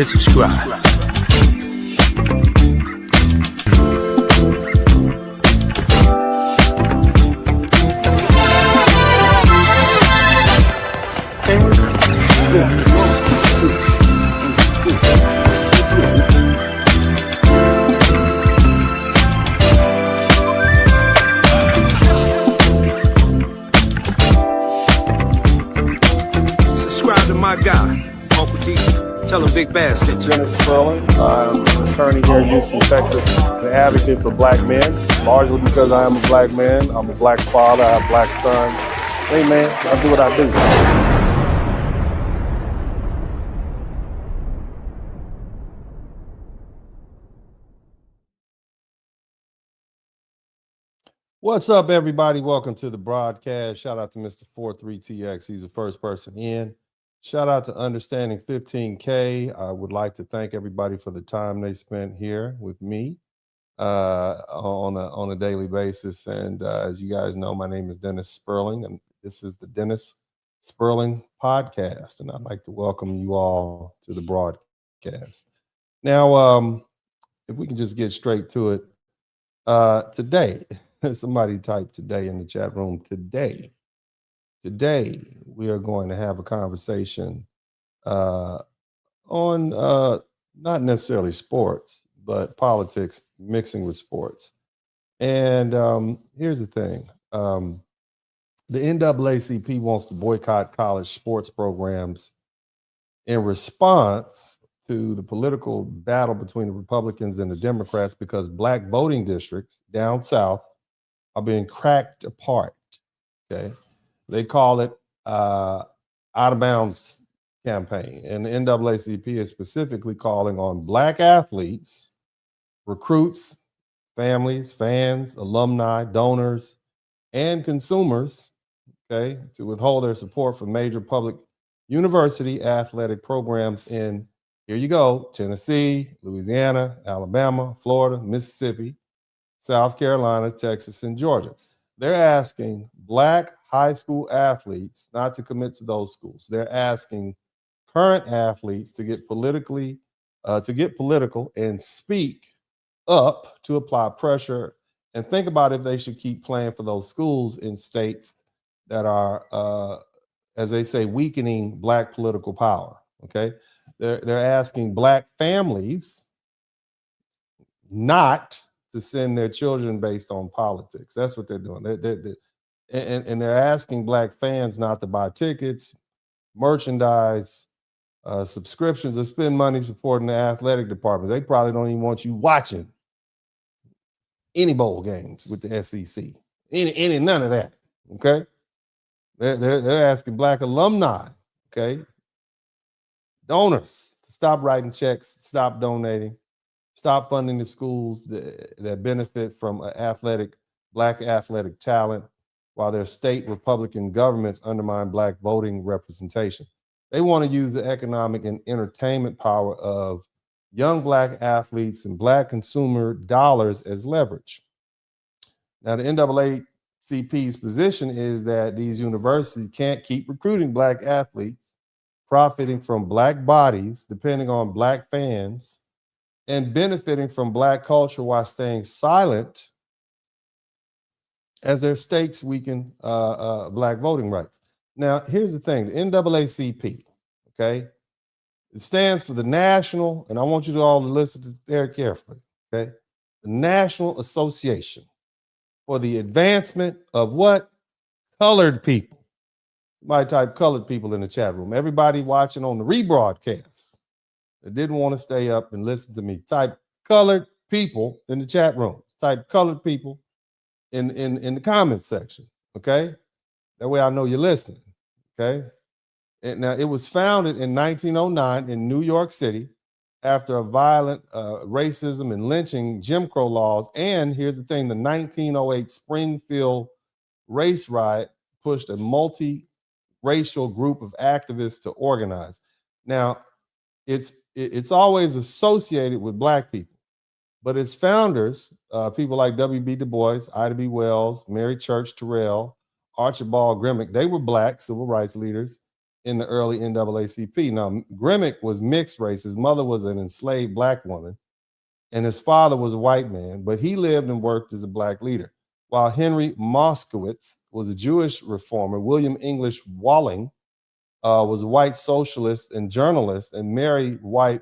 subscribe. Subscribe to my guy, Uncle D. Tell him Big Bass sent you. Spurling. I'm an attorney here in Houston, Texas. An advocate for black men, largely because I am a black man. I'm a black father. I have black sons. Hey, man, I do what I do. What's up, everybody? Welcome to the broadcast. Shout out to Mr. 43TX. He's the first person in. Shout out to Understanding 15K. I would like to thank everybody for the time they spent here with me on a daily basis. And as you guys know, my name is Dennis Spurling, and this is the Dennis Spurling podcast. And I'd like to welcome you all to the broadcast. Now, if we can just get straight to it, today, somebody typed today in the chat room, today we are going to have a conversation on not necessarily sports, but politics mixing with sports. And here's the thing. The NAACP wants to boycott college sports programs in response to the political battle between the Republicans and the Democrats because black voting districts down south are being cracked apart. Okay. They call it out of bounds campaign. And the NAACP is specifically calling on black athletes, recruits, families, fans, alumni, donors, and consumers, okay, to withhold their support for major public university athletic programs in, here you go, Tennessee, Louisiana, Alabama, Florida, Mississippi, South Carolina, Texas, and Georgia. They're asking black high school athletes not to commit to those schools. They're asking current athletes to get political and speak up to apply pressure and think about if they should keep playing for those schools in states that are, as they say, weakening black political power. Okay, they're asking black families not to send their children based on politics. That's what they're doing. And they're asking black fans not to buy tickets, merchandise, subscriptions, or spend money supporting the athletic department. They probably don't even want you watching any bowl games with the SEC. None of that. Okay. They're asking black alumni, okay, donors to stop writing checks, stop donating, stop funding the schools that benefit from black athletic talent, while their state Republican governments undermine black voting representation. They want to use the economic and entertainment power of young black athletes and black consumer dollars as leverage. Now, the NAACP's position is that these universities can't keep recruiting black athletes, profiting from black bodies, depending on black fans, and benefiting from black culture while staying silent as their states weaken black voting rights. Now, here's the thing, the NAACP, okay, it stands for the National, and I want you to all to listen very carefully, okay, the National Association for the Advancement of what? Colored people. Somebody type colored people in the chat room. Everybody watching on the rebroadcast that didn't want to stay up and listen to me, type colored people in the chat room. Type colored people in the comments section, okay? That way I know you're listening, okay? And now, it was founded in 1909 in New York City after a violent racism and lynching Jim Crow laws. And here's the thing, the 1908 Springfield race riot pushed a multi-racial group of activists to organize. Now, it's always associated with black people, but its founders, people like W.B. Du Bois, Ida B. Wells, Mary Church Terrell, Archibald Grimmick, they were black civil rights leaders. in the early NAACP. Now, Grimmick was mixed race. His mother was an enslaved black woman, and his father was a white man, but he lived and worked as a black leader. While Henry Moskowitz was a Jewish reformer, William English Walling was a white socialist and journalist, and Mary White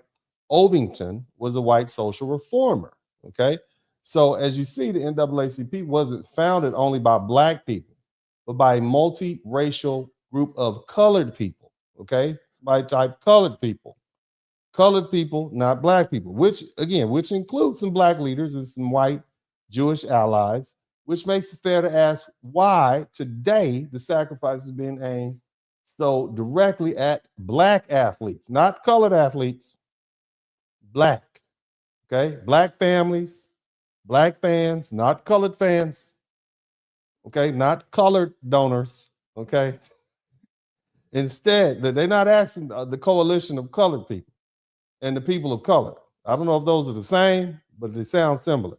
Ovington was a white social reformer, okay? So as you see, the NAACP wasn't founded only by black people, but by a multiracial group of colored people, okay? By type colored people, not black people, which includes some black leaders and some white Jewish allies, which makes it fair to ask why today the sacrifice is being aimed so directly at black athletes, not colored athletes, black, okay? Black families, black fans, not colored fans, okay? Not colored donors, okay? Instead, they're not asking the coalition of colored people and the people of color. I don't know if those are the same, but they sound similar,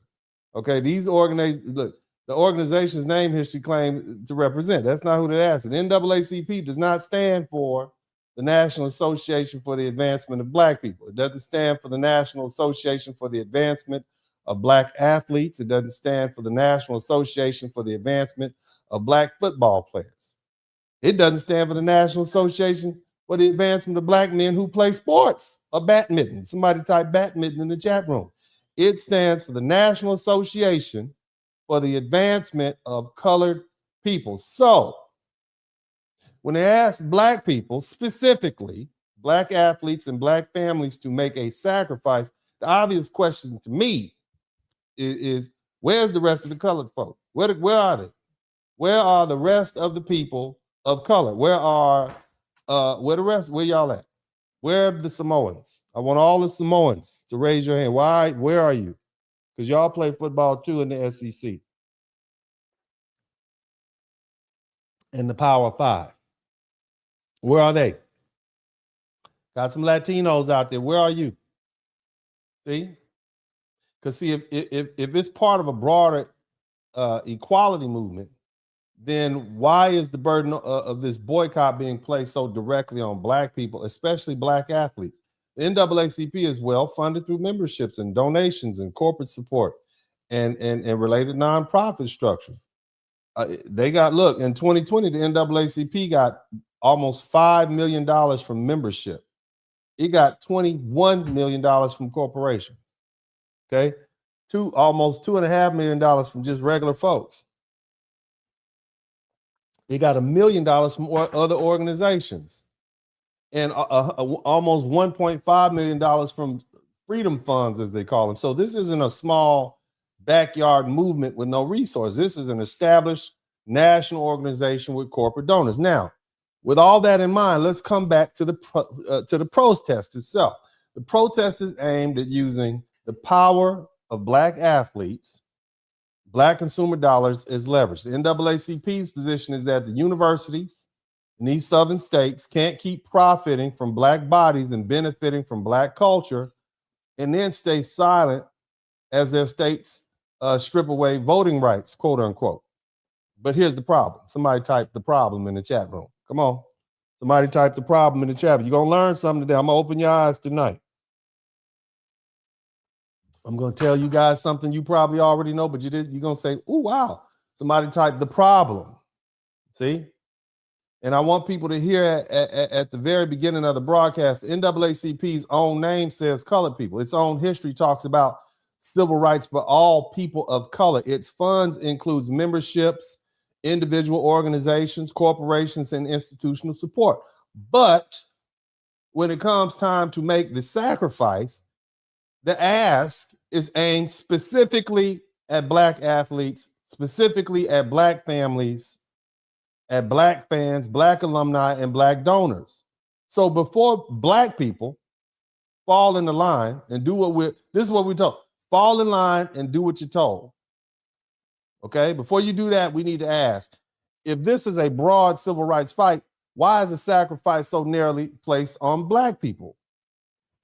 okay? These organizations, look, the organization's name history claim to represent. That's not who they're asking. NAACP does not stand for the National Association for the Advancement of Black People. It doesn't stand for the National Association for the Advancement of Black Athletes. It doesn't stand for the National Association for the Advancement of Black Football Players. It doesn't stand for the National Association for the Advancement of Black Men who play sports or badminton. Somebody type badminton in the chat room. It stands for the National Association for the Advancement of Colored People. So when they ask black people, specifically black athletes and black families, to make a sacrifice, the obvious question to me is where's the rest of the colored folk? Where are they? Where are the rest of the people of color? Where y'all at? Where are the Samoans? I want all the Samoans to raise your hand. Why? Where are you? Because y'all play football too in the SEC and the Power Five. Where are they? Got some Latinos out there. Where are you? See? Because see, if it's part of a broader equality movement, then why is the burden of this boycott being placed so directly on black people, especially black athletes? The NAACP is well funded through memberships and donations and corporate support and related nonprofit structures. They got, look, in 2020, the NAACP got almost $5 million from membership. It got $21 million from corporations. Okay, almost $2.5 million from just regular folks. It got $1 million from other organizations, and almost $1.5 million from freedom funds, as they call them. So this isn't a small backyard movement with no resources. This is an established national organization with corporate donors. Now, with all that in mind, let's come back to the protest itself. The protest is aimed at using the power of black athletes, black consumer dollars, as leverage. The NAACP's position is that the universities in these southern states can't keep profiting from black bodies and benefiting from black culture and then stay silent as their states strip away voting rights, quote unquote. But here's the problem. Somebody type the problem in the chat room. Come on. Somebody type the problem in the chat. You're going to learn something today. I'm going to open your eyes tonight. I'm going to tell you guys something you probably already know, but you're going to say, oh, wow. Somebody type the problem. See? And I want people to hear at the very beginning of the broadcast, the NAACP's own name says colored people. Its own history talks about civil rights for all people of color. Its funds includes memberships, individual organizations, corporations, and institutional support. But when it comes time to make the sacrifice, the ask is aimed specifically at black athletes, specifically at black families, at black fans, black alumni, and black donors. So before black people fall in the line and do this is what we're told. Fall in line and do what you're told. Okay, before you do that, we need to ask, if this is a broad civil rights fight, why is the sacrifice so narrowly placed on black people?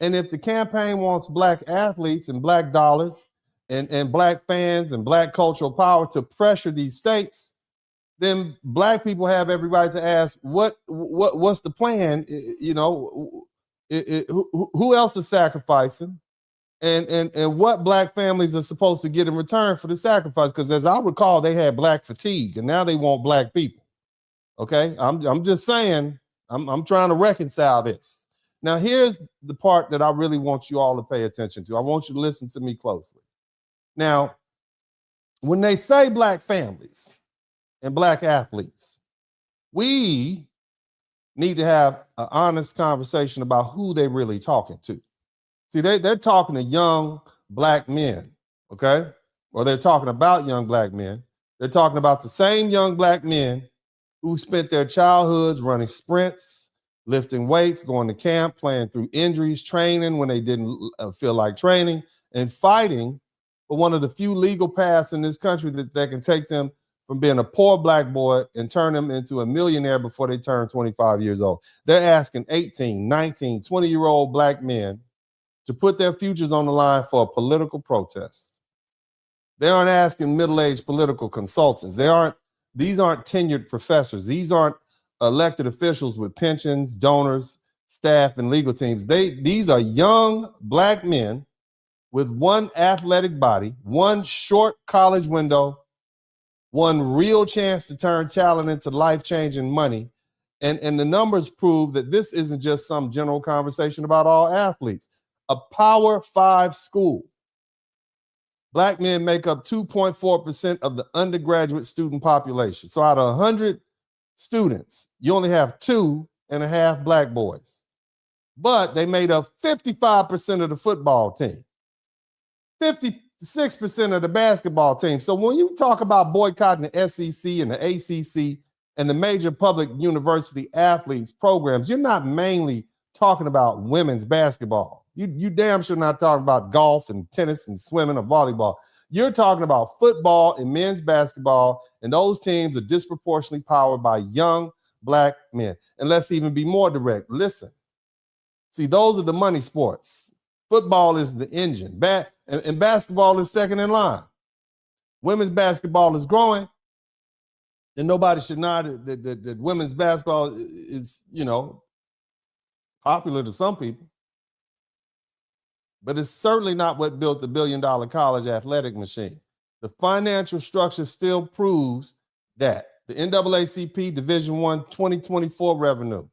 And if the campaign wants black athletes and black dollars and black fans and black cultural power to pressure these states, then black people have every right to ask, what's the plan? You know, who else is sacrificing? And what black families are supposed to get in return for the sacrifice? Because as I recall, they had black fatigue, and now they want black people. Okay, I'm just saying, I'm trying to reconcile this. Now, here's the part that I really want you all to pay attention to. I want you to listen to me closely. Now, when they say black families and black athletes, we need to have an honest conversation about who they're really talking to. See, they're talking to young black men, okay? Or they're talking about young black men. They're talking about the same young black men who spent their childhoods running sprints, lifting weights, going to camp, playing through injuries, training when they didn't feel like training, and fighting for one of the few legal paths in this country that can take them from being a poor black boy and turn them into a millionaire before they turn 25 years old. They're asking 18, 19, 20-year-old black men to put their futures on the line for a political protest. They aren't asking middle-aged political consultants. These aren't tenured professors. These aren't elected officials with pensions, donors, staff, and legal teams. These are young black men with one athletic body, one short college window, one real chance to turn talent into life-changing money. And the numbers prove that this isn't just some general conversation about all athletes. A Power 5 school. Black men make up 2.4% of the undergraduate student population. So out of 100 students, you only have 2.5 black boys. But they made up 55% of the football team, 56% of the basketball team. So when you talk about boycotting the SEC and the ACC and the major public university athletes programs, you're not mainly talking about women's basketball. You damn sure not talking about golf and tennis and swimming or volleyball. You're talking about football and men's basketball, and those teams are disproportionately powered by young black men. And let's even be more direct. Listen, see, those are the money sports. Football is the engine, and basketball is second in line. Women's basketball is growing, and nobody should deny that women's basketball is, popular to some people. But it's certainly not what built the billion-dollar college athletic machine. The financial structure still proves that. The NAACP Division I 2024 revenue,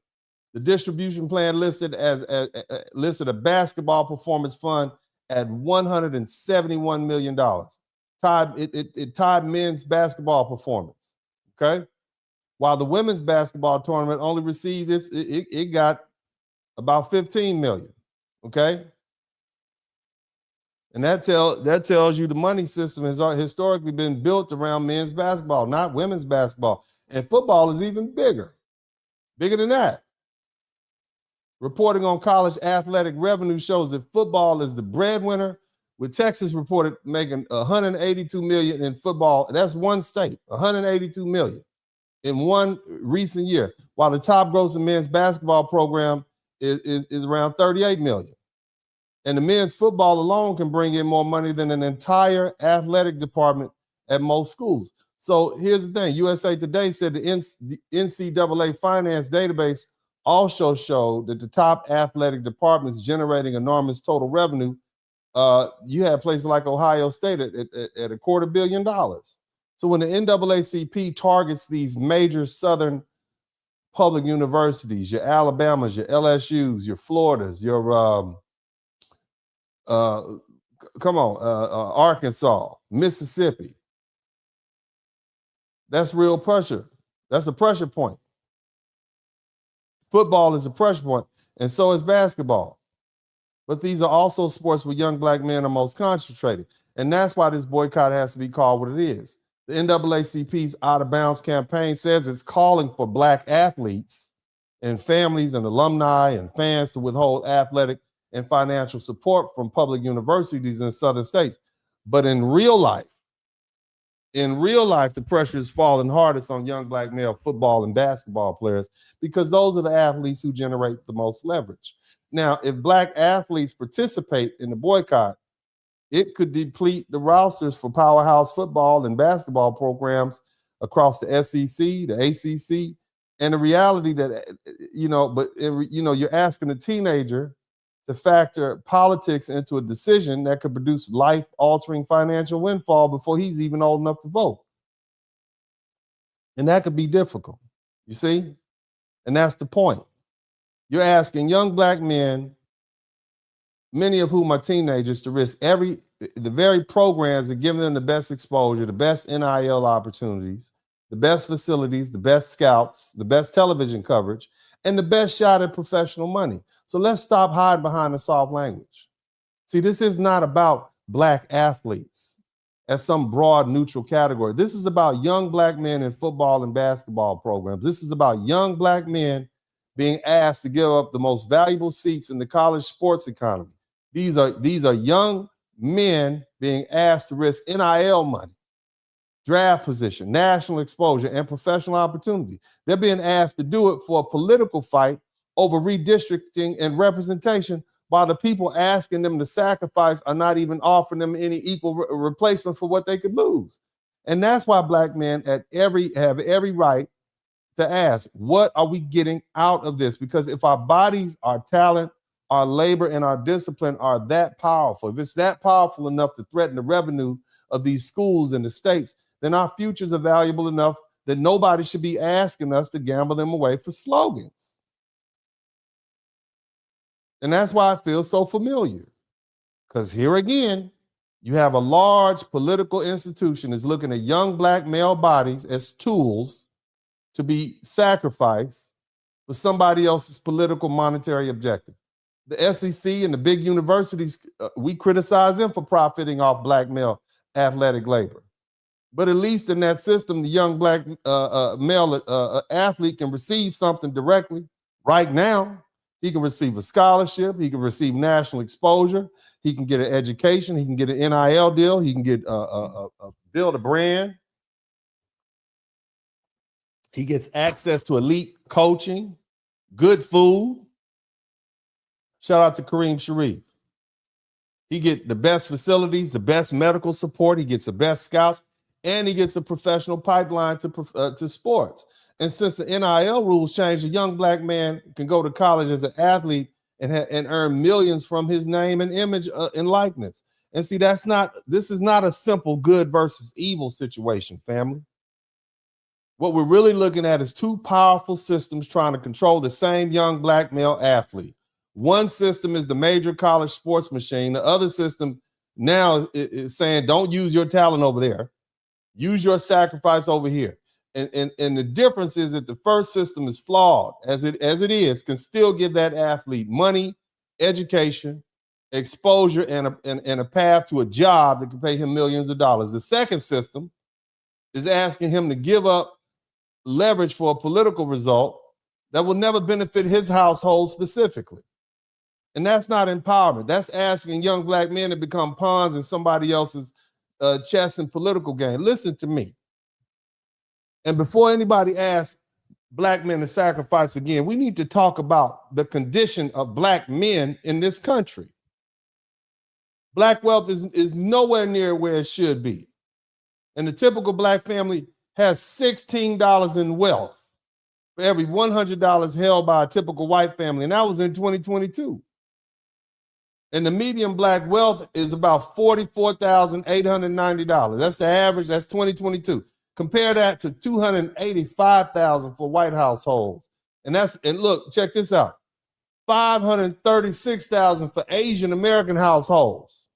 the distribution plan listed a basketball performance fund at $171 million. It tied men's basketball performance. Okay, while the women's basketball tournament only received this, it got about 15 million. Okay. And that tells you the money system has historically been built around men's basketball, not women's basketball. And football is even bigger than that. Reporting on college athletic revenue shows that football is the breadwinner, with Texas reported making $182 million in football. That's one state, $182 million in one recent year, while the top grossing men's basketball program is around $38 million. And the men's football alone can bring in more money than an entire athletic department at most schools. So here's the thing. USA Today said the NCAA finance database also showed that the top athletic departments generating enormous total revenue. You had places like Ohio State at $250 million. So when the NAACP targets these major Southern public universities, your Alabamas, your LSUs, your Floridas, your Arkansas, Mississippi. That's real pressure. That's a pressure point. Football is a pressure point, and so is basketball. But these are also sports where young black men are most concentrated. And that's why this boycott has to be called what it is. The NAACP's Out of Bounds campaign says it's calling for black athletes and families and alumni and fans to withhold athletic and financial support from public universities in southern states. But in real life, the pressure is falling hardest on young black male football and basketball players because those are the athletes who generate the most leverage. Now, if black athletes participate in the boycott, it could deplete the rosters for powerhouse football and basketball programs across the SEC, the ACC, and the reality that, you're asking a teenager to factor politics into a decision that could produce life-altering financial windfall before he's even old enough to vote. And that could be difficult, you see? And that's the point. You're asking young black men, many of whom are teenagers, to risk the very programs that give them the best exposure, the best NIL opportunities, the best facilities, the best scouts, the best television coverage, and the best shot at professional money. So let's stop hiding behind the soft language. See, this is not about black athletes as some broad neutral category. This is about young black men in football and basketball programs. This is about young black men being asked to give up the most valuable seats in the college sports economy. These are young men being asked to risk NIL money, draft position, national exposure, and professional opportunity. They're being asked to do it for a political fight over redistricting and representation, while the people asking them to sacrifice are not even offering them any equal replacement for what they could lose. And that's why black men have every right to ask, what are we getting out of this? Because if our bodies, our talent, our labor, and our discipline are that powerful, if it's that powerful enough to threaten the revenue of these schools and the states, then our futures are valuable enough that nobody should be asking us to gamble them away for slogans. And that's why I feel so familiar. Because here again, you have a large political institution that's looking at young black male bodies as tools to be sacrificed for somebody else's political monetary objective. The SEC and the big universities, we criticize them for profiting off black male athletic labor. But at least in that system, the young black male athlete can receive something directly right now. He can receive a scholarship. He can receive national exposure. He can get an education. He can get an NIL deal. He can get build a brand. He gets access to elite coaching, good food. Shout out to Kareem Sharif. He gets the best facilities, the best medical support. He gets the best scouts, and he gets a professional pipeline to sports. And since the NIL rules changed, a young black man can go to college as an athlete and earn millions from his name and image and likeness. And see, this is not a simple good versus evil situation, family. What we're really looking at is two powerful systems trying to control the same young black male athlete. One system is the major college sports machine. The other system now is saying, don't use your talent over there. Use your sacrifice over here. And the difference is that the first system is flawed, as it is, can still give that athlete money, education, exposure, and a path to a job that can pay him millions of dollars. The second system is asking him to give up leverage for a political result that will never benefit his household specifically. And that's not empowerment. That's asking young black men to become pawns in somebody else's chess and political game. Listen to me. And before anybody asks black men to sacrifice again, we need to talk about the condition of black men in this country. Black wealth is nowhere near where it should be. And the typical black family has $16 in wealth for every $100 held by a typical white family. And that was in 2022. And the median black wealth is about $44,890. That's the average. That's 2022. Compare that to $285,000 for white households. And look, check this out. $536,000 for Asian American households.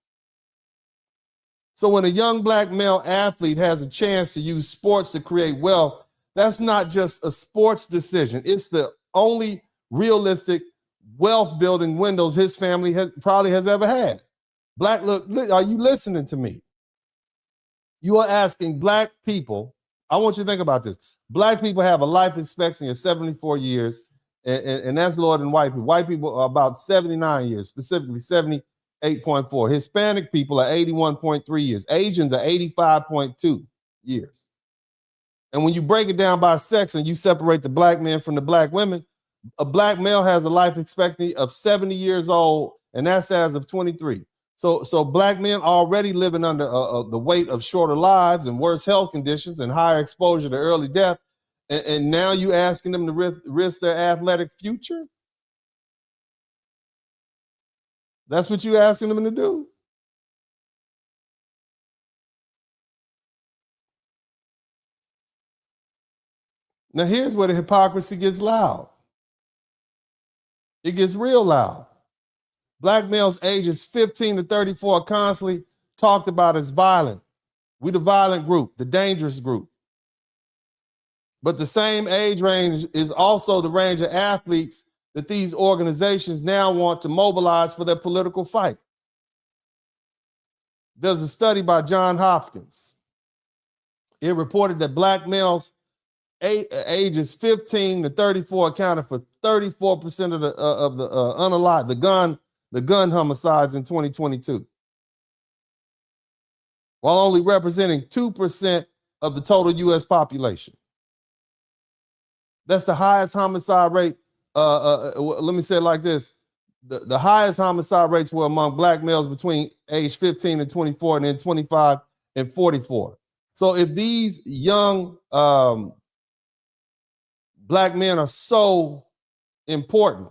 So when a young black male athlete has a chance to use sports to create wealth, that's not just a sports decision. It's the only realistic wealth building windows his family probably has ever had. Look, are you listening to me? You are asking black people, I want you to think about this. Black people have a life expectancy of 74 years, and that's lower than white people. White people are about 79 years, specifically 78.4. Hispanic people are 81.3 years. Asians are 85.2 years. And when you break it down by sex and you separate the black men from the black women, a black male has a life expectancy of 70 years old, and that's as of 23. So black men already living under the weight of shorter lives and worse health conditions and higher exposure to early death. And now you asking them to risk their athletic future? That's what you asking them to do? Now here's where the hypocrisy gets loud. It gets real loud. Black males ages 15 to 34 are constantly talked about as violent. We the violent group, the dangerous group. But the same age range is also the range of athletes that these organizations now want to mobilize for their political fight. There's a study by Johns Hopkins. It reported that black males ages 15 to 34 accounted for 34% of the unalived, the gun homicides in 2022, while only representing 2% of the total U.S. population. That's the highest homicide rate. Let me say it like this. The highest homicide rates were among black males between age 15 and 24, and then 25 and 44. So if these young black men are so important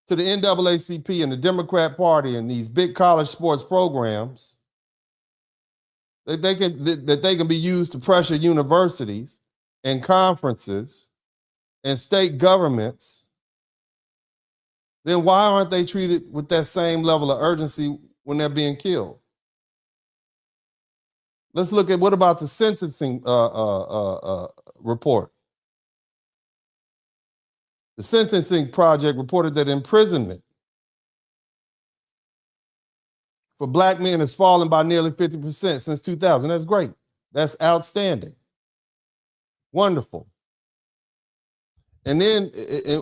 to the NAACP and the Democrat Party and these big college sports programs, that they can be used to pressure universities and conferences and state governments, then why aren't they treated with that same level of urgency when they're being killed? Let's look at, what about the sentencing report? The Sentencing Project reported that imprisonment for black men has fallen by nearly 50% since 2000. That's great. That's outstanding. Wonderful. And then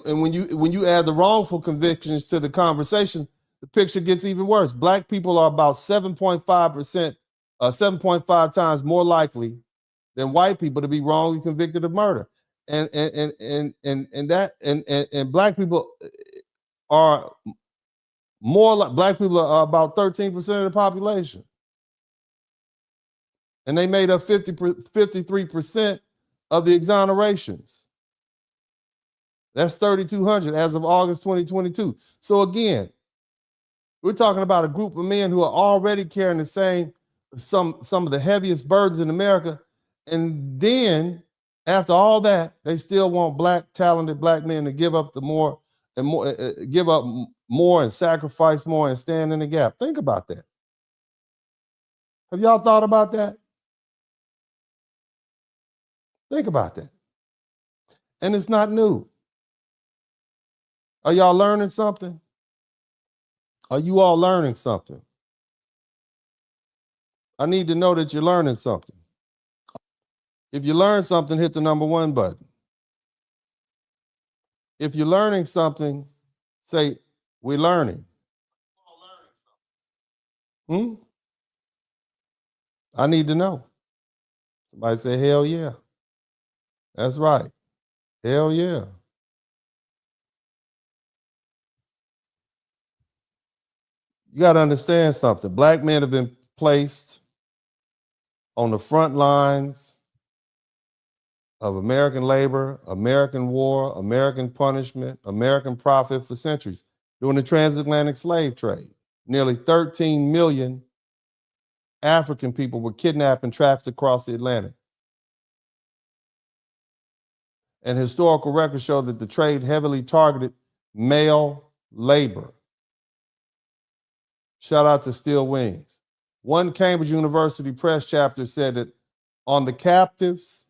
and when you add the wrongful convictions to the conversation, the picture gets even worse. Black people are about 7.5 times more likely than white people to be wrongly convicted of murder. And black people are more like, black people are about 13% of the population. And they made up 53% of the exonerations. That's 3,200 as of August 2022. So again, we're talking about a group of men who are already carrying the same, some of the heaviest burdens in America. And then after all that, they still want talented black men to give up more and sacrifice more and stand in the gap. Think about that. Have y'all thought about that? Think about that. And it's not new. Are y'all learning something? Are you all learning something? I need to know that you're learning something. If you learn something, hit the #1 button. If you're learning something, say, we're learning. I need to know. Somebody say, hell yeah. That's right. Hell yeah. You got to understand something. Black men have been placed on the front lines of American labor, American war, American punishment, American profit for centuries. During the transatlantic slave trade, nearly 13 million African people were kidnapped and trafficked across the Atlantic. And historical records show that the trade heavily targeted male labor. Shout out to Steel Wings. One Cambridge University Press chapter said that on the captives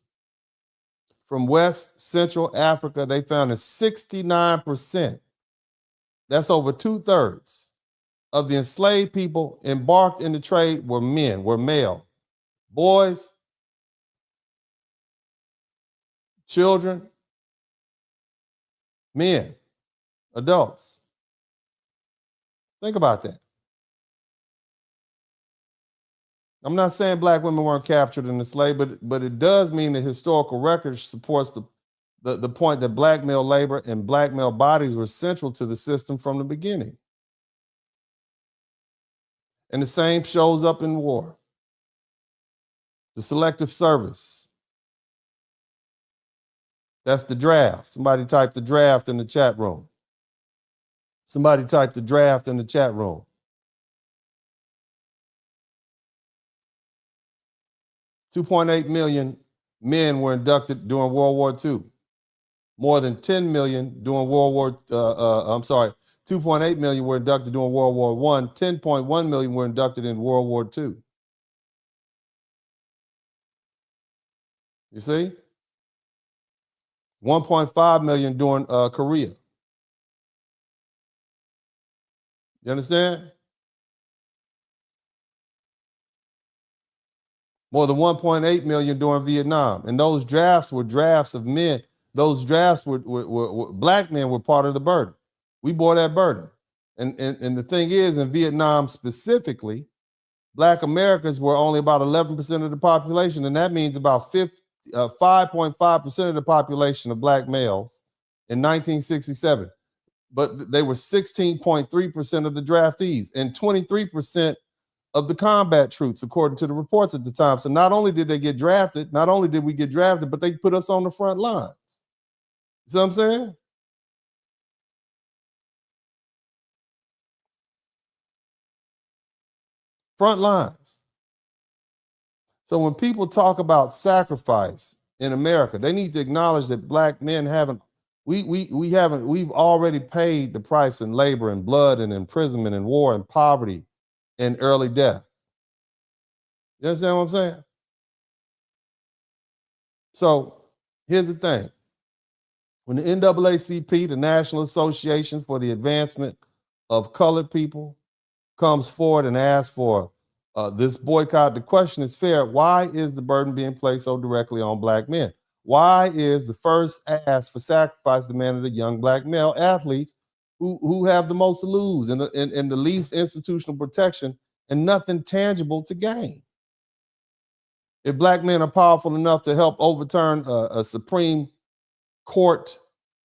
from West Central Africa, they found that 69%, that's over 2/3 of the enslaved people embarked in the trade were men, were male. Boys, children, men, adults. Think about that. I'm not saying black women weren't captured and enslaved, but it does mean that historical record supports the point that black male labor and black male bodies were central to the system from the beginning. And the same shows up in war. The selective service. That's the draft. Somebody type the draft in the chat room. Somebody type the draft in the chat room. $2.8 million men were inducted during World War II. More than 10 million during World War, 2.8 million were inducted during World War I. 10.1 million were inducted in World War II. You see? 1.5 million during Korea. You understand? More than 1.8 million during Vietnam. And those drafts were drafts of men. Those drafts were black men were part of the burden. We bore that burden. And the thing is, in Vietnam specifically, Black Americans were only about 11% of the population. And that means about 5.5% of the population of Black males in 1967. But they were 16.3% of the draftees and 23% of the combat troops, according to the reports at the time. So not only did they get drafted, not only did we get drafted, but they put us on the front lines. You see what I'm saying? Front lines. So when people talk about sacrifice in America, they need to acknowledge that Black men we've already paid the price in labor and blood and imprisonment and war and poverty and early death. You understand what I'm saying? So here's the thing. When the NAACP, the National Association for the Advancement of Colored People, comes forward and asks for this boycott, the question is fair. Why is the burden being placed so directly on Black men? Why is the first ask for sacrifice demanded of young Black male athletes who have the most to lose and the least institutional protection and nothing tangible to gain? If Black men are powerful enough to help overturn a Supreme Court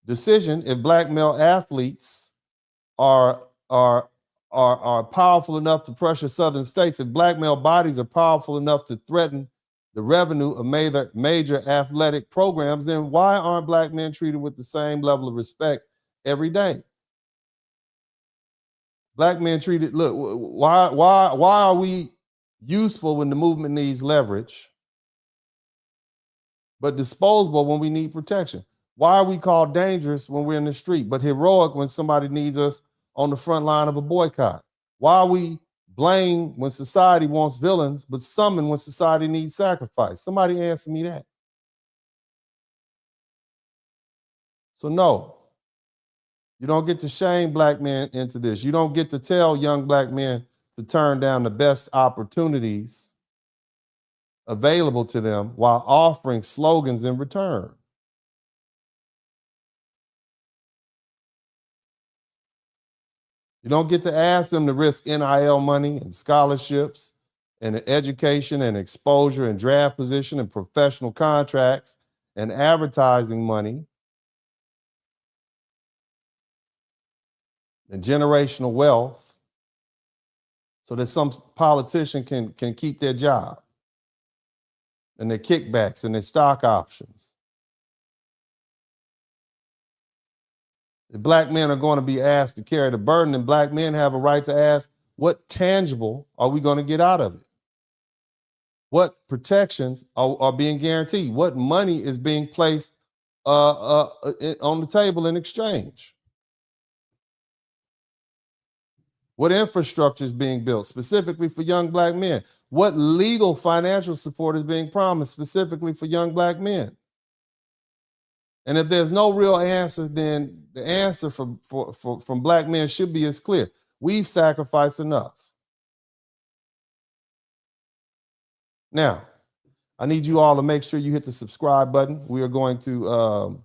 decision, if Black male athletes are powerful enough to pressure Southern states, if Black male bodies are powerful enough to threaten the revenue of major athletic programs, then why aren't Black men treated with the same level of respect every day? Black men treated, look, why are we useful when the movement needs leverage, but disposable when we need protection? Why are we called dangerous when we're in the street, but heroic when somebody needs us on the front line of a boycott? Why are we blamed when society wants villains, but summoned when society needs sacrifice? Somebody answer me that. So no, you don't get to shame Black men into this. You don't get to tell young Black men to turn down the best opportunities available to them while offering slogans in return. You don't get to ask them to risk NIL money and scholarships and education and exposure and draft position and professional contracts and advertising money and generational wealth so that some politician can keep their job and their kickbacks and their stock options. If Black men are going to be asked to carry the burden, then Black men have a right to ask, what tangible are we going to get out of it? What protections are being guaranteed? What money is being placed on the table in exchange? What infrastructure is being built specifically for young Black men? What legal financial support is being promised specifically for young Black men? And if there's no real answer, then the answer from Black men should be as clear. We've sacrificed enough. Now, I need you all to make sure you hit the subscribe button. We are going to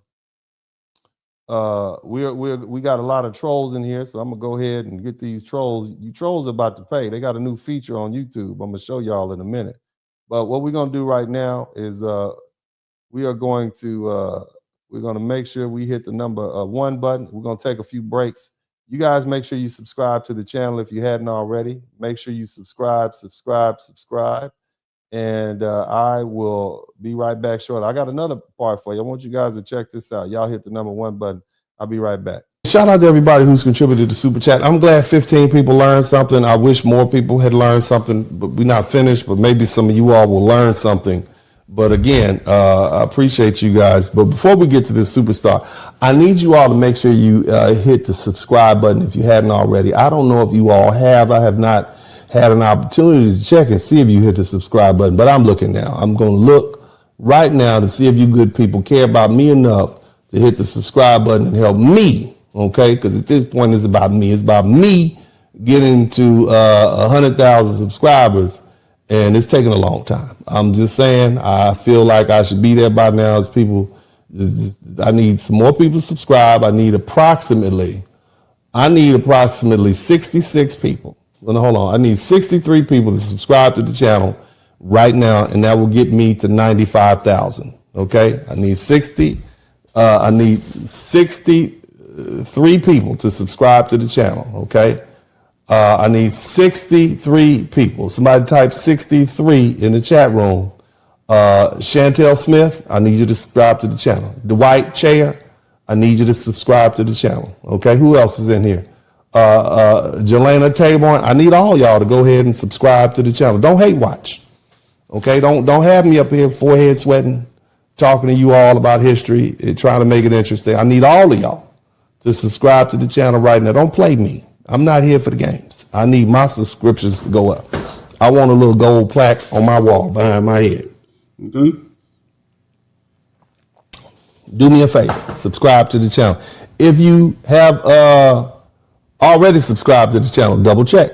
we got a lot of trolls in here, so I'm gonna go ahead and get these trolls. You trolls are about to pay. They got a new feature on YouTube. I'm gonna show y'all in a minute. But what we're gonna do right now is we are going to we're going to make sure we hit the number 1 button. We're going to take a few breaks You guys make sure you subscribe to the channel if you hadn't already. Make sure you subscribe. And I will be right back shortly. I got another part for you. I want you guys to check this out. Y'all hit the #1 button. I'll be right back. Shout out to everybody who's contributed to Super Chat. I'm glad 15 people learned something. I wish more people had learned something, but we're not finished, but maybe some of you all will learn something. But again, I appreciate you guys. But before we get to this superstar, I need you all to make sure you hit the subscribe button if you hadn't already. I don't know if you all have. I have not had an opportunity to check and see if you hit the subscribe button, but I'm looking now. I'm going to look right now to see if you good people care about me enough to hit the subscribe button and help me, okay? Because at this point, it's about me. It's about me getting to 100,000 subscribers, and it's taking a long time. I'm just saying, I feel like I should be there by now as people. I need some more people to subscribe. I need approximately 66 people. Well, no, hold on. I need 63 people to subscribe to the channel right now, and that will get me to 95,000. Okay, I need 63 people to subscribe to the channel. Okay, I need 63 people. Somebody type 63 in the chat room. Chantel Smith, I need you to subscribe to the channel. Dwight Chair, I need you to subscribe to the channel. Okay, who else is in here? Jelena Taborn, I need all y'all to go ahead and subscribe to the channel. Don't hate watch. Okay, don't have me up here forehead sweating, talking to you all about history, trying to make it interesting. I need all of y'all to subscribe to the channel right now. Don't play me. I'm not here for the games. I need my subscriptions to go up. I want a little gold plaque on my wall behind my head. Okay? Do me a favor, subscribe to the channel. If you have already subscribed to the channel, double check,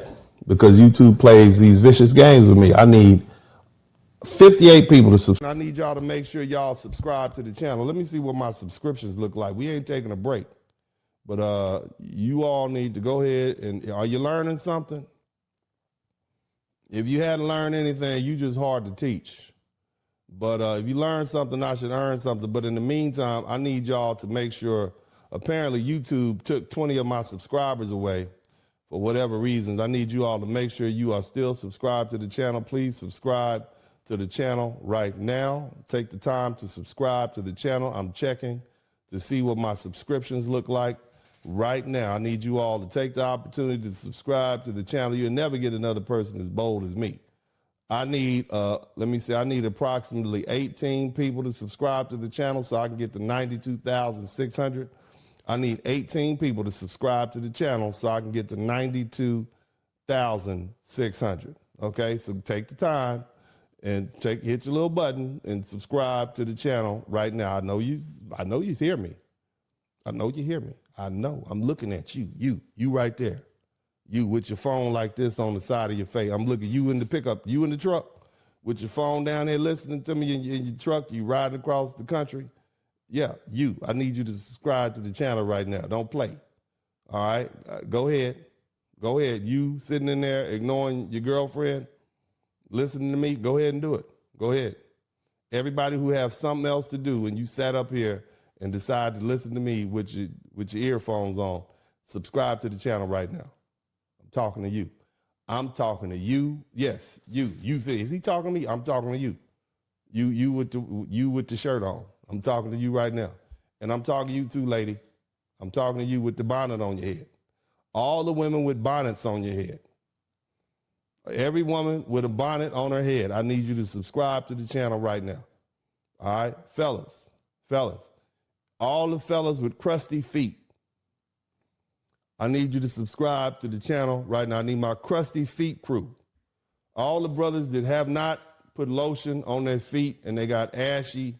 because YouTube plays these vicious games with me. I need 58 people to subscribe. I need y'all to make sure y'all subscribe to the channel. Let me see what my subscriptions look like. We ain't taking a break, but you all need to go ahead and, are you learning something? If you hadn't learned anything, you just hard to teach. But if you learn something, I should earn something. But in the meantime, I need y'all to make sure. Apparently, YouTube took 20 of my subscribers away for whatever reasons. I need you all to make sure you are still subscribed to the channel. Please subscribe to the channel right now. Take the time to subscribe to the channel. I'm checking to see what my subscriptions look like right now. I need you all to take the opportunity to subscribe to the channel. You'll never get another person as bold as me. I need, I need approximately 18 people to subscribe to the channel so I can get to 92,600. I need 18 people to subscribe to the channel so I can get to 92,600. Okay, so take the time and hit your little button and subscribe to the channel right now. I know you hear me. I know you hear me. I know. I'm looking at you. You right there. You with your phone like this on the side of your face. I'm looking you in the pickup, you in the truck with your phone down there listening to me in your truck. You riding across the country. Yeah, you. I need you to subscribe to the channel right now. Don't play. All right? Go ahead. Go ahead. You sitting in there ignoring your girlfriend, listening to me, go ahead and do it. Go ahead. Everybody who have something else to do and you sat up here and decided to listen to me with your earphones on, subscribe to the channel right now. I'm talking to you. I'm talking to you. Yes, you. Is he talking to me? I'm talking to you. You with the shirt on. I'm talking to you right now. And I'm talking to you too, lady. I'm talking to you with the bonnet on your head. All the women with bonnets on your head. Every woman with a bonnet on her head, I need you to subscribe to the channel right now. All right? Fellas. All the fellas with crusty feet, I need you to subscribe to the channel right now. I need my crusty feet crew. All the brothers that have not put lotion on their feet and they got ashy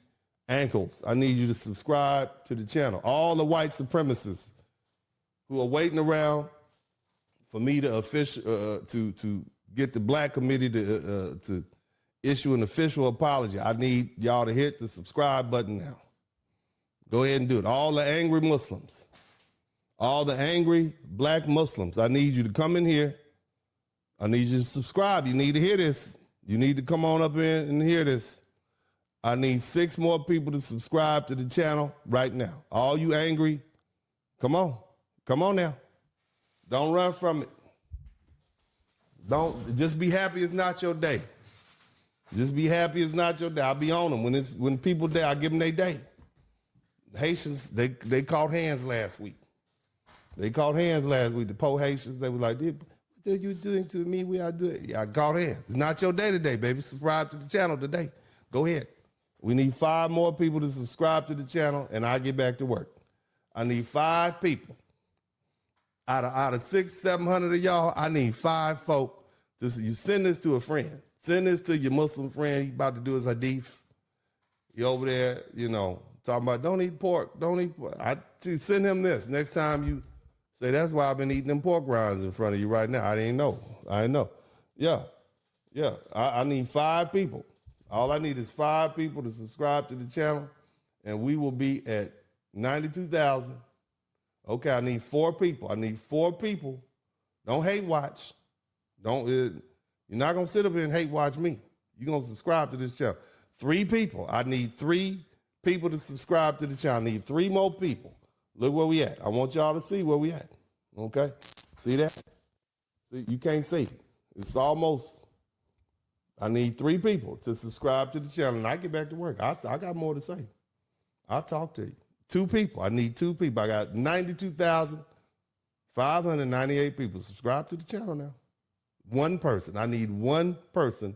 ankles, I need you to subscribe to the channel. All the white supremacists who are waiting around for me to get the black committee to issue an official apology, I need y'all to hit the subscribe button now. Go ahead and do it. All the angry Muslims, all the angry black Muslims, I need you to come in here. I need you to subscribe. You need to hear this. You need to come on up in and hear this. I need 6 more people to subscribe to the channel right now. All you angry, come on. Come on now. Don't run from it. Don't just be happy it's not your day. Just be happy it's not your day. I'll be on them when people day. I give them their day. Haitians they caught hands last week. They caught hands last week. The poor Haitians they were like, what are you doing to me? We are doing. Yeah, I caught hands. It's not your day today, baby. Subscribe to the channel today. Go ahead. We need 5 more people to subscribe to the channel, and I get back to work. I need 5 people. Out of 600-700 of y'all, I need 5 folk. You send this to a friend. Send this to your Muslim friend. He about to do his hadith. He over there, talking about don't eat pork. Don't eat pork. Send him this. Next time you say, that's why I've been eating them pork rinds in front of you right now. I didn't know. Yeah. I need 5 people. All I need is 5 people to subscribe to the channel, and we will be at 92,000. Okay, I need 4 people. Don't hate watch. You're not gonna sit up here and hate watch me. You're gonna subscribe to this channel. 3 people. I need 3 people to subscribe to the channel. I need 3 more people. Look where we at. I want y'all to see where we at. Okay? See that? See, you can't see. It's almost. I need 3 people to subscribe to the channel, and I get back to work. I got more to say. I'll talk to you. 2 people. I need 2 people. I got 92,598 people. Subscribe to the channel now. 1 person. I need 1 person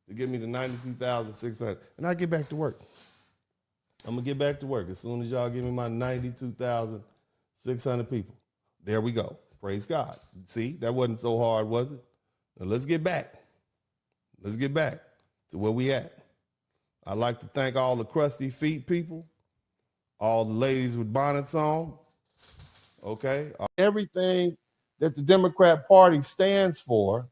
to give me the 92,600. And I get back to work. I'm going to get back to work as soon as y'all give me my 92,600 people. There we go. Praise God. See, that wasn't so hard, was it? Now let's get back. Let's get back to where we at. I'd like to thank all the crusty feet people, all the ladies with bonnets on, okay? Everything that the Democrat Party stands for,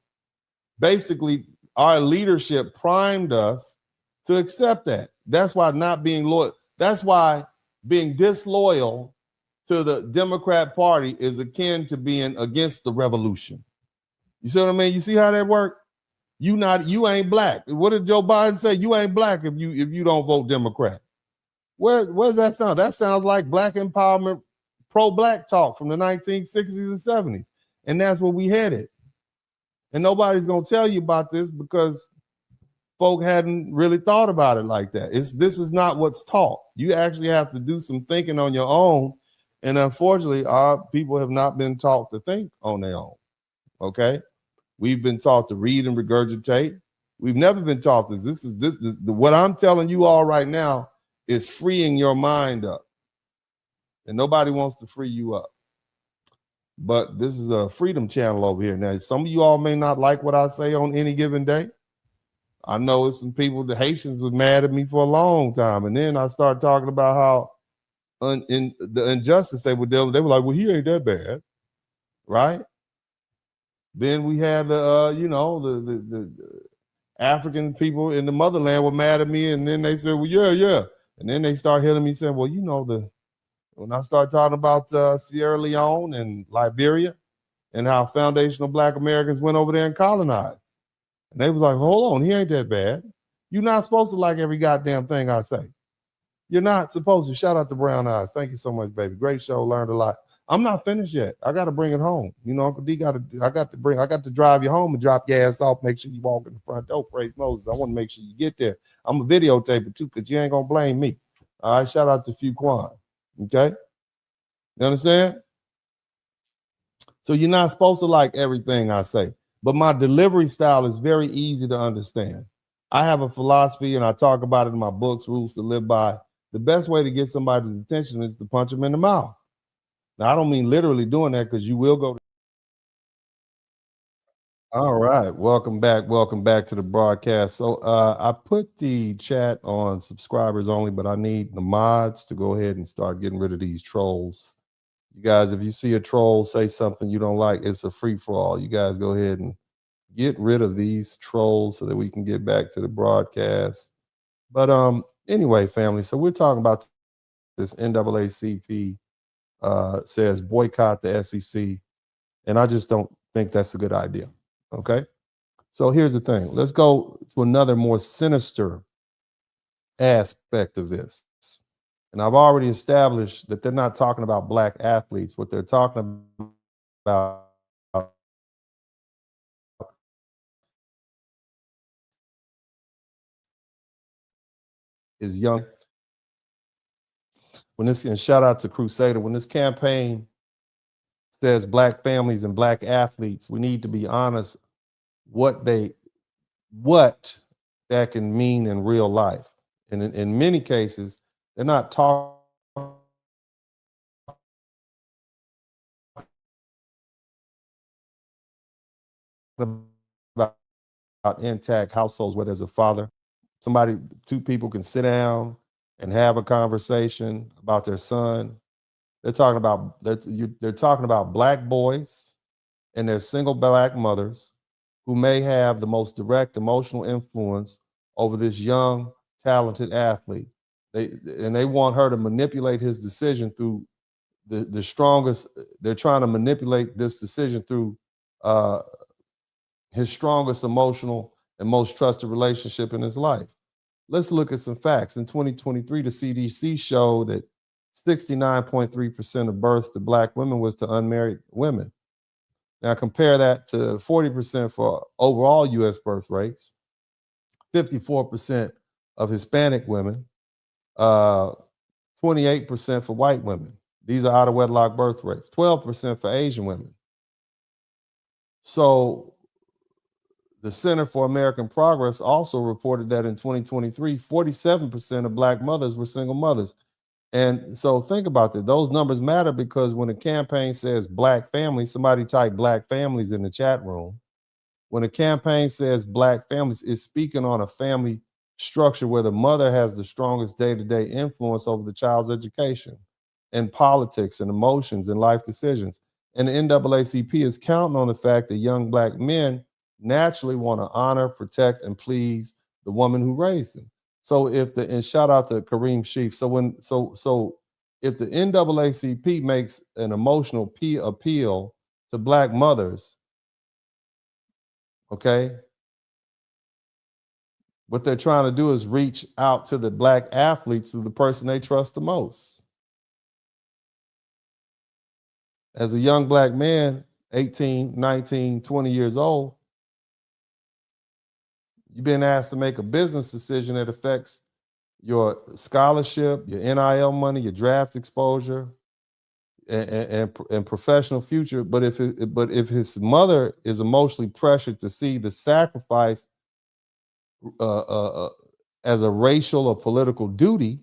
basically our leadership primed us to accept that. That's why not being loyal, that's why being disloyal to the Democrat Party is akin to being against the revolution. You see what I mean? You see how that works? You ain't black. What did Joe Biden say? You ain't black if you don't vote Democrat. Where's that sound? That sounds like black empowerment, pro-black talk from the 1960s and 70s. And that's where we headed. And nobody's gonna tell you about this because folk hadn't really thought about it like that. This is not what's taught. You actually have to do some thinking on your own. And unfortunately, our people have not been taught to think on their own. Okay? We've been taught to read and regurgitate. We've never been taught this. What I'm telling you all right now is freeing your mind up. And nobody wants to free you up. But this is a freedom channel over here. Now, some of you all may not like what I say on any given day. I know some people, the Haitians was mad at me for a long time. And then I started talking about how in the injustice they were dealing with. They were like, well, he ain't that bad. Right? Then we had the African people in the motherland were mad at me, and then they said, well, yeah. And then they start hitting me saying, well, when I start talking about Sierra Leone and Liberia and how foundational Black Americans went over there and colonized. And they was like, hold on, he ain't that bad. You're not supposed to like every goddamn thing I say. You're not supposed to. Shout out to Brown Eyes. Thank you so much, baby. Great show. Learned a lot. I'm not finished yet. I got to bring it home. Uncle D I got to drive you home and drop your ass off. Make sure you walk in the front door. Praise Moses. I want to make sure you get there. I'm a videotape it too, because you ain't going to blame me. All right. Shout out to Fuquan. Okay. You understand? So you're not supposed to like everything I say, but my delivery style is very easy to understand. I have a philosophy and I talk about it in my books, Rules to Live By. The best way to get somebody's attention is to punch them in the mouth. Now, I don't mean literally doing that, because you will go. All right. Welcome back. Welcome back to the broadcast. So I put the chat on subscribers only, but I need the mods to go ahead and start getting rid of these trolls. You guys, if you see a troll say something you don't like, it's a free-for-all. You guys go ahead and get rid of these trolls so that we can get back to the broadcast. But anyway, family, so we're talking about this NAACP says boycott the SEC, and I just don't think that's a good idea. Okay, so here's the thing. Let's go to another more sinister aspect of this. And I've already established that they're not talking about Black athletes. What they're talking about is young. And shout out to Crusader, when this campaign says Black families and Black athletes, we need to be honest what that can mean in real life. And in many cases, they're not talking about intact households where there's a father, two people can sit down and have a conversation about their son. They're talking about Black boys and their single Black mothers who may have the most direct emotional influence over this young, talented athlete. They want her to manipulate his decision through the strongest. They're trying to manipulate this decision through his strongest emotional and most trusted relationship in his life. Let's look at some facts. In 2023, the CDC showed that 69.3% of births to Black women was to unmarried women. Now compare that to 40% for overall U.S. birth rates, 54% of Hispanic women, 28% for white women. These are out of wedlock birth rates, 12% for Asian women. So the Center for American Progress also reported that in 2023, 47% of Black mothers were single mothers. And so think about that. Those numbers matter because when a campaign says Black families, somebody type Black families in the chat room. When a campaign says Black families, it's speaking on a family structure where the mother has the strongest day-to-day influence over the child's education and politics and emotions and life decisions. And the NAACP is counting on the fact that young Black men naturally want to honor, protect, and please the woman who raised them. So and shout out to Kareem Sheaf. So if the NAACP makes an emotional appeal to Black mothers, okay, what they're trying to do is reach out to the Black athletes, to the person they trust the most. As a young Black man, 18, 19, 20 years old, you've been asked to make a business decision that affects your scholarship, your NIL money, your draft exposure, and professional future. But if his mother is emotionally pressured to see the sacrifice as a racial or political duty,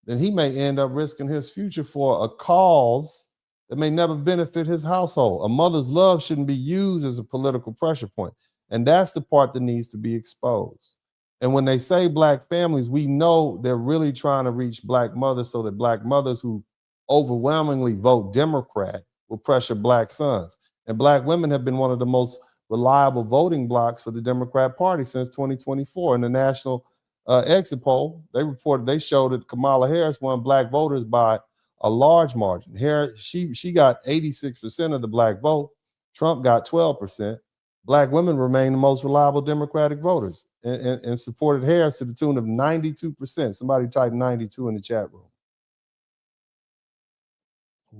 then he may end up risking his future for a cause that may never benefit his household. A mother's love shouldn't be used as a political pressure point. And that's the part that needs to be exposed. And when they say Black families, we know they're really trying to reach Black mothers so that Black mothers who overwhelmingly vote Democrat will pressure Black sons. And Black women have been one of the most reliable voting blocks for the Democrat Party since 2024. In the national exit poll, they showed that Kamala Harris won Black voters by a large margin. She got 86% of the Black vote. Trump got 12%. Black women remain the most reliable Democratic voters and supported Harris to the tune of 92%. Somebody type 92 in the chat room.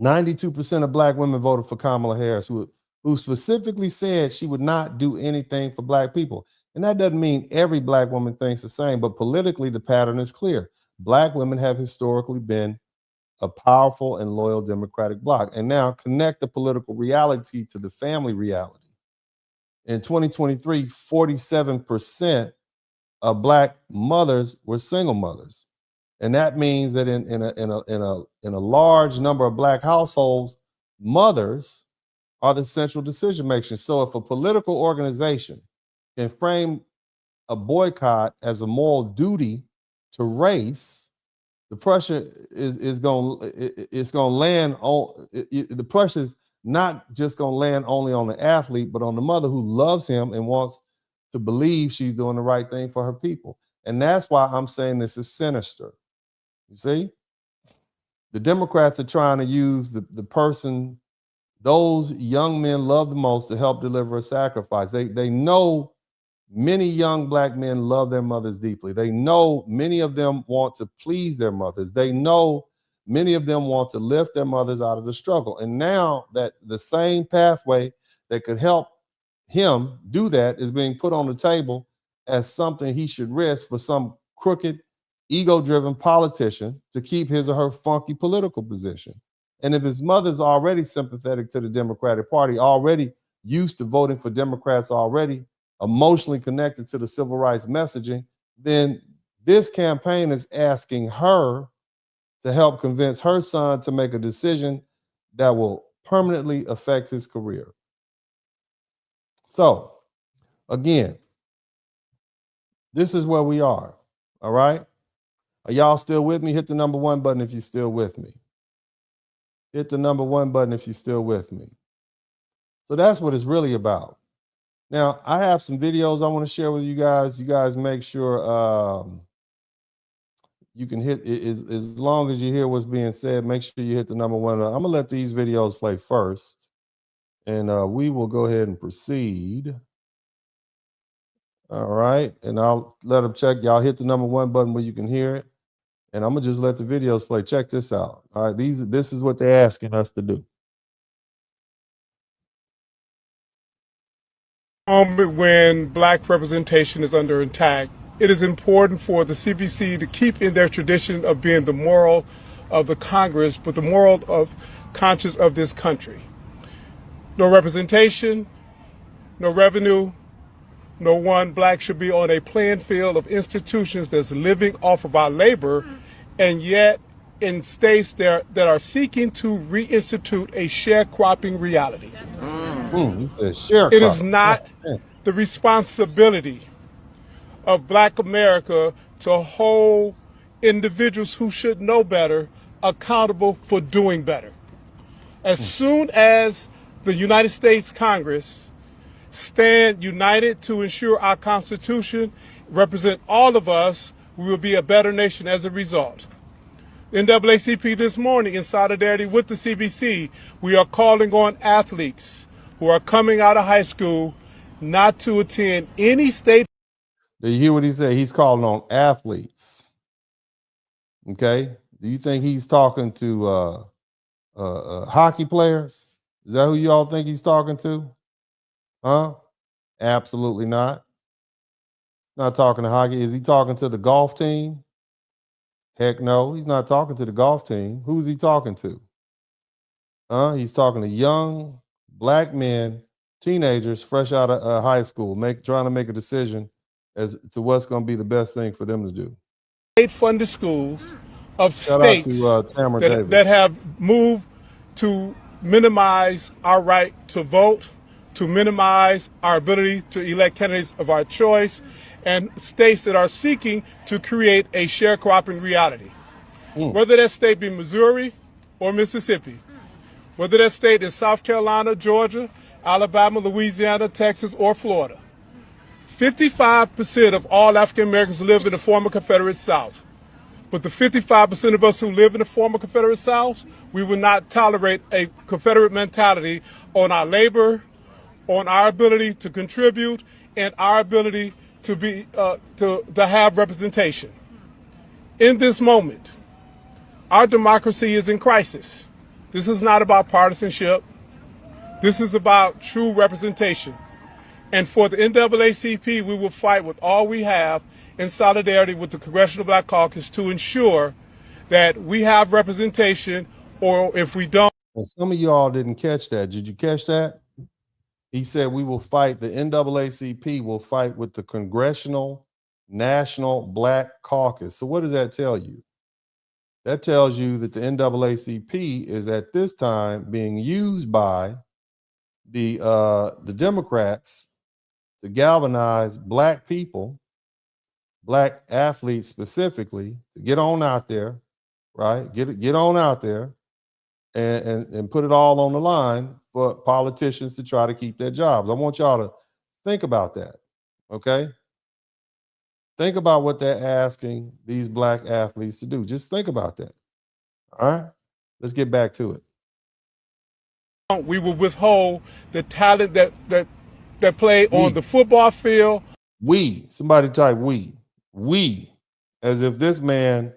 92% of Black women voted for Kamala Harris, who specifically said she would not do anything for Black people. And that doesn't mean every Black woman thinks the same, but politically the pattern is clear. Black women have historically been a powerful and loyal Democratic bloc. And now connect the political reality to the family reality. In 2023, 47% of Black mothers were single mothers. And that means that in a large number of Black households, mothers are the central decision makers. So if a political organization can frame a boycott as a moral duty to race, the pressure is going to land on the pressure is not just going to land only on the athlete, but on the mother who loves him and wants to believe she's doing the right thing for her people. And that's why I'm saying this is sinister. You see, the Democrats are trying to use the person those young men love the most to help deliver a sacrifice. They know many young Black men love their mothers deeply. They know many of them want to please their mothers. They know many of them want to lift their mothers out of the struggle. And now that the same pathway that could help him do that is being put on the table as something he should risk for some crooked ego-driven politician to keep his or her funky political position. And if his mother's already sympathetic to the Democratic Party, already used to voting for Democrats, already emotionally connected to the civil rights messaging, then this campaign is asking her to help convince her son to make a decision that will permanently affect his career. So, again, this is where we are. All right? Are y'all still with me? Hit the number 1 button if you're still with me. Hit the number 1 button if you're still with me. So that's what it's really about. Now, I have some videos I want to share with you guys. You guys make sure you can hit it as long as you hear what's being said. Make sure you hit the number 1. I'm gonna let these videos play first, and we will go ahead and proceed. All right, and I'll let them check. Y'all hit the number 1 button where you can hear it, and I'm gonna just let the videos play. Check this out. All right, this is what they're asking us to do. Moment when black representation is under attack, it is important for the CBC to keep in their tradition of being the moral of the Congress, but the moral of conscience of this country. No representation, no revenue, no one black should be on a playing field of institutions that's living off of our labor, and yet in states that are seeking to reinstitute a sharecropping reality. He said sharecropping. It is not the responsibility of Black America to hold individuals who should know better accountable for doing better. As soon as the United States Congress stand united to ensure our Constitution represent all of us, we will be a better nation as a result. NAACP this morning, in solidarity with the CBC, we are calling on athletes who are coming out of high school not to attend any state. Do you hear what he said? He's calling on athletes. Okay. Do you think he's talking to hockey players? Is that who you all think he's talking to? Huh? Absolutely not. Not talking to hockey. Is he talking to the golf team? Heck no, he's not talking to the golf team. Who's he talking to? He's talking to young Black men, teenagers, fresh out of high school, trying to make a decision as to what's going to be the best thing for them to do. State-funded schools of Shout states out to, that have moved to minimize our right to vote, to minimize our ability to elect candidates of our choice, and states that are seeking to create a sharecropping reality. Whether that state be Missouri or Mississippi, whether that state is South Carolina, Georgia, Alabama, Louisiana, Texas, or Florida. 55% of all African Americans live in the former Confederate South. But the 55% of us who live in the former Confederate South, we will not tolerate a Confederate mentality on our labor, on our ability to contribute, and our ability to be to have representation. In this moment, our democracy is in crisis. This is not about partisanship. This is about true representation. And for the NAACP, we will fight with all we have in solidarity with the Congressional Black Caucus to ensure that we have representation, or if we don't. Well, some of y'all didn't catch that. Did you catch that? He said we will fight, the NAACP will fight with the Congressional National Black Caucus. So what does that tell you? That tells you that the NAACP is at this time being used by the Democrats to galvanize Black people, Black athletes specifically, to get on out there, right? Get on out there and put it all on the line for politicians to try to keep their jobs. I want y'all to think about that, okay? Think about what they're asking these Black athletes to do. Just think about that. All right, let's get back to it. We will withhold the talent that play on the football field. Somebody type we, as if this man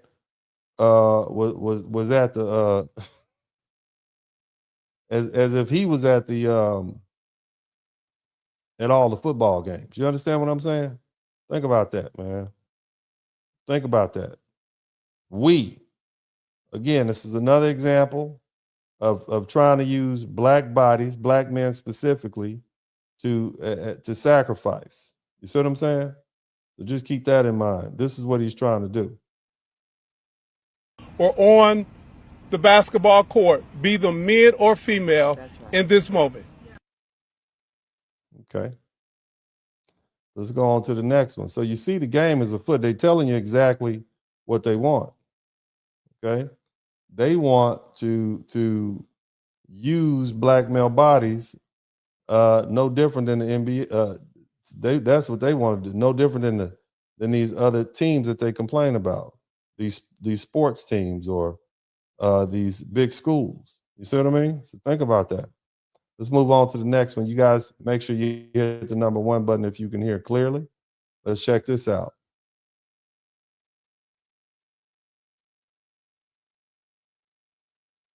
was at the as if he was at the at all the football games. You understand what I'm saying? Think about that, man. Think about that. We, again, this is another example of trying to use black bodies, black men specifically, to sacrifice. You see what I'm saying? So just keep that in mind. This is what he's trying to do. Or on the basketball court, be the male or female in this moment. Okay. Let's go on to the next one. So you see the game is afoot. They're telling you exactly what they want. Okay. They want to use black male bodies, no different than the NBA. That's what they want to do. No different than these other teams that they complain about. These sports teams or these big schools. You see what I mean? So think about that. Let's move on to the next one. You guys make sure you hit the number 1 button if you can hear clearly. Let's check this out.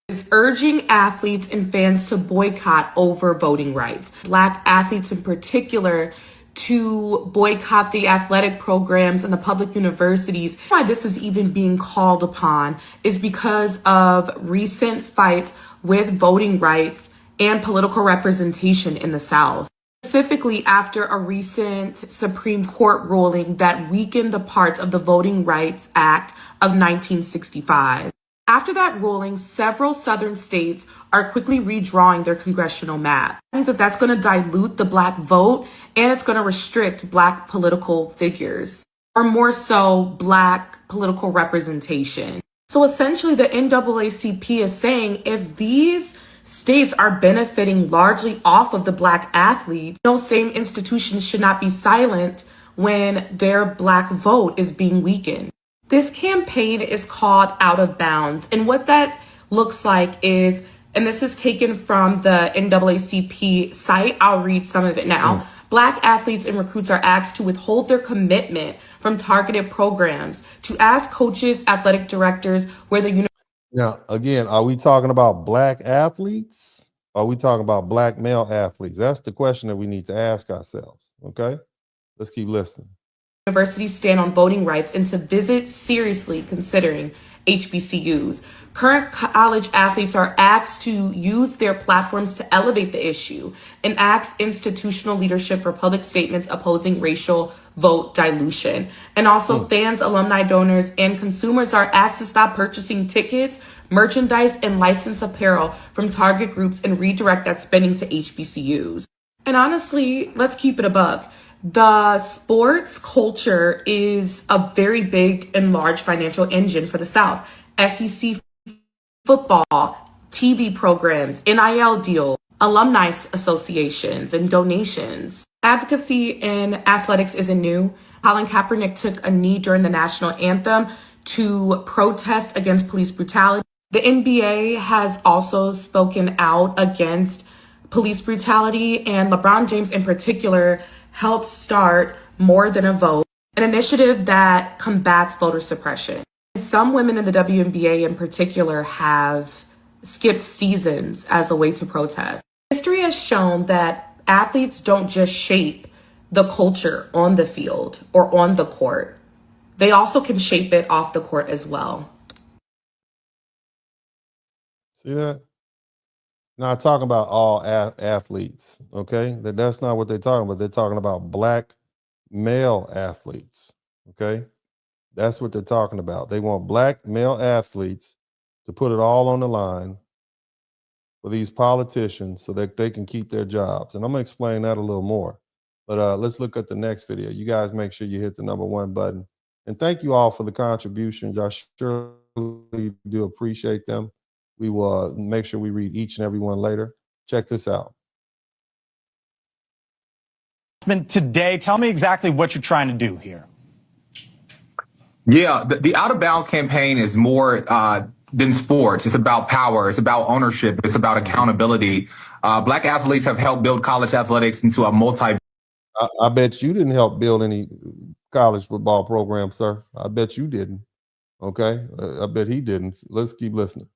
Is urging athletes and fans to boycott over voting rights. Black athletes in particular to boycott the athletic programs and the public universities. Why this is even being called upon is because of recent fights with voting rights and political representation in the South. Specifically after a recent Supreme Court ruling that weakened the parts of the Voting Rights Act of 1965. After that ruling, several southern states are quickly redrawing their congressional map. That means that that's going to dilute the black vote and it's going to restrict black political figures, or more so black political representation. So essentially the NAACP is saying if these states are benefiting largely off of the black athletes, those same institutions should not be silent when their black vote is being weakened. This campaign is called Out of Bounds. And what that looks like is, and this is taken from the NAACP site, I'll read some of it now. Black athletes and recruits are asked to withhold their commitment from targeted programs, to ask coaches, athletic directors, where the Now, again, are we talking about black athletes? Or are we talking about black male athletes? That's the question that we need to ask ourselves. Okay, let's keep listening. Universities stand on voting rights and to visit seriously considering HBCUs. Current college athletes are asked to use their platforms to elevate the issue and ask institutional leadership for public statements opposing racial vote dilution. And also fans, alumni, donors, and consumers are asked to stop purchasing tickets, merchandise, and licensed apparel from target groups and redirect that spending to HBCUs. And honestly, let's keep it above. The sports culture is a very big and large financial engine for the South. SEC football, TV programs, NIL deals, alumni associations, and donations. Advocacy in athletics isn't new. Colin Kaepernick took a knee during the national anthem to protest against police brutality. The NBA has also spoken out against police brutality, and LeBron James in particular helped start More Than a Vote, an initiative that combats voter suppression. Some women in the WNBA in particular have skipped seasons as a way to protest. History has shown that athletes don't just shape the culture on the field or on the court. They also can shape it off the court as well. See that? Not talking about all athletes, okay? That's not what they're talking about. They're talking about black male athletes, okay? That's what they're talking about. They want black male athletes to put it all on the line for these politicians so that they can keep their jobs. And I'm going to explain that a little more. But let's look at the next video. You guys make sure you hit the number 1 button. And thank you all for the contributions. I surely do appreciate them. We will make sure we read each and every one later. Check this out. Today, tell me exactly what you're trying to do here. Yeah, the Out of Bounds campaign is more than sports. It's about power. It's about ownership. It's about accountability. Black athletes have helped build college athletics into a I bet you didn't help build any college football program, sir. I bet you didn't. Okay. I bet he didn't. Let's keep listening.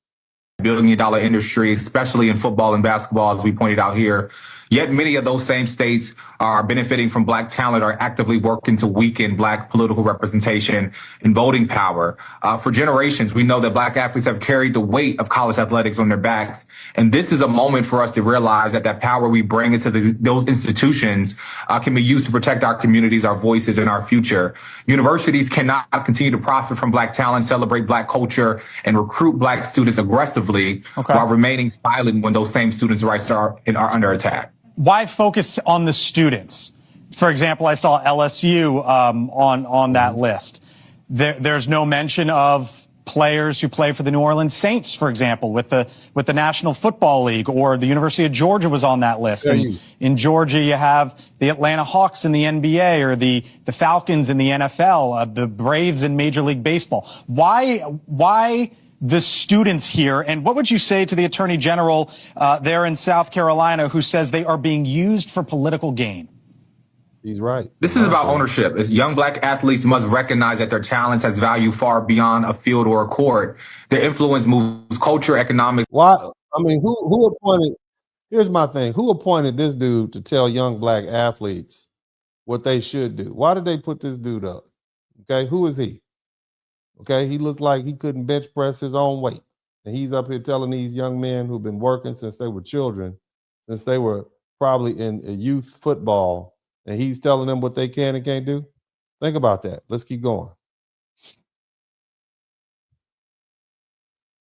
multi-billion-dollar industry, especially in football and basketball, as we pointed out here. Yet many of those same states are benefiting from Black talent, are actively working to weaken Black political representation and voting power. For generations, we know that Black athletes have carried the weight of college athletics on their backs. And this is a moment for us to realize that that power we bring into those institutions can be used to protect our communities, our voices, and our future. Universities cannot continue to profit from Black talent, celebrate Black culture, and recruit Black students aggressively while remaining silent when those same students' rights are under attack. Why focus on the students? For example, I saw LSU on that list. There's no mention of players who play for the New Orleans Saints, for example, with the National Football League, or the University of Georgia was on that list. And in Georgia, you have the Atlanta Hawks in the NBA, or the Falcons in the NFL, the Braves in Major League Baseball. Why the students here? And what would you say to the Attorney General there in South Carolina, who says they are being used for political gain? He's right. This is about ownership. As young Black athletes must recognize that their talents has value far beyond a field or a court. Their influence moves culture, economics. Why? I mean, who appointed? Here's my thing. Who appointed this dude to tell young Black athletes what they should do? Why did they put this dude up? Okay, who is he? Okay, he looked like he couldn't bench press his own weight. And he's up here telling these young men who've been working since they were children, since they were probably in a youth football, and he's telling them what they can and can't do. Think about that. Let's keep going.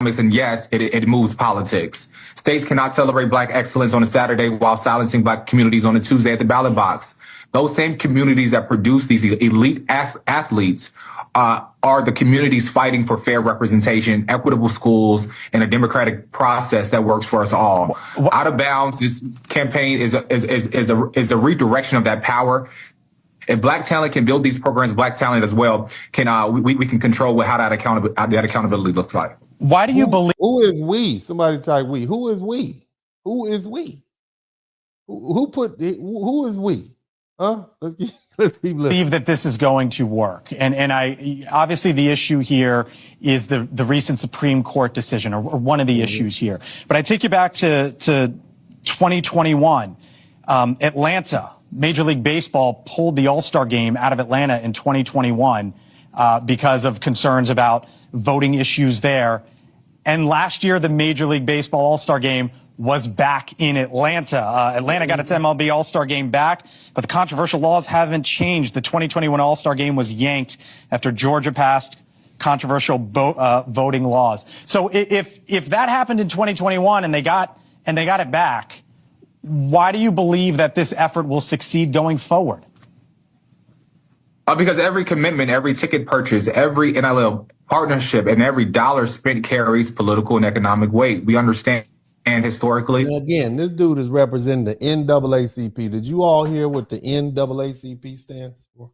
And yes, it moves politics. States cannot celebrate Black excellence on a Saturday while silencing Black communities on a Tuesday at the ballot box. Those same communities that produce these elite athletes are the communities fighting for fair representation, equitable schools, and a democratic process that works for us all. Out of bounds, this campaign is the redirection of that power. If Black talent can build these programs, Black talent as well can we can control how that accountability looks like. Why do you believe? Who is we? Somebody type we. Who is we? Who is we? Who is we? Huh? Let's keep listening. Believe that this is going to work, and I obviously the issue here is the recent Supreme Court decision, or one of the issues here. But I take you back to 2021, Atlanta. Major League Baseball pulled the All-Star game out of Atlanta in 2021 because of concerns about voting issues there. And last year, the Major League Baseball All-Star game was back in Atlanta. Atlanta got its MLB All-Star game back, but the controversial laws haven't changed. The 2021 All-Star game was yanked after Georgia passed controversial voting laws. So if that happened in 2021 and they got it back, why do you believe that this effort will succeed going forward? Because every commitment, every ticket purchase, every NIL partnership, and every dollar spent carries political and economic weight. We understand historically. And again, this dude is representing the NAACP. Did you all hear what the NAACP stands for?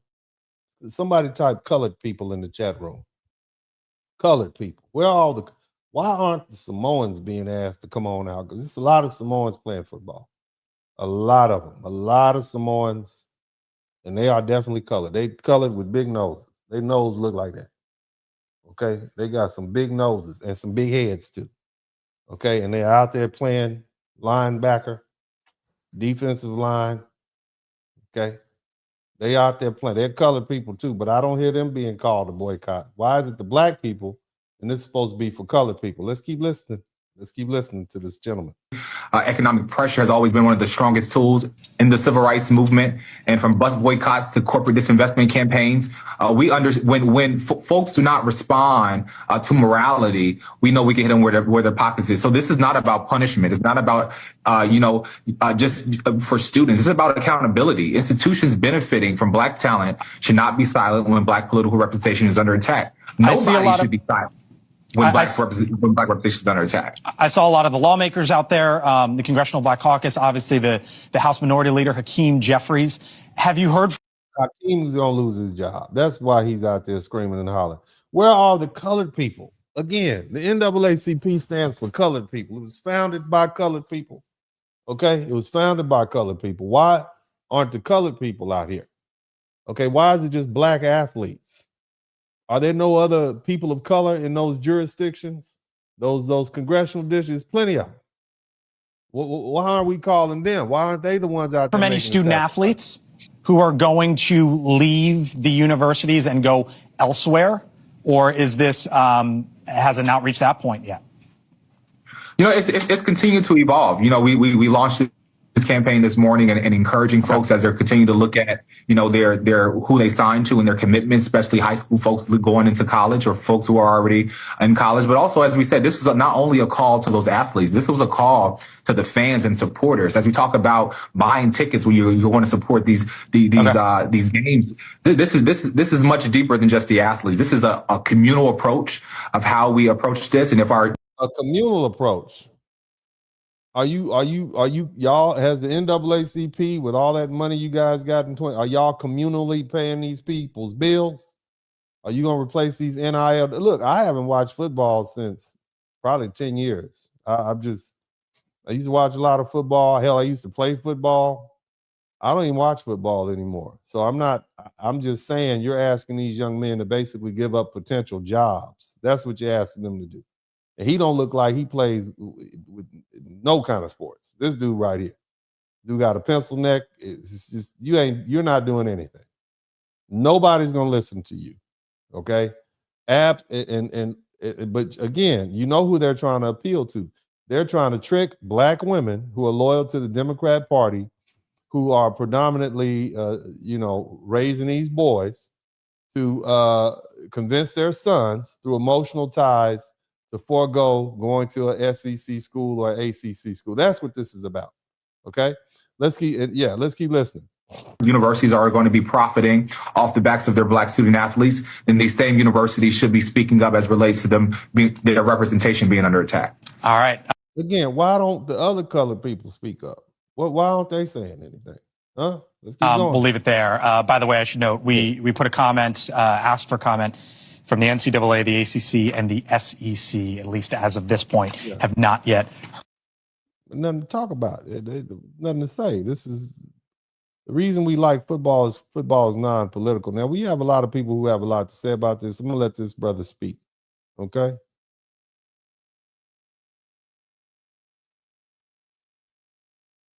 Somebody type colored people in the chat room. Colored people. Why aren't the Samoans being asked to come on out? Because there's a lot of Samoans playing football. A lot of them. A lot of Samoans. And they are definitely colored. They colored with big noses. Their nose look like that. Okay? They got some big noses and some big heads too. Okay? And they're out there playing linebacker, defensive line. Okay? They out there playing. They're colored people too, but I don't hear them being called to boycott. Why is it the Black people? And this is supposed to be for colored people. Let's keep listening. Let's keep listening to this gentleman. Economic pressure has always been one of the strongest tools in the civil rights movement, and from bus boycotts to corporate disinvestment campaigns, when folks do not respond to morality, we know we can hit them where their pockets is. So this is not about punishment. It's not about just for students. It's about accountability. Institutions benefiting from Black talent should not be silent when Black political representation is under attack. Nobody should be silent when Black representation is under attack. I saw a lot of the lawmakers out there, the Congressional Black Caucus, obviously the House Minority Leader, Hakeem Jeffries. Have you heard? Hakeem's going to lose his job. That's why he's out there screaming and hollering. Where are the colored people? Again, the NAACP stands for colored people. It was founded by colored people. Okay? It was founded by colored people. Why aren't the colored people out here? Okay, why is it just Black athletes? Are there no other people of color in those jurisdictions? Those congressional districts, plenty of them. Why aren't we calling them? Why aren't they the ones out there? For many student athletes who are going to leave the universities and go elsewhere, or is this has it not reached that point yet? You know, it's continuing to evolve. You know, we launched this campaign this morning and encouraging folks as they're continuing to look at, you know, their who they signed to and their commitments, especially high school folks going into college or folks who are already in college. But also, as we said, this was not only a call to those athletes. This was a call to the fans and supporters. As we talk about buying tickets when you want to support these games, this is much deeper than just the athletes. This is a communal approach of how we approach this. And if a communal approach. Are you y'all, has the NAACP, with all that money you guys got in 20, are y'all communally paying these people's bills? Are you going to replace these NIL? Look, I haven't watched football since probably 10 years. I used to watch a lot of football. Hell, I used to play football. I don't even watch football anymore. So I'm just saying, you're asking these young men to basically give up potential jobs. That's what you're asking them to do. And he don't look like he plays with no kind of sports. This dude right here, dude got a pencil neck. It's just, you're not doing anything. Nobody's gonna listen to you. Okay. But again, you know who they're trying to appeal to. They're trying to trick black women who are loyal to the Democrat Party, who are predominantly raising these boys to convince their sons through emotional ties to forego going to a SEC school or ACC school. That's what this is about. Okay, let's keep listening. Universities are going to be profiting off the backs of their black student athletes, then these same universities should be speaking up as relates to them their representation being under attack. All right. Again, why don't the other colored people speak up? Why aren't they saying anything? Huh? Let's keep going. We'll leave it there. By the way, I should note we put a comment, asked for comment from the NCAA, the ACC, and the SEC, at least as of this point, have not yet. Nothing to talk about. Nothing to say. This is the reason we like football is non-political. Now, we have a lot of people who have a lot to say about this. I'm going to let this brother speak. Okay?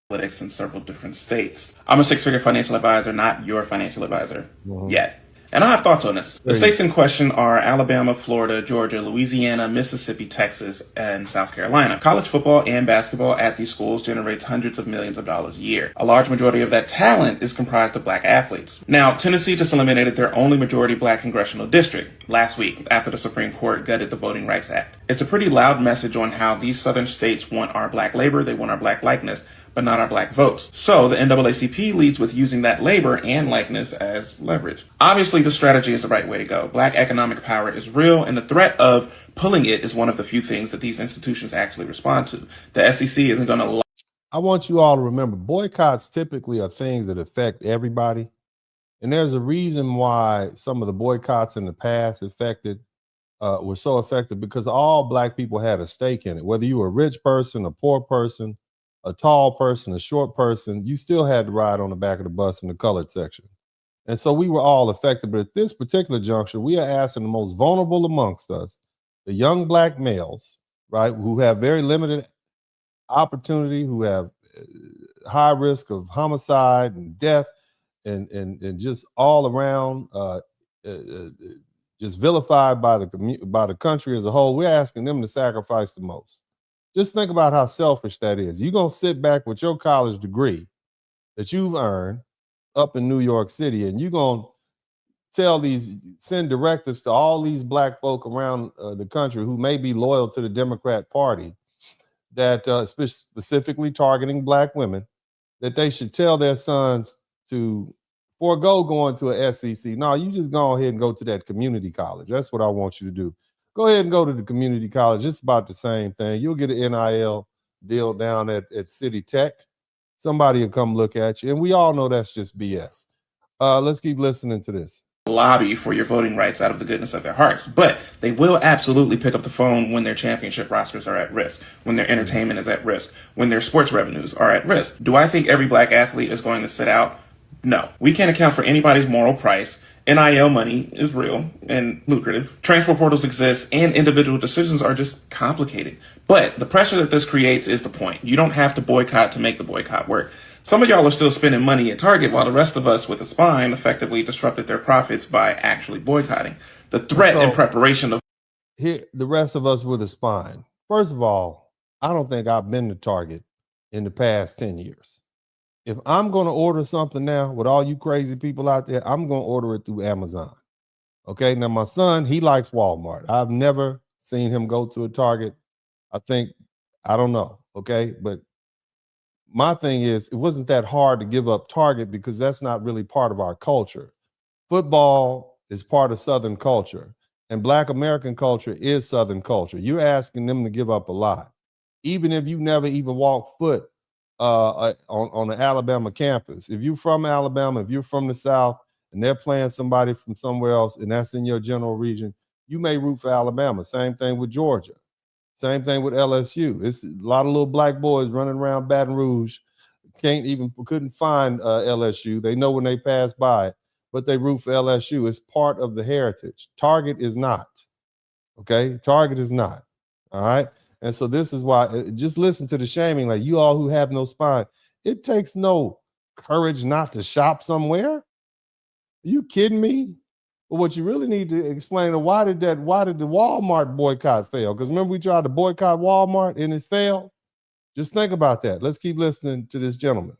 In several different states. I'm a six-figure financial advisor, not your financial advisor yet. And I have thoughts on this. The states in question are Alabama, Florida, Georgia, Louisiana, Mississippi, Texas, and South Carolina. College football and basketball at these schools generates hundreds of millions of dollars a year. A large majority of that talent is comprised of black athletes. Now, Tennessee just eliminated their only majority black congressional district last week after the Supreme Court gutted the Voting Rights Act. It's a pretty loud message on how these southern states want our black labor, they want our black likeness, but not our black votes. So the NAACP leads with using that labor and likeness as leverage. Obviously, the strategy is the right way to go. Black economic power is real, and the threat of pulling it is one of the few things that these institutions actually respond to. The SEC isn't going to... I want you all to remember, boycotts typically are things that affect everybody. And there's a reason why some of the boycotts in the past were so effective, because all black people had a stake in it. Whether you were a rich person, a poor person, a tall person, a short person, you still had to ride on the back of the bus in the colored section. And so we were all affected. But at this particular juncture, we are asking the most vulnerable amongst us, the young black males, right, who have very limited opportunity, who have high risk of homicide and death and just all around just vilified by the country as a whole. We're asking them to sacrifice the most. Just think about how selfish that is. You're going to sit back with your college degree that you've earned up in New York City, and you're going to send directives to all these black folk around the country who may be loyal to the Democrat Party, that specifically targeting black women, that they should tell their sons to forego going to a SEC. No, you just go ahead and go to that community college. That's what I want you to do. Go ahead and go to the community college. It's about the same thing. You'll get an NIL deal down at City Tech. Somebody will come look at you. And we all know that's just BS. Let's keep listening to this. Lobby for your voting rights out of the goodness of their hearts. But they will absolutely pick up the phone when their championship rosters are at risk, when their entertainment is at risk, when their sports revenues are at risk. Do I think every black athlete is going to sit out? No. We can't account for anybody's moral price. NIL money is real and lucrative. Transfer portals exist, and individual decisions are just complicated. But the pressure that this creates is the point. You don't have to boycott to make the boycott work. Some of y'all are still spending money at Target, while the rest of us with a spine effectively disrupted their profits by actually boycotting. The threat and preparation of here, the rest of us with a spine. First of all, I don't think I've been to Target in the past 10 years. If I'm going to order something now with all you crazy people out there, I'm going to order it through Amazon. Okay. Now, my son, he likes Walmart. I've never seen him go to a Target. I don't know. Okay. But my thing is, it wasn't that hard to give up Target because that's not really part of our culture. Football is part of Southern culture, and Black American culture is Southern culture. You're asking them to give up a lot. Even if you never even walked foot on the Alabama campus. If you're from Alabama, if you're from the South, and they're playing somebody from somewhere else, and that's in your general region, you may root for Alabama. Same thing with Georgia. Same thing with LSU. It's a lot of little black boys running around Baton Rouge, couldn't find LSU. They know when they pass by it, but they root for LSU. It's part of the heritage. Target is not. Okay? Target is not. All right? And so this is why, just listen to the shaming, like you all who have no spine. It takes no courage not to shop somewhere. Are you kidding me? But what you really need to explain is why did the Walmart boycott fail? Because remember we tried to boycott Walmart and it failed? Just think about that. Let's keep listening to this gentleman.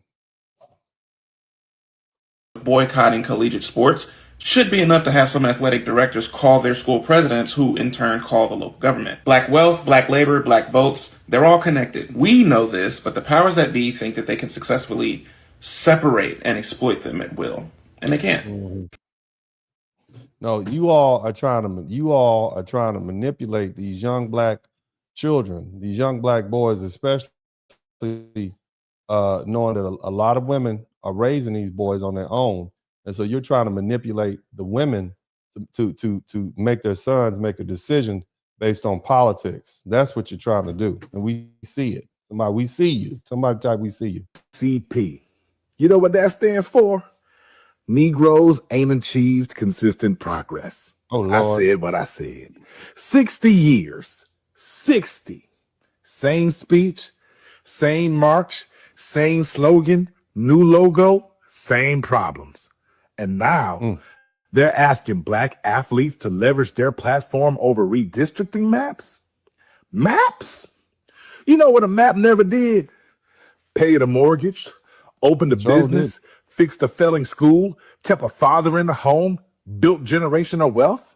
Boycotting collegiate sports should be enough to have some athletic directors call their school presidents, who in turn call the local government. Black wealth, black labor, black votes, they're all connected. We know this, but the powers that be think that they can successfully separate and exploit them at will. And they can't. Mm-hmm. No, you all are trying to manipulate these young black children, these young black boys, especially knowing that a lot of women are raising these boys on their own. And so you're trying to manipulate the women to make their sons make a decision based on politics. That's what you're trying to do. And we see it. We see you. Somebody type, we see you. CP. You know what that stands for? Negroes ain't achieved consistent progress. Oh, Lord. I said what I said. 60 years. 60. Same speech, same march, same slogan, new logo, same problems. And now they're asking black athletes to leverage their platform over redistricting maps? Maps? You know what a map never did? Paid a mortgage, opened a business, fixed a failing school, kept a father in the home, built generational wealth.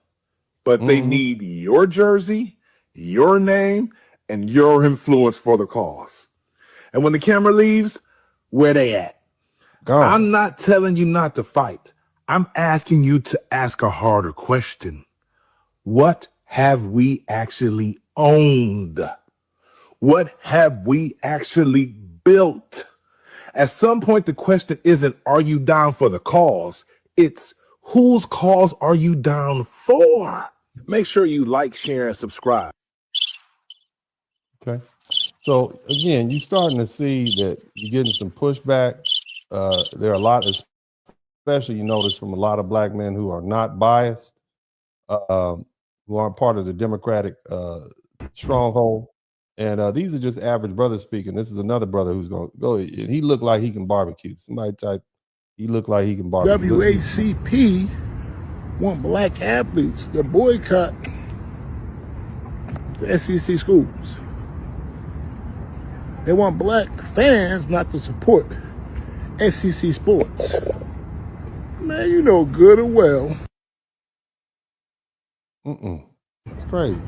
But they need your jersey, your name, and your influence for the cause. And when the camera leaves, where they at? Gone. I'm not telling you not to fight. I'm asking you to ask a harder question. What have we actually owned? What have we actually built? At some point, the question isn't, are you down for the cause? It's, whose cause are you down for? Make sure you like, share, and subscribe. Okay. So again, you're starting to see that you're getting some pushback. There are a lot, especially you notice from a lot of black men who are not biased, who aren't part of the Democratic stronghold. And these are just average brothers speaking. This is another brother who's going to go. He looked like he can barbecue. Somebody type, he looked like he can barbecue. NAACP want black athletes to boycott the SEC schools. They want black fans not to support SEC sports. Man, you know good and well. It's crazy.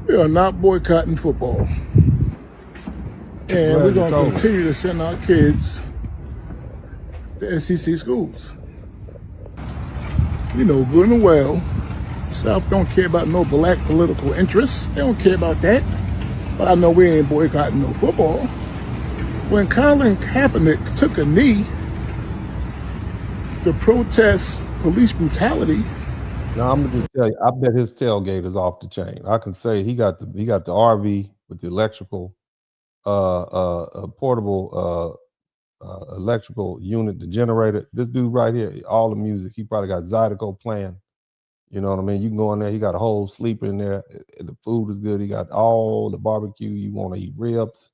We are not boycotting football. And we're going to continue to send our kids to SEC schools. We know good and well, the South don't care about no black political interests. They don't care about that. But I know we ain't boycotting no football. When Colin Kaepernick took a knee to protest police brutality. Now I'm gonna just tell you, I bet his tailgate is off the chain. I can say he got the RV with the electrical, portable electrical unit, the generator. This dude right here, all the music, he probably got Zydeco playing. You know what I mean? You can go in there, he got a whole sleeper in there. The food is good. He got all the barbecue. You want to eat ribs,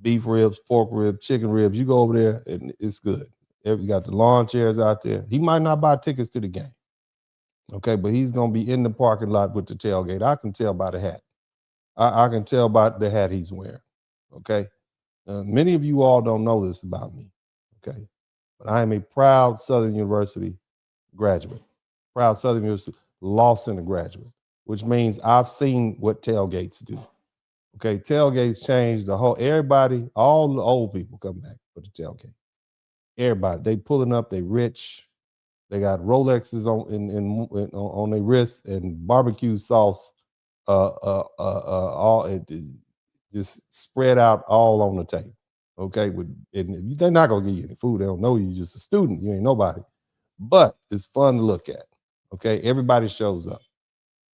beef ribs, pork ribs, chicken ribs. You go over there and it's good. You got the lawn chairs out there. He might not buy tickets to the game. Okay, but he's going to be in the parking lot with the tailgate. I can tell by the hat. I can tell by the hat he's wearing. Okay. Many of you all don't know this about me. Okay. But I am a proud Southern University graduate. Proud Southern University Law Center graduate, which means I've seen what tailgates do. Okay, tailgates change the whole, everybody, all the old people come back for the tailgate. Everybody, they pulling up, they rich, they got Rolexes on their wrists and barbecue sauce, all it just spread out all on the table. Okay, they're not gonna give you any food. They don't know you, just a student. You ain't nobody, but it's fun to look at. Okay, everybody shows up.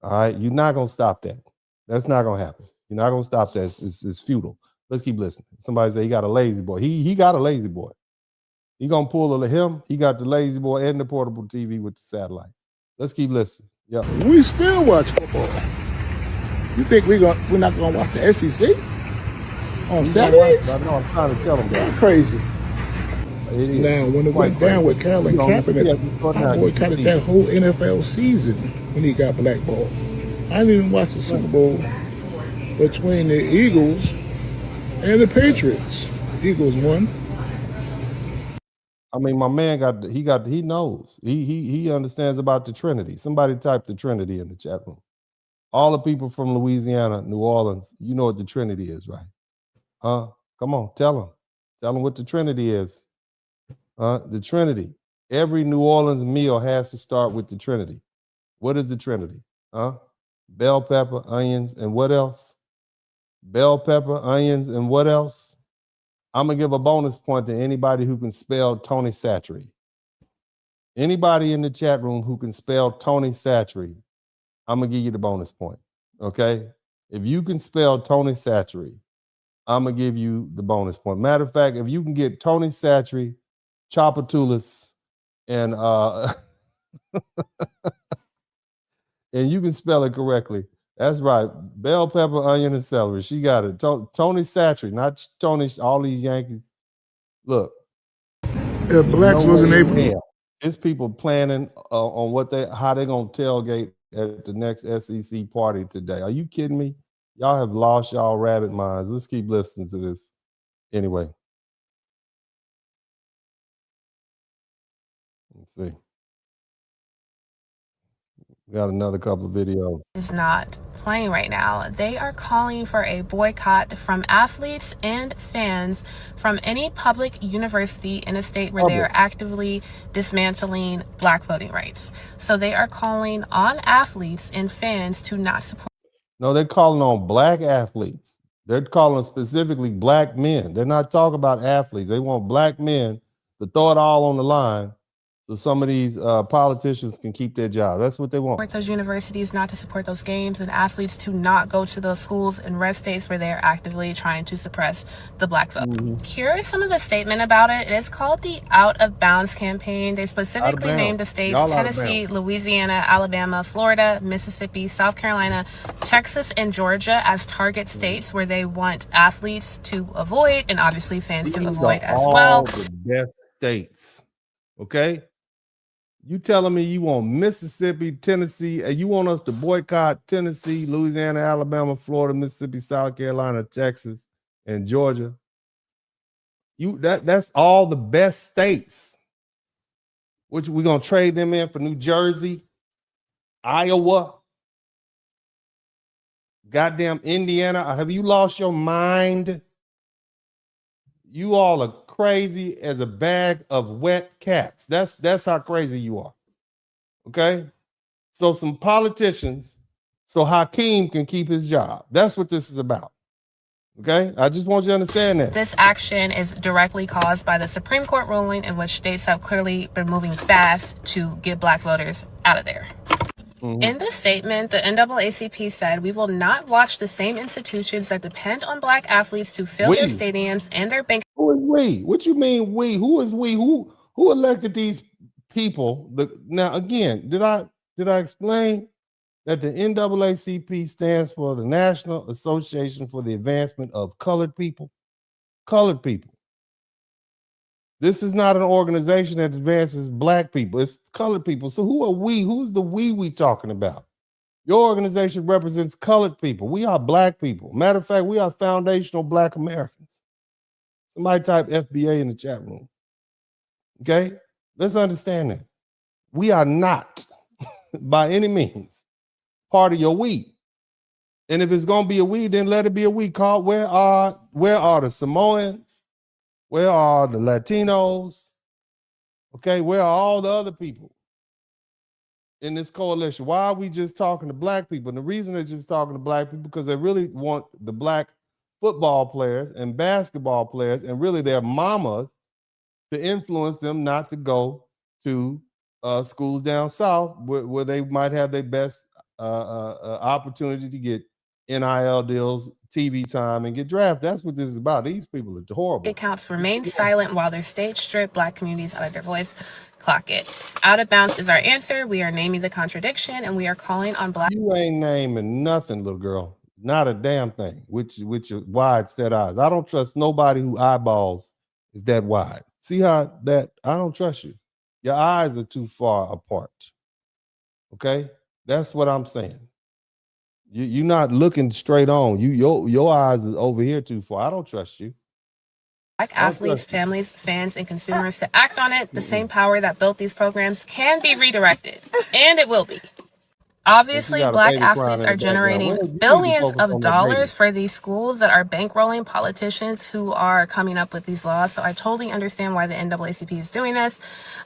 All right, you're not gonna stop that. That's not gonna happen. You're not gonna stop that. It's futile. Let's keep listening. Somebody say he got a lazy boy. He got a lazy boy. He gonna pull him. He got the lazy boy and the portable TV with the satellite. Let's keep listening. Yeah. We still watch football. You think we're not gonna watch the SEC on Saturdays? I know. I'm trying to tell him that. That's crazy. Now, when it went down with Colin Kaepernick, I boycotted that whole NFL season when he got blackballed. I didn't even watch the Super Bowl between the Eagles and the Patriots. The Eagles won. I mean, my man he knows. He understands about the Trinity. Somebody type the Trinity in the chat room. All the people from Louisiana, New Orleans, you know what the Trinity is, right? Huh? Come on, tell them. Tell them what the Trinity is. The Trinity. Every New Orleans meal has to start with the Trinity. What is the Trinity? Bell pepper, onions, and what else? Bell pepper, onions, and what else? I'm going to give a bonus point to anybody who can spell Tony Satchery. Anybody in the chat room who can spell Tony Satchery, I'm going to give you the bonus point. Okay? If you can spell Tony Satchery, I'm going to give you the bonus point. Matter of fact, if you can get Tony Satchery, Chopatulis, and and you can spell it correctly. That's right. Bell pepper, onion, and celery. She got it. Tony Satchery, not Tony, all these Yankees. Look. If blacks wasn't able to. It's people planning on how they're going to tailgate at the next SEC party today. Are you kidding me? Y'all have lost y'all rabbit minds. Let's keep listening to this. Anyway. Let's see. We got another couple of videos. Is not playing right now. They are calling for a boycott from athletes and fans from any public university in a state where they are actively dismantling black voting rights. So they are calling on athletes and fans to not support. No, they're calling on black athletes. They're calling specifically black men. They're not talking about athletes. They want black men to throw it all on the line so some of these politicians can keep their job. That's what they want. Support those universities not to support those games, and athletes to not go to those schools in red states where they are actively trying to suppress the black vote. Here is some of the statement about it. It is called the Out of Bounds campaign. They specifically named the states Tennessee, Louisiana, Alabama, Florida, Mississippi, South Carolina, Texas, and Georgia as target states where they want athletes to avoid, and obviously fans to avoid as well. The best states. Okay? You telling me you want Mississippi, Tennessee, and you want us to boycott Tennessee, Louisiana, Alabama, Florida, Mississippi, South Carolina, Texas, and Georgia? That's all the best states. Which we're gonna trade them in for New Jersey, Iowa, goddamn Indiana. Have you lost your mind? You all are crazy as a bag of wet cats. That's how crazy you are. Okay? So some politicians, so Hakeem can keep his job. That's what this is about. Okay? I just want you to understand that. This action is directly caused by the Supreme Court ruling in which states have clearly been moving fast to get black voters out of there. In this statement, the NAACP said, "We will not watch the same institutions that depend on black athletes to fill their stadiums and their bank Who is we? What you mean we? Who is we? Who elected these people? Now again, did I explain that the NAACP stands for the National Association for the Advancement of Colored People? Colored people. This is not an organization that advances black people. It's colored people. So who are we? Who's the we talking about? Your organization represents colored people. We are black people. Matter of fact, we are foundational black Americans. Somebody type FBA in the chat room. Okay? Let's understand that. We are not, by any means, part of your we. And if it's gonna be a we, then let it be a we. Called where are the Samoans? Where are the Latinos? Okay, where are all the other people in this coalition? Why are we just talking to black people? And the reason they're just talking to black people because they really want the black football players and basketball players and really their mamas to influence them not to go to schools down south where they might have their best opportunity to get NIL deals, TV time, and get drafted. That's what this is about. These people are horrible. Accounts remain silent while their stage strip black communities out of their voice. Clock it. Out of bounds is our answer. We are naming the contradiction, and we are calling on black. You ain't naming nothing, little girl. Not a damn thing. With your wide set eyes. I don't trust nobody who eyeballs is that wide. See how that? I don't trust you. Your eyes are too far apart. Okay, that's what I'm saying. You're not looking straight on. Your eyes is over here too far. I don't trust you. Black athletes, families, fans, and consumers to act on it. The same power that built these programs can be redirected, and it will be. Obviously, black athletes are generating billions of dollars for these schools that are bankrolling politicians who are coming up with these laws. So I totally understand why the NAACP is doing this.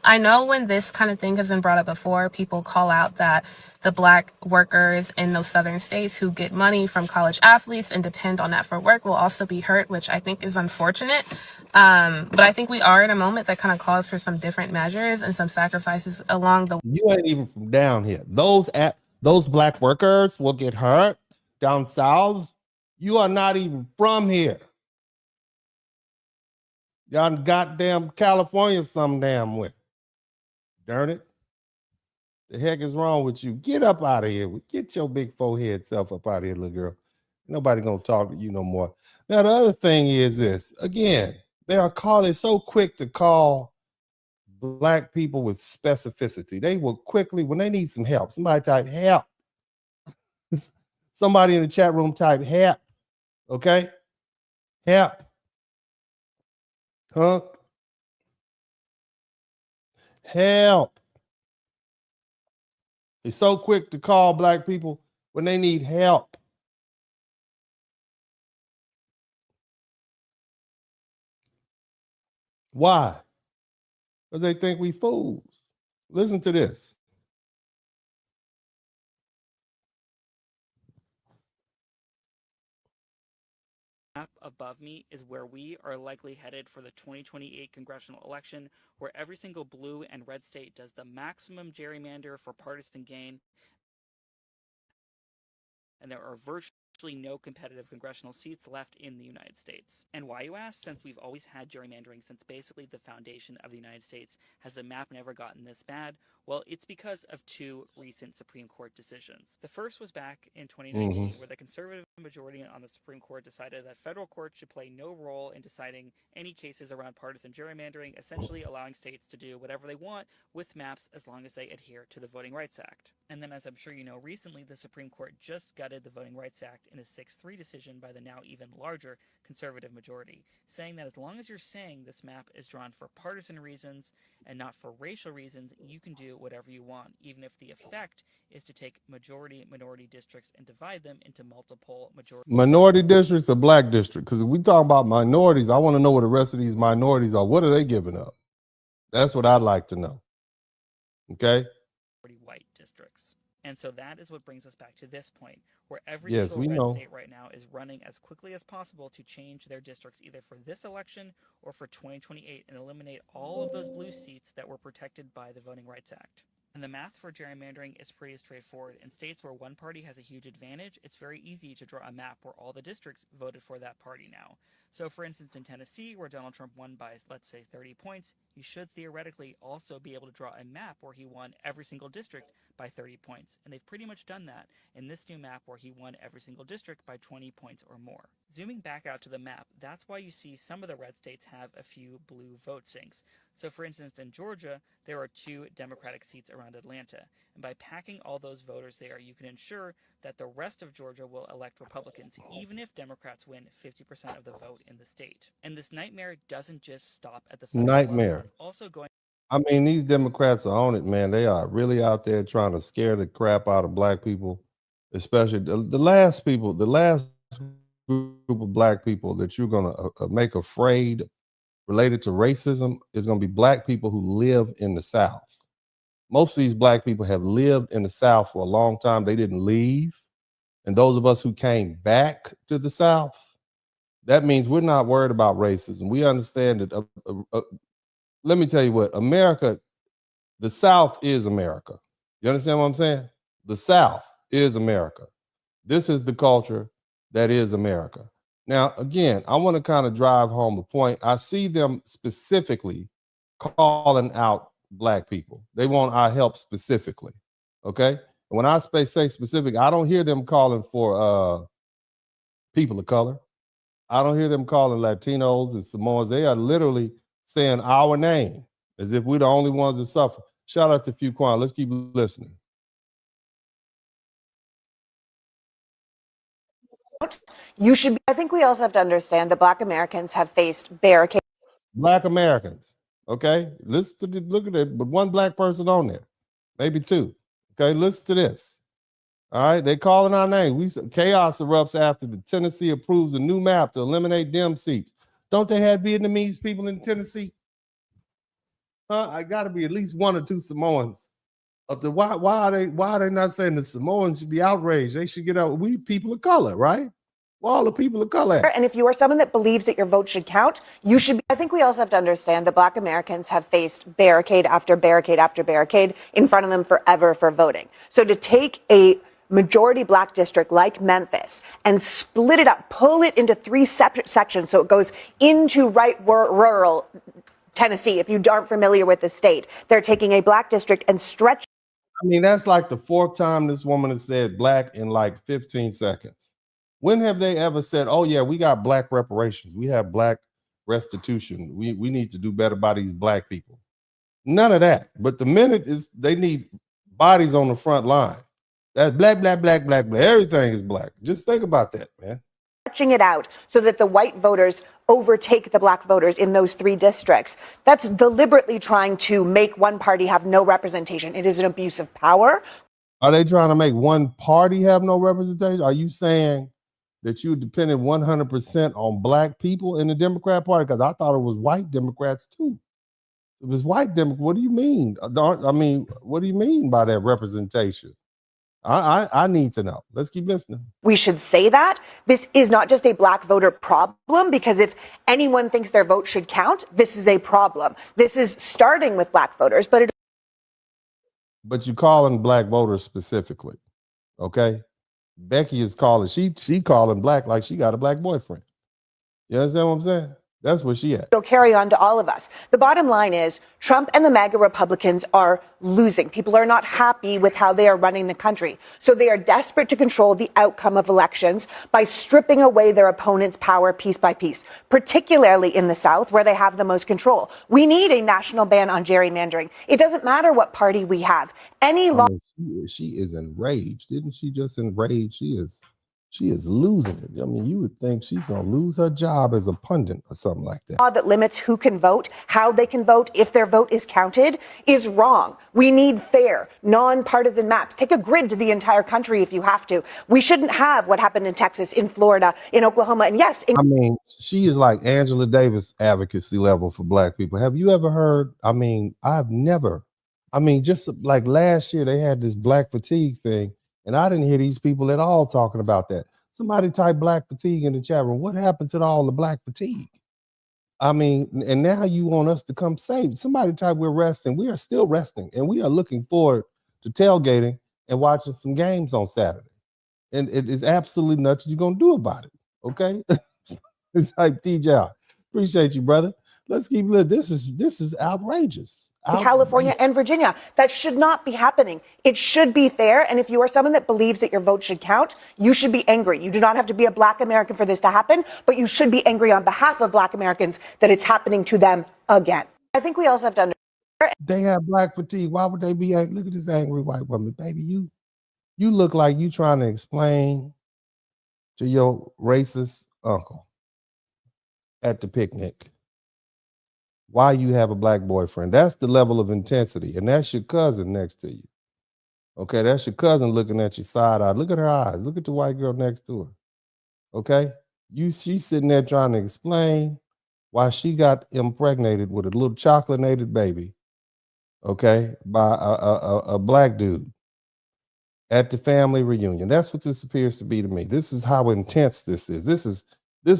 I know when this kind of thing has been brought up before, people call out that the black workers in those southern states who get money from college athletes and depend on that for work will also be hurt, which I think is unfortunate. But I think we are in a moment that kind of calls for some different measures and some sacrifices along the way. You ain't even from down here. Those black workers will get hurt down south. You are not even from here. Y'all in goddamn California some damn way. Darn it. The heck is wrong with you? Get up out of here. Get your big forehead self up out of here, little girl. Nobody gonna talk to you no more. Now, the other thing is this. Again, they're so quick to call black people with specificity. They will quickly, when they need some help, somebody type help. Somebody in the chat room type help. Okay? Help. Huh? Help. They're so quick to call black people when they need help. Why? Because they think we fools. Listen to this. Map above me is where we are likely headed for the 2028 congressional election, where every single blue and red state does the maximum gerrymander for partisan gain, and there are virtually no competitive congressional seats left in the United States. And why, you ask? Since we've always had gerrymandering since basically the foundation of the United States, has the map never gotten this bad? Well, it's because of two recent Supreme Court decisions. The first was back in 2019, where the conservative majority on the Supreme Court decided that federal courts should play no role in deciding any cases around partisan gerrymandering, essentially allowing states to do whatever they want with maps as long as they adhere to the Voting Rights Act. And then, as I'm sure you know, recently the Supreme Court just gutted the Voting Rights Act in a 6-3 decision by the now even larger conservative majority, saying that as long as you're saying this map is drawn for partisan reasons and not for racial reasons, you can do whatever you want, even if the effect is to take majority-minority districts and divide them into multiple minority districts or black districts? Because if we talk about minorities, I want to know what the rest of these minorities are. What are they giving up? That's what I'd like to know. Okay? White districts. And so that is what brings us back to this point, where every Yes, single we red know. state right now is running as quickly as possible to change their districts either for this election or for 2028 and eliminate all of those blue seats that were protected by the Voting Rights Act. And the math for gerrymandering is pretty straightforward. In states where one party has a huge advantage, it's very easy to draw a map where all the districts voted for that party now. So for instance, in Tennessee, where Donald Trump won by, let's say, 30 points, you should theoretically also be able to draw a map where he won every single district by 30 points. And they've pretty much done that in this new map where he won every single district by 20 points or more. Zooming back out to the map, that's why you see some of the red states have a few blue vote sinks. So for instance, in Georgia, there are 2 Democratic seats around Atlanta. And by packing all those voters there, you can ensure that the rest of Georgia will elect Republicans, even if Democrats win 50% of the vote in the state. And this nightmare doesn't just stop at the federal Nightmare. level. It's also going. I mean, these Democrats are on it, man. They are really out there trying to scare the crap out of black people, especially the last group of black people that you're going to make afraid related to racism is going to be black people who live in the South. Most of these black people have lived in the South for a long time. They didn't leave. And those of us who came back to the South, that means we're not worried about racism. We understand that. Let me tell you what, America, the South is America. You understand what I'm saying? The South is America. This is the culture that is America. Now, again, I want to kind of drive home the point. I see them specifically calling out black people. They want our help specifically. Okay. And when I say specific, I don't hear them calling for people of color. I don't hear them calling Latinos and Samoans. They are literally saying our name as if we're the only ones that suffer. Shout out to Fuquan. Let's keep listening. I think we also have to understand that Black Americans have faced barricades. Black Americans. Okay. Listen to look at it, but one black person on there, maybe 2. Okay. Listen to this. All right. They calling our name. Chaos erupts after the Tennessee approves a new map to eliminate Dem seats. Don't they have Vietnamese people in Tennessee? I got to be at least 1 or 2 Samoans. Up there. Why are they not saying the Samoans should be outraged? They should get out. We people of color, right? Well, all the people of color. And if you are someone that believes that your vote should count, you should be. I think we also have to understand that Black Americans have faced barricade after barricade after barricade in front of them forever for voting. So to take a majority black district like Memphis and split it up, pull it into 3 separate sections so it goes into rural Tennessee. If you aren't familiar with the state, they're taking a black district and stretching. I mean, that's like the 4th time this woman has said black in like 15 seconds. When have they ever said, oh yeah, we got black reparations, we have black restitution, we need to do better by these black people? None of that. But the minute is they need bodies on the front line. That's black, black, black, black, black. Everything is black. Just think about that, man. Stretching it out so that the white voters overtake the black voters in those 3 districts. That's deliberately trying to make one party have no representation. It is an abuse of power. Are they trying to make one party have no representation? Are you saying that you depended 100% on black people in the Democrat Party? Because I thought it was white Democrats too. It was white Democrats. What do you mean? I mean, what do you mean by that representation? I need to know. Let's keep listening. We should say that this is not just a black voter problem, because if anyone thinks their vote should count, this is a problem. This is starting with black voters, but you calling black voters specifically, okay? Becky is calling, she calling black like she got a black boyfriend. You understand what I'm saying? That's where she at. It'll carry on to all of us. The bottom line is Trump and the MAGA Republicans are losing. People are not happy with how they are running the country. So they are desperate to control the outcome of elections by stripping away their opponent's power piece by piece, particularly in the South where they have the most control. We need a national ban on gerrymandering. It doesn't matter what party we have. She is enraged. Didn't she just enrage? She is losing it. I mean, you would think she's going to lose her job as a pundit or something like that. Law that limits who can vote, how they can vote, if their vote is counted, is wrong. We need fair, nonpartisan maps. Take a grid to the entire country if you have to. We shouldn't have what happened in Texas, in Florida, in Oklahoma, and yes. I mean, she is like Angela Davis advocacy level for black people. Have you ever heard? I mean, just like last year, they had this black fatigue thing. And I didn't hear these people at all talking about that. Somebody type black fatigue in the chat room. What happened to all the black fatigue? I mean, and now you want us to come save somebody. Type we're resting. We are still resting, and we are looking forward to tailgating and watching some games on Saturday. And it is absolutely nothing you're gonna do about it. Okay, it's like TJ. Appreciate you, brother. Let's keep living. This is outrageous. California and Virginia. That should not be happening. It should be fair. And if you are someone that believes that your vote should count, you should be angry. You do not have to be a Black American for this to happen, but you should be angry on behalf of Black Americans that it's happening to them again. I think we also have to understand. They have Black fatigue. Why would they be angry? Look at this angry white woman. Baby, you look like you trying to explain to your racist uncle at the picnic why you have a Black boyfriend. That's the level of intensity. And that's your cousin next to you. Okay, that's your cousin looking at you side eye. Look at her eyes. Look at the white girl next to her. Okay, she's sitting there trying to explain why she got impregnated with a little chocolate-nated baby, okay, by a Black dude at the family reunion. That's what this appears to be to me. This is how intense this is. This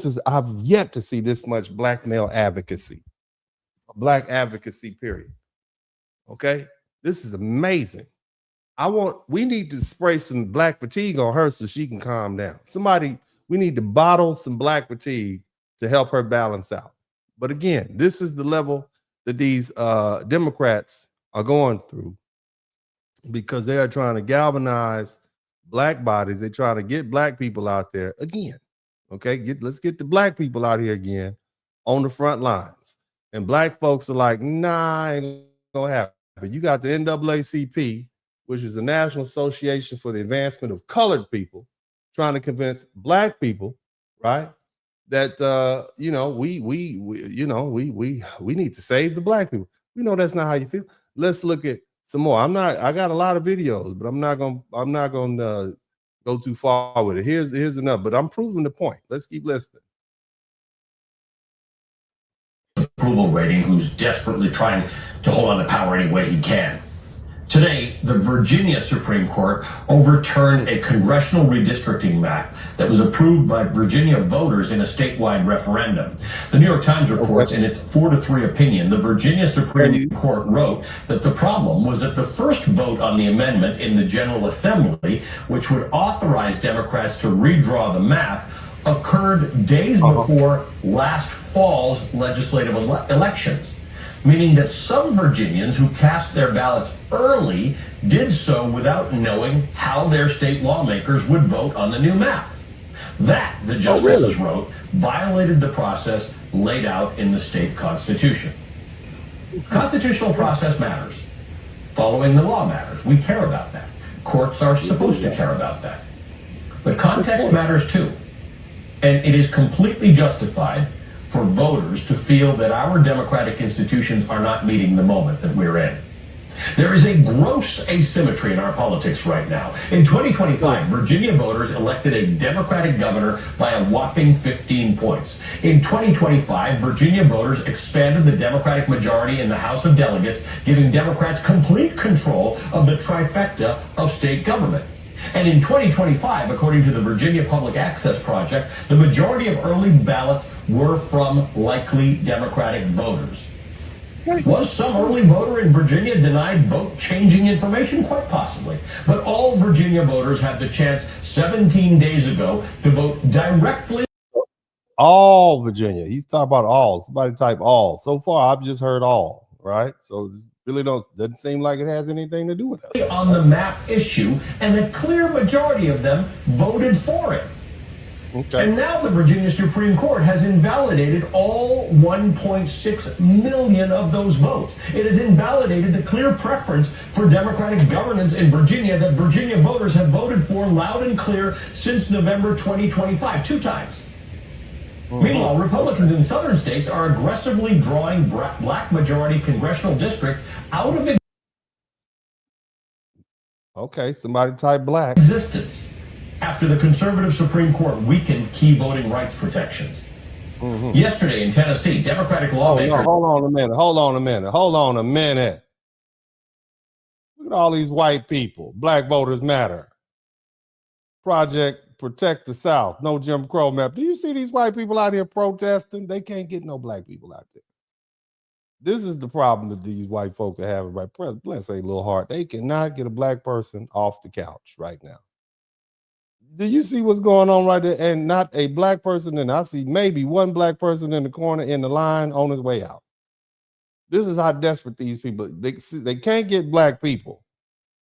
is I've yet to see this much Black male advocacy. Black advocacy, period. Okay, this is amazing. We need to spray some Black fatigue on her so she can calm down. We need to bottle some Black fatigue to help her balance out. But again, this is the level that these Democrats are going through because they are trying to galvanize Black bodies. They're trying to get Black people out there again. Okay, let's get the Black people out here again on the front lines. And Black folks are like, nah, ain't gonna happen. You got the NAACP, which is the National Association for the Advancement of Colored People, trying to convince Black people, right, that we need to save the Black people. We know that's not how you feel. Let's look at some more. I got a lot of videos, but I'm not gonna go too far with it. Here's enough, but I'm proving the point. Let's keep listening. Approval rating who's desperately trying to hold on to power any way he can. Today, the Virginia Supreme Court overturned a congressional redistricting map that was approved by Virginia voters in a statewide referendum. The New York Times reports in its 4-3 opinion, the Virginia Supreme Court wrote that the problem was that the first vote on the amendment in the General Assembly, which would authorize Democrats to redraw the map, occurred days before last fall's legislative elections, meaning that some Virginians who cast their ballots early did so without knowing how their state lawmakers would vote on the new map. That, the justices wrote, violated the process laid out in the state constitution. Constitutional process matters. Following the law matters. We care about that. Courts are supposed to care about that. But context matters too. And it is completely justified for voters to feel that our democratic institutions are not meeting the moment that we're in. There is a gross asymmetry in our politics right now. In 2025, Virginia voters elected a Democratic governor by a whopping 15 points. In 2025, Virginia voters expanded the Democratic majority in the House of Delegates, giving Democrats complete control of the trifecta of state government. And in 2025, according to the Virginia Public Access Project, the majority of early ballots were from likely Democratic voters. Was some early voter in Virginia denied vote-changing information? Quite possibly. But all Virginia voters had the chance 17 days ago to vote directly. All Virginia. He's talking about all. Somebody type all. So far, I've just heard all, right? So really doesn't seem like it has anything to do with us. On the map issue, and a clear majority of them voted for it. Okay. And now the Virginia Supreme Court has invalidated all 1.6 million of those votes. It has invalidated the clear preference for Democratic governance in Virginia that Virginia voters have voted for loud and clear since November 2025, 2 times. Meanwhile, Republicans in southern states are aggressively drawing black majority congressional districts out of somebody type black existence after the conservative Supreme Court weakened key voting rights protections. Yesterday in Tennessee, Democratic lawmakers... Hold on a minute. Look at all these white people. Black voters matter. Project protect the South, no Jim Crow map. Do you see these white people out here protesting? They can't get no black people out there. This is the problem that these white folk are having, right? Bless a little heart. They cannot get a black person off the couch right now. Do you see what's going on right there? And not a black person, and I see maybe one black person in the corner in the line on his way out. This is how desperate these people, they can't get black people.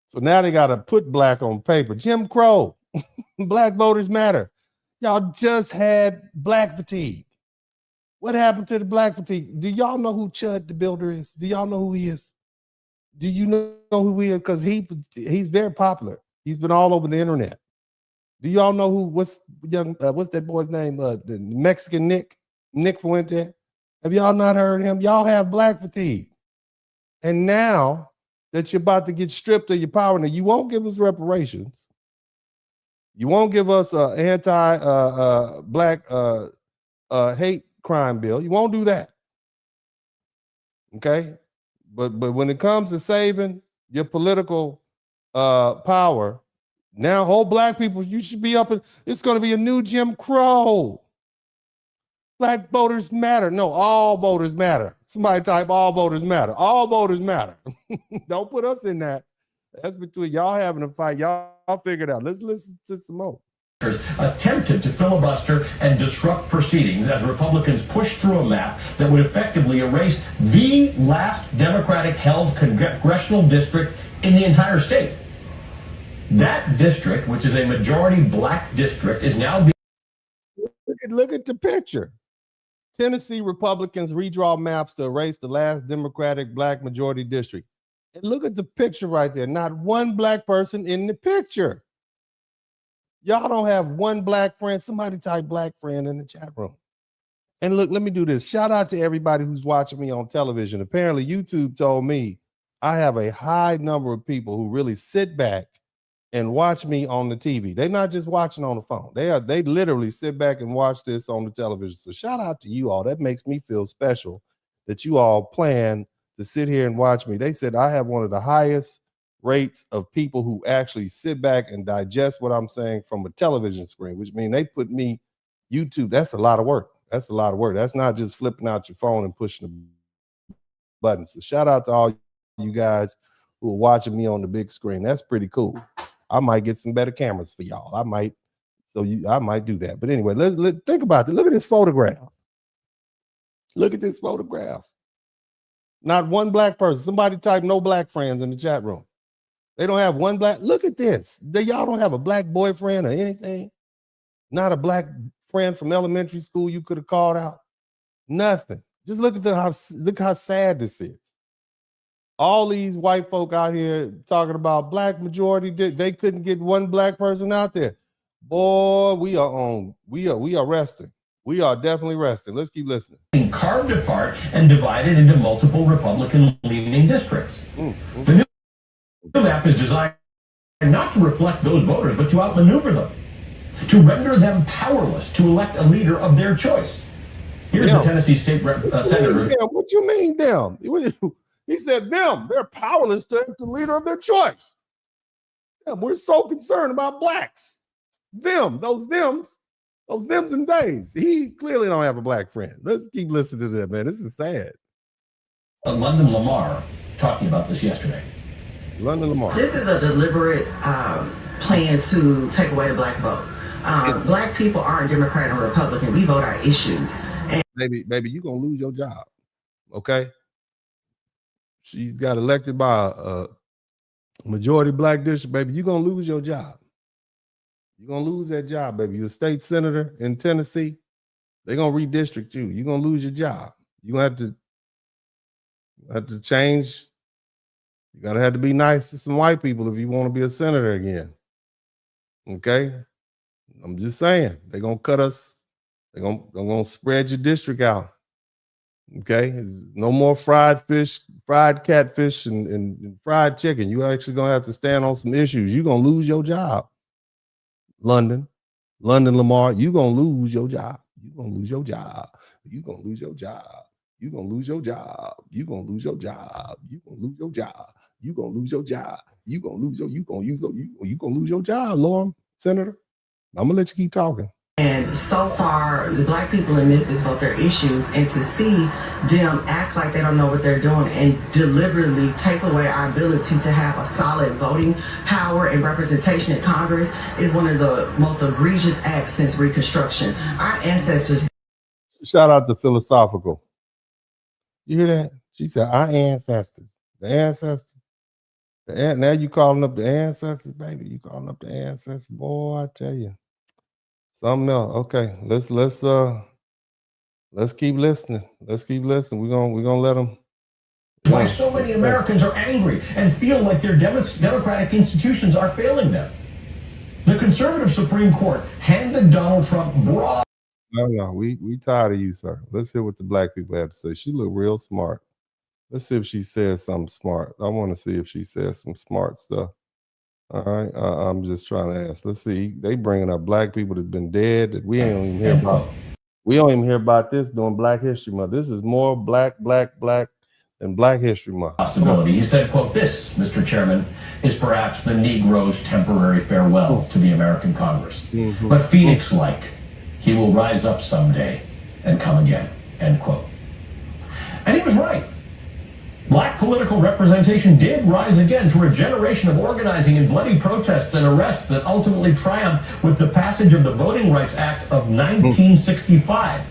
So now they got to put black on paper. Jim Crow, Black Voters Matter. Y'all just had black fatigue. What happened to the black fatigue? Do y'all know who Chud the Builder is? Do y'all know who he is? Do you know who he is? Because he's very popular. He's been all over the internet. Do y'all know what's that boy's name? The Mexican Nick Fuente. Have y'all not heard him? Y'all have black fatigue. And now that you're about to get stripped of your power, now you won't give us reparations. You won't give us an anti-black hate crime bill. You won't do that. Okay? But when it comes to saving your political power, now whole black people, you should be up. It's going to be a new Jim Crow. Black voters matter. No, all voters matter. Somebody type all voters matter. All voters matter. Don't put us in that. That's between y'all having a fight. Y'all figure it out. Let's listen to some more. Attempted to filibuster and disrupt proceedings as Republicans pushed through a map that would effectively erase the last Democratic-held congressional district in the entire state. That district, which is a majority black district, is now being... Look at the picture. Tennessee Republicans redraw maps to erase the last Democratic black majority district. And look at the picture right there. Not one black person in the picture. Y'all don't have one black friend. Somebody type black friend in the chat room. And look, let me do this. Shout out to everybody who's watching me on television. Apparently, YouTube told me I have a high number of people who really sit back and watch me on the TV. They're not just watching on the phone. They literally sit back and watch this on the television. So shout out to you all. That makes me feel special that you all plan to sit here and watch me. They said I have one of the highest rates of people who actually sit back and digest what I'm saying from a television screen, which means they put me YouTube. That's a lot of work. That's a lot of work. That's not just flipping out your phone and pushing the buttons. So shout out to all you guys who are watching me on the big screen. That's pretty cool. I might get some better cameras for y'all. I might do that. But anyway, let's think about it. Look at this photograph. Look at this photograph. Not one black person. Somebody type no black friends in the chat room. They don't have one black. Look at this. Y'all don't have a black boyfriend or anything. Not a black friend from elementary school you could have called out. Nothing. Just look at how sad this is. All these white folk out here talking about black majority, they couldn't get one black person out there. Boy, we are resting. We are definitely resting. Let's keep listening. Carved apart and divided into multiple Republican-leaning districts. The new map is designed not to reflect those voters, but to outmaneuver them, to render them powerless to elect a leader of their choice. Here's the Tennessee State Senator. What you mean, them? He said, them, they're powerless to elect the leader of their choice. Damn, we're so concerned about blacks. Those thems and days. He clearly don't have a black friend. Let's keep listening to that, man. This is sad. London Lamar talking about this yesterday. London Lamar. This is a deliberate plan to take away the black vote. Black people aren't Democrat or Republican. We vote our issues. And baby, you're going to lose your job. Okay? She got elected by a majority black district, baby. You're going to lose your job. You're going to lose that job, baby. You're a state senator in Tennessee. They're going to redistrict you. You're going to lose your job. You're going to have to change. You're going to have to be nice to some white people if you want to be a senator again. Okay? I'm just saying. They're going to cut us. They're going to spread your district out. Okay? No more fried fish, fried catfish, and fried chicken. You're actually going to have to stand on some issues. You're going to lose your job. London Lamar, you're going to lose your job. You're going to lose your job. You're going to lose your job. You're going to lose your job. You're going to lose your job. You're going to lose your job. You're going to lose your job. You're going to lose your job, Lauren, Senator. I'm gonna let you keep talking. And so far, the black people in Memphis vote their issues, and to see them act like they don't know what they're doing and deliberately take away our ability to have a solid voting power and representation in Congress is one of the most egregious acts since Reconstruction. Our ancestors. Shout out to Philosophical. You hear that? She said, our ancestors. The ancestors. Now you calling up the ancestors, baby. You calling up the ancestors. Boy, I tell you. Something else. Okay, let's keep listening. Let's keep listening. We're gonna let them. Why so many Americans are angry and feel like their democratic institutions are failing them. The conservative Supreme Court handed Donald Trump broad. No, we tired of you, sir. Let's hear what the black people have to say. She look real smart. Let's see if she says something smart. I want to see if she says some smart stuff. All right, I'm just trying to ask. Let's see. They bringing up black people that's been dead that we ain't even hear about. We don't even hear about this during Black History Month. This is more black than Black History Month. Possibility. He said, quote, this, Mr. Chairman, is perhaps the Negro's temporary farewell to the American Congress. But Phoenix-like, he will rise up someday and come again, end quote. And he was right. Black political representation did rise again through a generation of organizing and bloody protests and arrests that ultimately triumphed with the passage of the Voting Rights Act of 1965.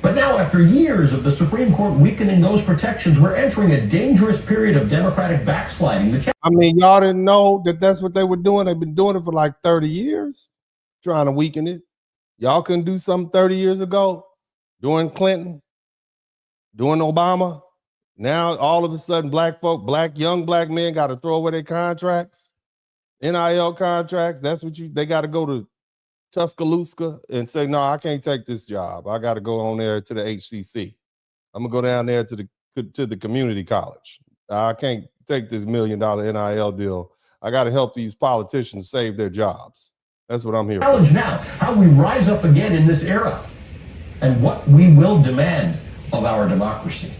But now, after years of the Supreme Court weakening those protections, we're entering a dangerous period of democratic backsliding. I mean, y'all didn't know that that's what they were doing. They've been doing it for like 30 years, trying to weaken it. Y'all couldn't do something 30 years ago, during Clinton, during Obama. Now, all of a sudden, young black men got to throw away their contracts, NIL contracts. That's what they got to go to Tuscaloosa and say, no, I can't take this job. I got to go on there to the HCC. I'm gonna go down there to the community college. I can't take this $1 million NIL deal. I got to help these politicians save their jobs. That's what I'm here for. Challenge now, how we rise up again in this era and what we will demand of our democracy.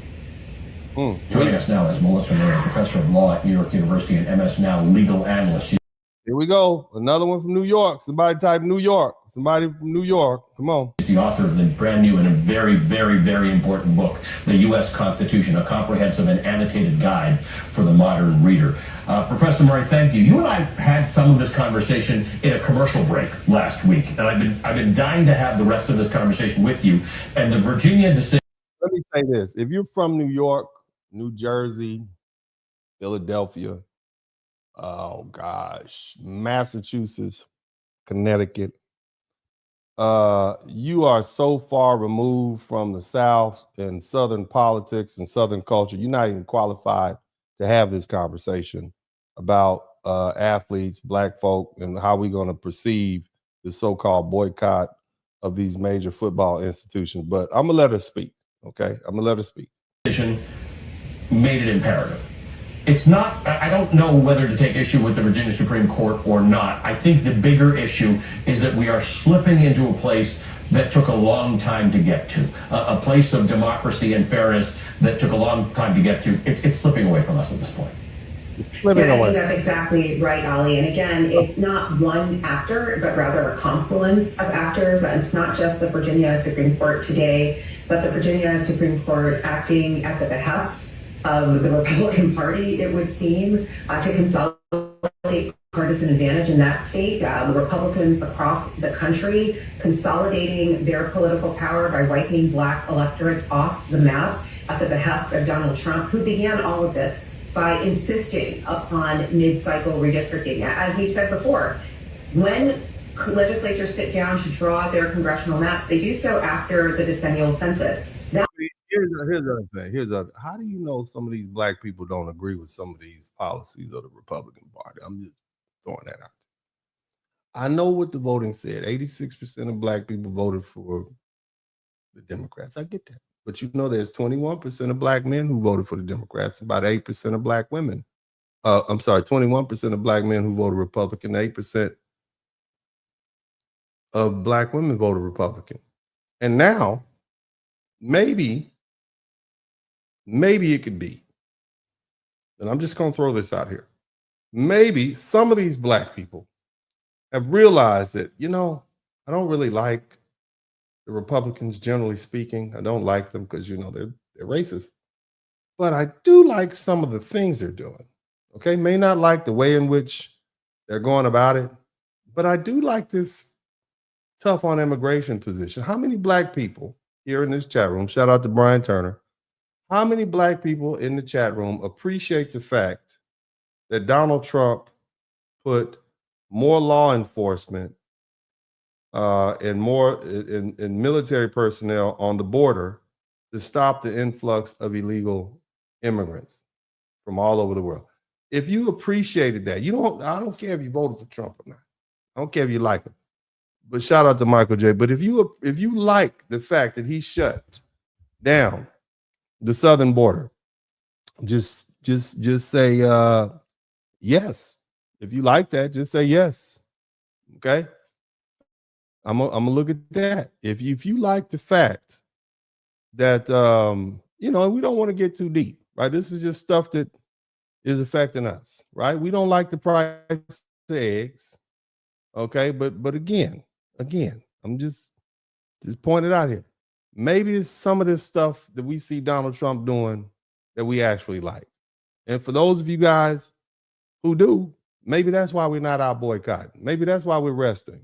Joining us now is Melissa Mayer, professor of law at New York University and MS Now legal analyst. Here we go. Another one from New York. Somebody type New York. Somebody from New York. Come on. She's the author of the brand new and a very, very, very important book, The U.S. Constitution, a comprehensive and annotated guide for the modern reader. Professor Murray, thank you. You and I had some of this conversation in a commercial break last week, and I've been dying to have the rest of this conversation with you. And the Virginia decision. Let me say this. If you're from New York, New Jersey, Philadelphia, oh gosh, Massachusetts, Connecticut, you are so far removed from the South and Southern politics and Southern culture. You're not even qualified to have this conversation about athletes, black folk, and how we're going to perceive the so-called boycott of these major football institutions. But I'm gonna let her speak. Okay, I'm gonna let her speak. Made it imperative. It's not, I don't know whether to take issue with the Virginia Supreme Court or not. I think the bigger issue is that we are slipping into a place that took a long time to get to, a place of democracy and fairness that took a long time to get to. It's slipping away from us at this point. It's slipping away. I think that's exactly right, Ali. And again, it's not one actor, but rather a confluence of actors. And it's not just the Virginia Supreme Court today, but the Virginia Supreme Court acting at the behest of the Republican Party, it would seem, to consolidate partisan advantage in that state. The Republicans across the country consolidating their political power by wiping black electorates off the map at the behest of Donald Trump, who began all of this by insisting upon mid-cycle redistricting. As we've said before, when legislatures sit down to draw their congressional maps, they do so after the decennial census. Here's the other thing. How do you know some of these black people don't agree with some of these policies of the Republican Party? I'm just throwing that out. I know what the voting said. 86% of black people voted for the Democrats. I get that. But you know there's 21% of black men who voted for the Democrats, about 8% of black women. 21% of black men who voted Republican, 8% of black women voted Republican. And now, maybe it could be, and I'm just going to throw this out here. Maybe some of these black people have realized that, you know, I don't really like the Republicans, generally speaking. I don't like them because, you know, they're racist. But I do like some of the things they're doing. Okay, may not like the way in which they're going about it, but I do like this tough on immigration position. How many black people here in this chat room, shout out to Brian Turner, how many black people in the chat room appreciate the fact that Donald Trump put more law enforcement and more in military personnel on the border to stop the influx of illegal immigrants from all over the world? If you appreciated that, I don't care if you voted for Trump or not. I don't care if you like him. But shout out to Michael J. But if you like the fact that he shut down the southern border, just say yes. If you like that, just say yes. Okay. I'm gonna look at that. If you like the fact that you know, we don't want to get too deep, right? This is just stuff that is affecting us, right? We don't like the price of eggs. Okay, but again, I'm just pointing it out here. Maybe it's some of this stuff that we see Donald Trump doing that we actually like. And for those of you guys who do, maybe that's why we're not out boycotting. Maybe that's why we're resting.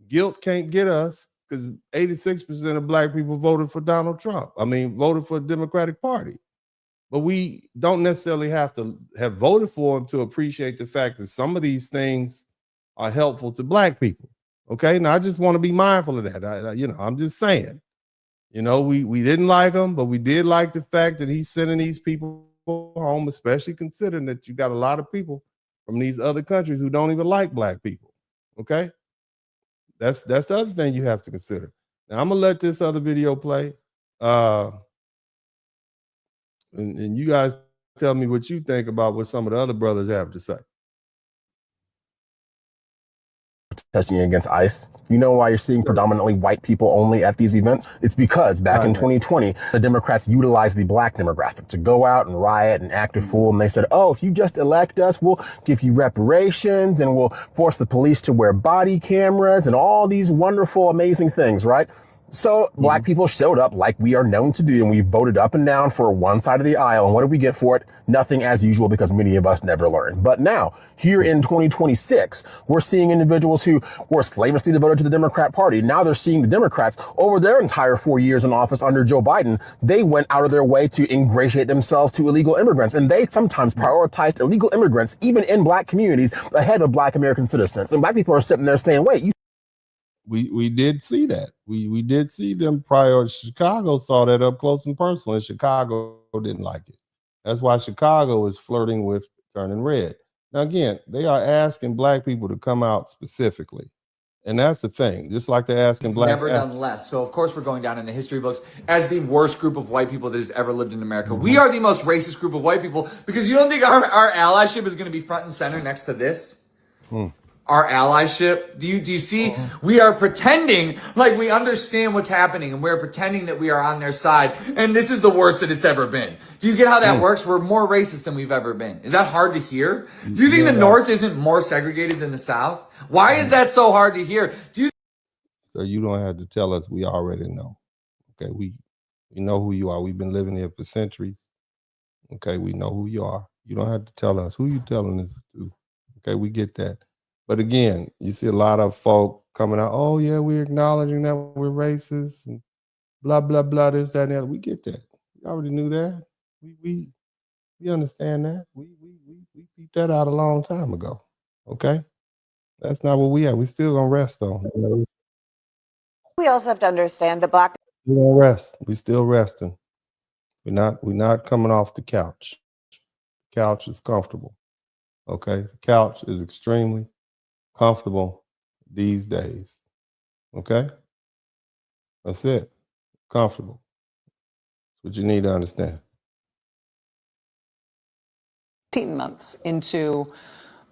Guilt can't get us because 86% of black people voted for Donald Trump. I mean, voted for the Democratic Party. But we don't necessarily have to have voted for him to appreciate the fact that some of these things are helpful to black people. Okay, now I just want to be mindful of that. I'm just saying, you know, we didn't like him, but we did like the fact that he's sending these people home, especially considering that you got a lot of people from these other countries who don't even like black people. Okay, that's the other thing you have to consider. Now I'm gonna let this other video play, and you guys tell me what you think about what some of the other brothers have to say. Testing against ICE. You know why you're seeing predominantly white people only at these events? It's because back in 2020, the Democrats utilized the black demographic to go out and riot and act a fool. And they said, oh, if you just elect us, we'll give you reparations and we'll force the police to wear body cameras and all these wonderful, amazing things, right? So black people showed up like we are known to do, and we voted up and down for one side of the aisle. And what did we get for it? Nothing as usual, because many of us never learn. But now, here in 2026, we're seeing individuals who were slavishly devoted to the Democrat Party. Now they're seeing the Democrats over their entire 4 years in office under Joe Biden. They went out of their way to ingratiate themselves to illegal immigrants. And they sometimes prioritized illegal immigrants, even in black communities, ahead of black American citizens. And black people are sitting there saying, wait, We did see that. We did see them prior. Chicago saw that up close and personal, and Chicago didn't like it. That's why Chicago is flirting with turning red. Now, again, they are asking black people to come out specifically. And that's the thing. Just like they're asking black never done less. So, of course, we're going down in the history books as the worst group of white people that has ever lived in America. We are the most racist group of white people because you don't think our allyship is going to be front and center next to this? Our allyship. Do you see? We are pretending like we understand what's happening, and we're pretending that we are on their side. And this is the worst that it's ever been. Do you get how that works? We're more racist than we've ever been. Is that hard to hear? Do you think the North isn't more segregated than the South? Why is that so hard to hear? So you don't have to tell us. We already know. Okay, we know who you are. We've been living here for centuries. Okay, we know who you are. You don't have to tell us. Who you telling us to? Okay, we get that. But again, you see a lot of folk coming out, oh, yeah, we're acknowledging that we're racist and blah, blah, blah, this, that, and the other. We get that. We already knew that. We understand that. We beat that out a long time ago. Okay? That's not what we have. We still gonna rest though. We also have to understand the black. We don't rest. We still resting. We're not coming off the couch. The couch is comfortable. Okay? The couch is extremely comfortable these days. Okay? That's it. Comfortable. That's what you need to understand. 18 months into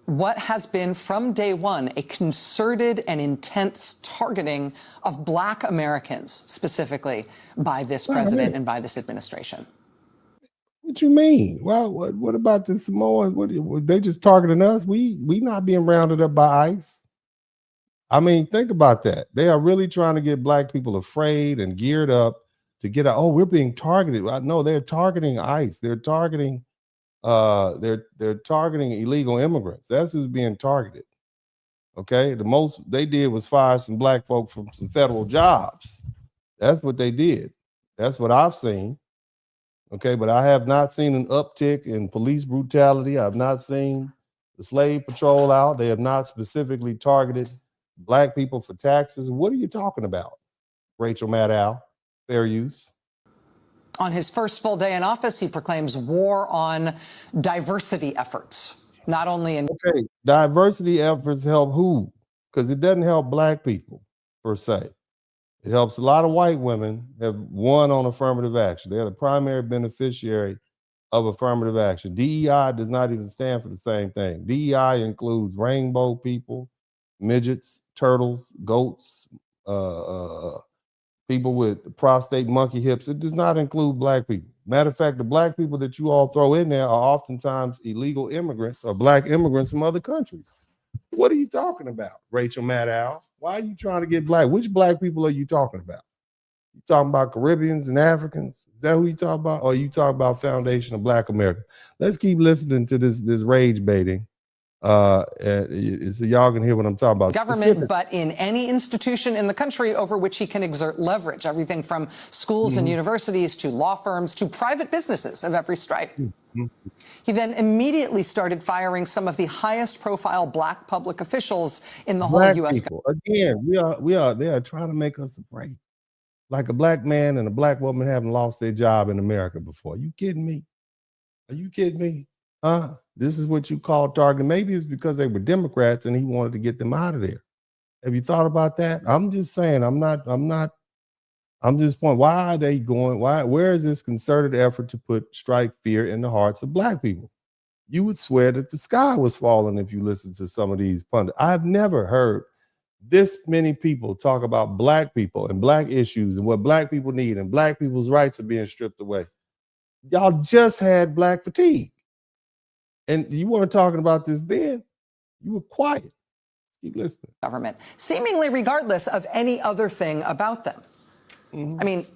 what has been from day one a concerted and intense targeting of Black Americans, specifically by this president and by this administration. What you mean? Well, what about the Samoans? What they just targeting us? We not being rounded up by ICE. I mean, think about that. They are really trying to get black people afraid and geared up to get out. Oh, we're being targeted. No, they're targeting ICE. They're targeting they're targeting illegal immigrants. That's who's being targeted. Okay. The most they did was fire some black folk from some federal jobs. That's what they did. That's what I've seen. Okay, but I have not seen an uptick in police brutality. I've not seen the slave patrol out. They have not specifically targeted black people for taxes. What are you talking about, Rachel Maddow? Fair use. On his first full day in office, he proclaims war on diversity efforts, not only in... Okay, diversity efforts help who? Because it doesn't help black people, per se. It helps a lot of white women have won on affirmative action. They're the primary beneficiary of affirmative action. DEI does not even stand for the same thing. DEI includes rainbow people, midgets, turtles, goats, people with prostate monkey hips. It does not include black people. Matter of fact, the black people that you all throw in there are oftentimes illegal immigrants or black immigrants from other countries. What are you talking about, Rachel Maddow? Why are you trying to get black? Which black people are you talking about? You talking about Caribbeans and Africans? Is that who you talking about? Or are you talking about Foundation of Black America? Let's keep listening to this rage baiting. So y'all can hear what I'm talking about. Government, but in any institution in the country over which he can exert leverage, everything from schools and universities to law firms to private businesses of every stripe. He then immediately started firing some of the highest profile black public officials in the whole U.S. government. Again, they are trying to make us afraid. Like a black man and a black woman haven't lost their job in America before. Are you kidding me? Are you kidding me? This is what you call targeting. Maybe it's because they were Democrats and he wanted to get them out of there. Have you thought about that? I'm just saying, I'm just pointing, why are they going? Where is this concerted effort to strike fear in the hearts of black people? You would swear that the sky was falling if you listen to some of these pundits. I've never heard this many people talk about black people and black issues and what black people need and black people's rights are being stripped away. Y'all just had black fatigue. And you weren't talking about this then. You were quiet. Let's keep listening. Government, seemingly regardless of any other thing about them. I mean,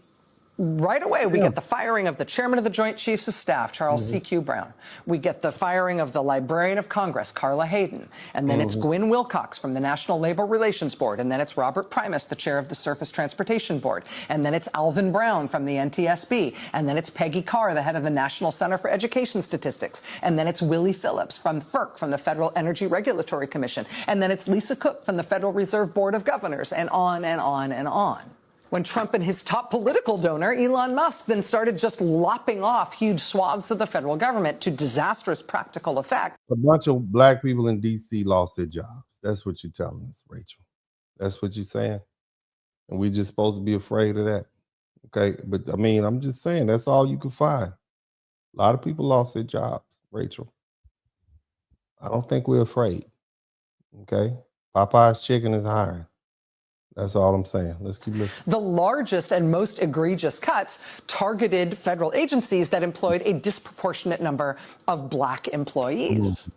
right away, we get the firing of the chairman of the Joint Chiefs of Staff, Charles C.Q. Brown. We get the firing of the Librarian of Congress, Carla Hayden. And then it's Gwynne Wilcox from the National Labor Relations Board. And then it's Robert Primus, the chair of the Surface Transportation Board. And then it's Alvin Brown from the NTSB. And then it's Peggy Carr, the head of the National Center for Education Statistics. And then it's Willie Phillips from FERC, from the Federal Energy Regulatory Commission. And then it's Lisa Cook from the Federal Reserve Board of Governors, and on and on and on. When Trump and his top political donor, Elon Musk, then started just lopping off huge swaths of the federal government to disastrous practical effect. A bunch of black people in D.C. lost their jobs. That's what you're telling us, Rachel. That's what you're saying. And we're just supposed to be afraid of that. Okay. But I mean, I'm just saying that's all you can find. A lot of people lost their jobs, Rachel. I don't think we're afraid. Okay. Popeye's chicken is hiring. That's all I'm saying. Let's keep listening. The largest and most egregious cuts targeted federal agencies that employed a disproportionate number of black employees.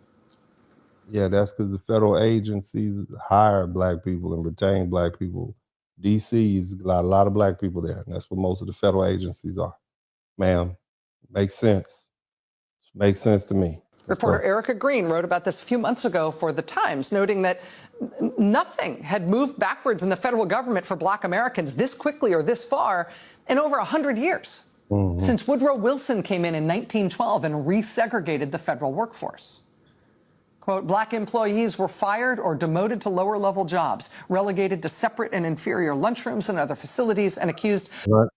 Yeah, that's because the federal agencies hire black people and retain black people. DC is a lot of black people there, and that's what most of the federal agencies are. Ma'am, makes sense. Makes sense to me. Reporter Erica Green wrote about this a few months ago for The Times, noting that nothing had moved backwards in the federal government for black Americans this quickly or this far in over 100 years, since Woodrow Wilson came in 1912 and resegregated the federal workforce. Quote, black employees were fired or demoted to lower level jobs, relegated to separate and inferior lunchrooms and other facilities, and accused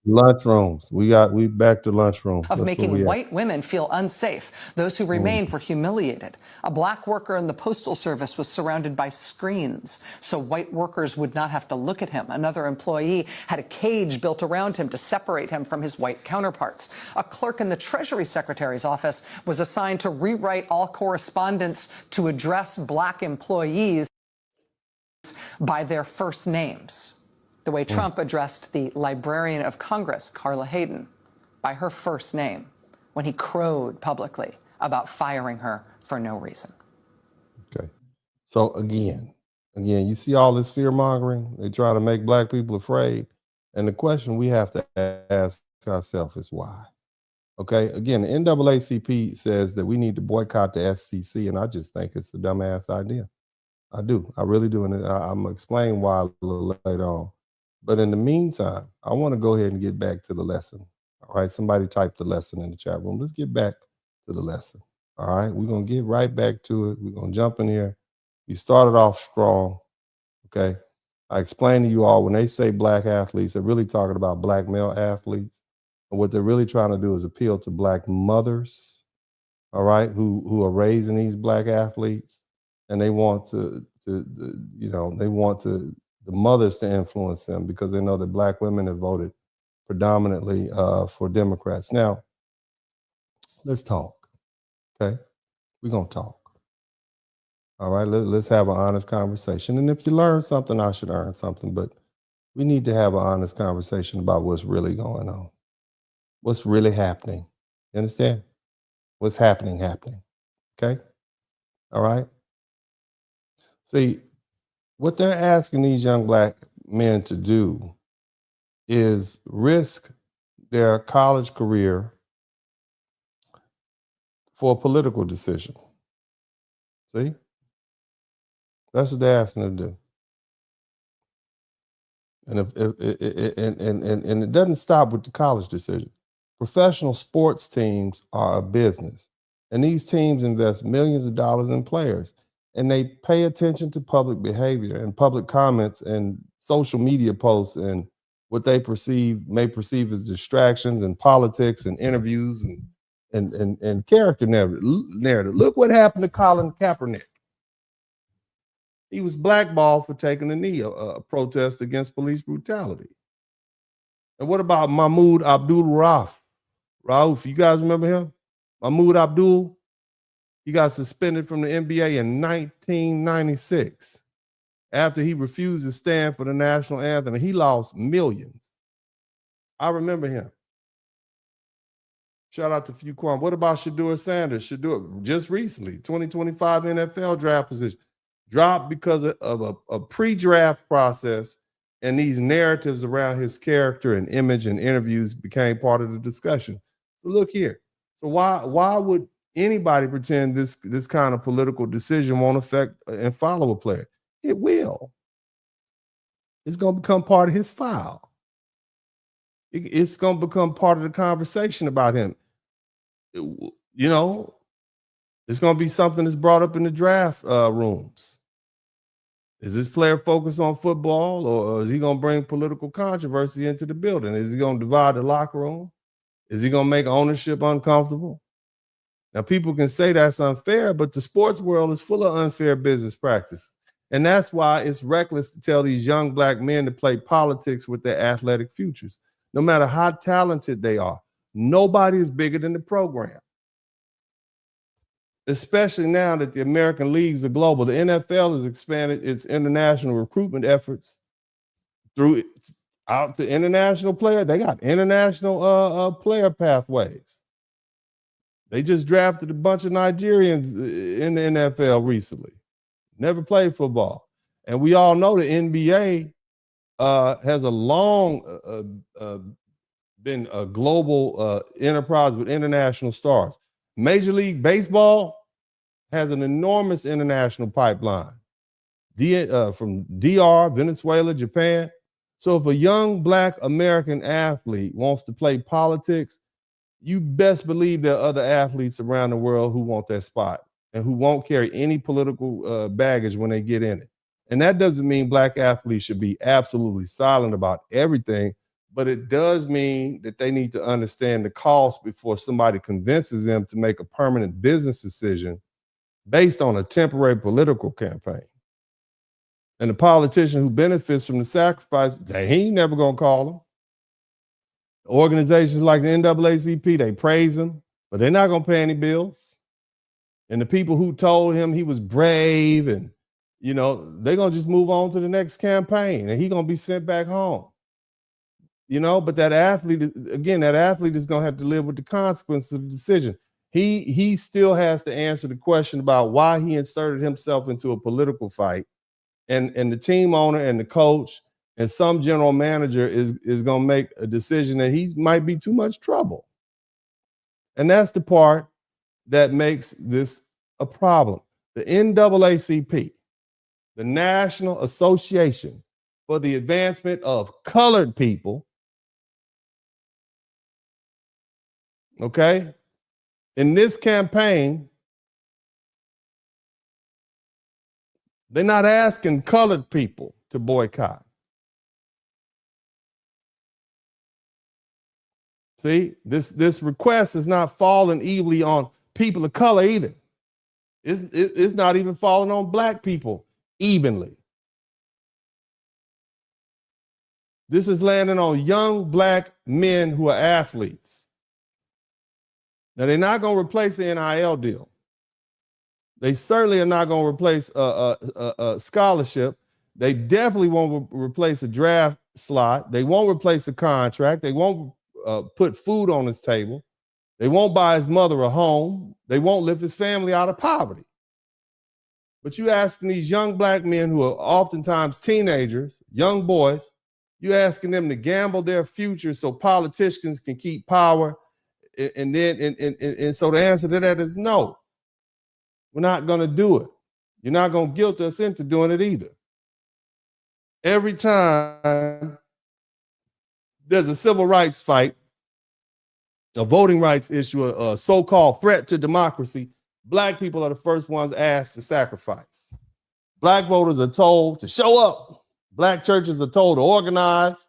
lunchrooms. We back to lunchrooms. Of making white women feel unsafe. Those who remained were humiliated. A black worker in the Postal Service was surrounded by screens so white workers would not have to look at him. Another employee had a cage built around him to separate him from his white counterparts. A clerk in the Treasury Secretary's office was assigned to rewrite all correspondence to address black employees by their first names, the way Trump addressed the Librarian of Congress, Carla Hayden, by her first name when he crowed publicly about firing her for no reason. Okay. So again, Again, you see all this fear mongering. They try to make black people afraid. And the question we have to ask ourselves is why? Okay. Again, the NAACP says that we need to boycott the SEC, and I just think it's a dumbass idea. I do. I really do. And I'm going to explain why a little later on. But in the meantime, I want to go ahead and get back to the lesson. All right. Somebody typed the lesson in the chat room. Let's get back to the lesson. All right. We're going to get right back to it. We're going to jump in here. You started off strong. Okay. I explained to you all, when they say black athletes, they're really talking about black male athletes. And what they're really trying to do is appeal to black mothers, all right, who are raising these black athletes. And they want the mothers to influence them because they know that black women have voted predominantly for Democrats. Now, let's talk. Okay. We're going to talk. All right, let's have an honest conversation. And if you learn something, I should earn something. But we need to have an honest conversation about what's really going on. What's really happening. You understand? What's happening. Okay? All right? See, what they're asking these young black men to do is risk their college career for a political decision. See? That's what they're asking them to do. And it doesn't stop with the college decision. Professional sports teams are a business, and these teams invest millions of dollars in players, and they pay attention to public behavior and public comments and social media posts and what they may perceive as distractions and politics and interviews and character narrative. Look what happened to Colin Kaepernick. He was blackballed for taking a knee, a protest against police brutality. And what about Mahmoud Abdul-Rauf? You guys remember him? Mahmoud Abdul? He got suspended from the NBA in 1996 after he refused to stand for the national anthem, and he lost millions. I remember him. Shout out to Fuquan. What about Shedeur Sanders? Shedeur, just recently, 2025 NFL draft position. Dropped because of a pre-draft process, and these narratives around his character and image and interviews became part of the discussion. So look here. So why would anybody pretend this kind of political decision won't affect and follow a player? It will. It's going to become part of his file. It's going to become part of the conversation about him. You know, it's going to be something that's brought up in the draft rooms. Is this player focused on football, or is he going to bring political controversy into the building? Is he going to divide the locker room? Is he going to make ownership uncomfortable? Now, people can say that's unfair, but the sports world is full of unfair business practice. And that's why it's reckless to tell these young black men to play politics with their athletic futures. No matter how talented they are, nobody is bigger than the program. Especially now that the American leagues are global. The NFL has expanded its international recruitment efforts out to international players. They got international player pathways. They just drafted a bunch of Nigerians in the NFL recently. Never played football. And we all know the NBA has a long been a global enterprise with international stars. Major League Baseball has an enormous international pipeline from DR, Venezuela, Japan. So if a young black American athlete wants to play politics, you best believe there are other athletes around the world who want that spot and who won't carry any political baggage when they get in it. And that doesn't mean black athletes should be absolutely silent about everything, but it does mean that they need to understand the cost before somebody convinces them to make a permanent business decision based on a temporary political campaign. And the politician who benefits from the sacrifice, he ain't never gonna call them. Organizations like the NAACP, they praise him, but they're not gonna pay any bills. And the people who told him he was brave and, you know, they're gonna just move on to the next campaign and he's gonna be sent back home. You know, but that athlete is gonna have to live with the consequences of the decision. He still has to answer the question about why he inserted himself into a political fight and the team owner and the coach and some general manager is going to make a decision that he might be too much trouble. And that's the part that makes this a problem. The NAACP, the National Association for the Advancement of Colored People, okay, in this campaign, they're not asking colored people to boycott. See, this request is not falling evenly on people of color either. It's not even falling on black people evenly. This is landing on young black men who are athletes. Now, they're not going to replace the NIL deal. They certainly are not going to replace a scholarship. They definitely won't replace a draft slot. They won't replace a contract. They won't put food on his table. They won't buy his mother a home. They won't lift his family out of poverty. But you asking these young black men who are oftentimes teenagers, young boys, you asking them to gamble their future so politicians can keep power. And so the answer to that is no. We're not going to do it. You're not going to guilt us into doing it either. Every time there's a civil rights fight, a voting rights issue, a so-called threat to democracy, black people are the first ones asked to sacrifice. Black voters are told to show up. Black churches are told to organize.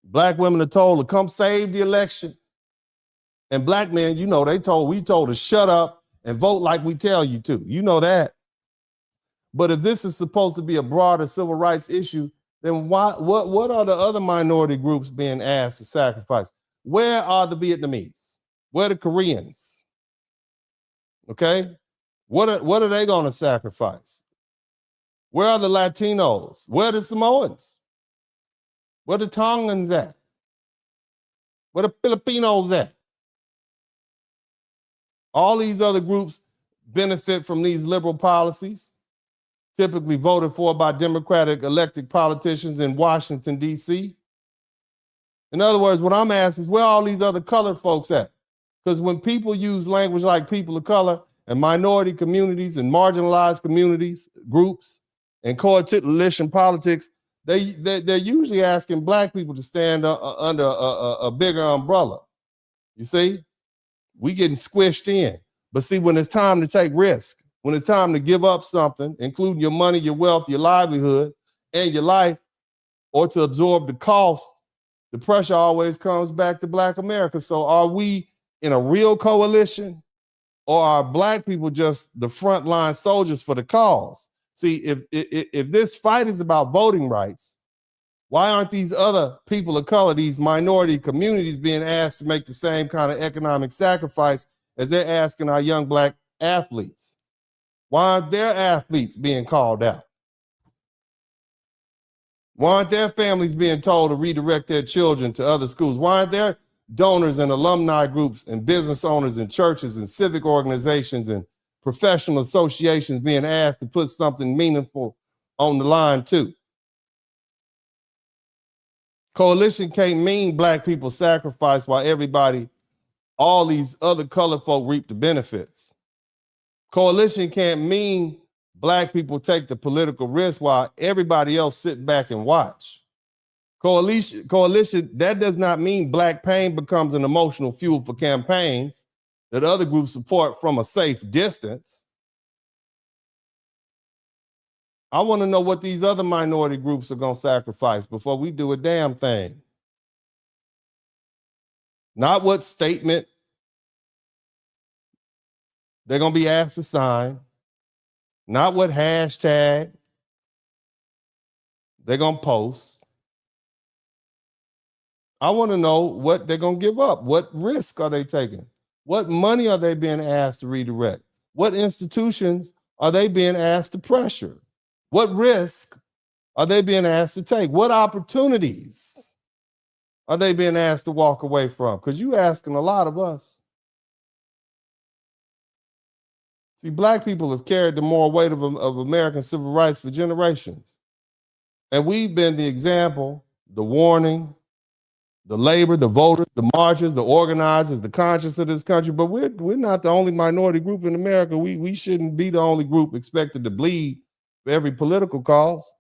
Black women are told to come save the election. And black men, we told to shut up and vote like we tell you to. You know that. But if this is supposed to be a broader civil rights issue, then what are the other minority groups being asked to sacrifice? Where are the Vietnamese? Where are the Koreans? Okay? What are they going to sacrifice? Where are the Latinos? Where are the Samoans? Where are the Tongans at? Where are the Filipinos at? All these other groups benefit from these liberal policies, typically voted for by Democratic elected politicians in Washington, D.C. In other words, what I'm asking is where are all these other colored folks at? Because when people use language like people of color and minority communities and marginalized communities, groups, and coalition politics, they're usually asking black people to stand under a bigger umbrella. You see? We getting squished in. But see, when it's time to take risk, when it's time to give up something, including your money, your wealth, your livelihood, and your life, or to absorb the cost, the pressure always comes back to Black America. So are we in a real coalition, or are black people just the frontline soldiers for the cause? See, if this fight is about voting rights, why aren't these other people of color, these minority communities, being asked to make the same kind of economic sacrifice as they're asking our young black athletes? Why aren't their athletes being called out? Why aren't their families being told to redirect their children to other schools? Why aren't their donors and alumni groups and business owners and churches and civic organizations and professional associations being asked to put something meaningful on the line too? Coalition can't mean black people sacrifice while all these other colored folk reap the benefits. Coalition can't mean black people take the political risk while everybody else sit back and watch. Coalition, that does not mean black pain becomes an emotional fuel for campaigns that other groups support from a safe distance. I want to know what these other minority groups are going to sacrifice before we do a damn thing. Not what statement they're going to be asked to sign. Not what hashtag they're going to post. I want to know what they're going to give up. What risk are they taking? What money are they being asked to redirect? What institutions are they being asked to pressure? What risk are they being asked to take? What opportunities are they being asked to walk away from? Because you're asking a lot of us. See, black people have carried the moral weight of American civil rights for generations. And we've been the example, the warning, the labor, the voters, the marchers, the organizers, the conscience of this country. But we're not the only minority group in America. We shouldn't be the only group expected to bleed for every political cause.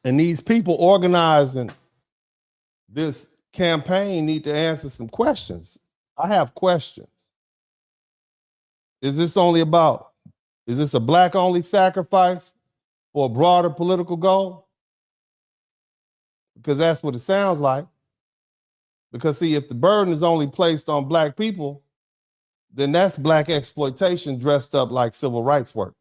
And these people organizing this campaign need to answer some questions. I have questions. Is this a black only sacrifice for a broader political goal? Because that's what it sounds like. Because see, if the burden is only placed on black people, then that's black exploitation dressed up like civil rights work.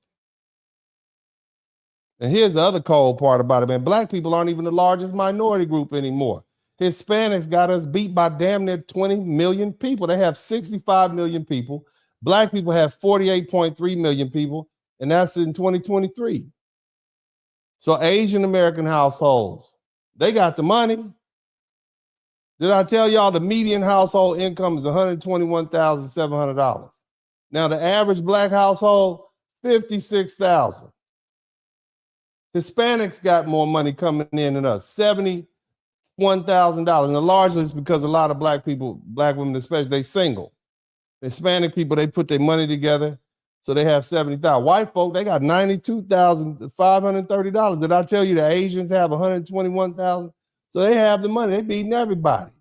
And here's the other cold part about it, man. Black people aren't even the largest minority group anymore. Hispanics got us beat by damn near 20 million people. They have 65 million people. Black people have 48.3 million people, and that's in 2023. So Asian American households, they got the money. Did I tell y'all the median household income is $121,700? Now the average black household, $56,000. Hispanics got more money coming in than us, $71,000. And largely it's because a lot of black people, black women especially, they single. Hispanic people, they put their money together, so they have $70,000. White folk, they got $92,530. Did I tell you the Asians have $121,000? So they have the money. They beating everybody.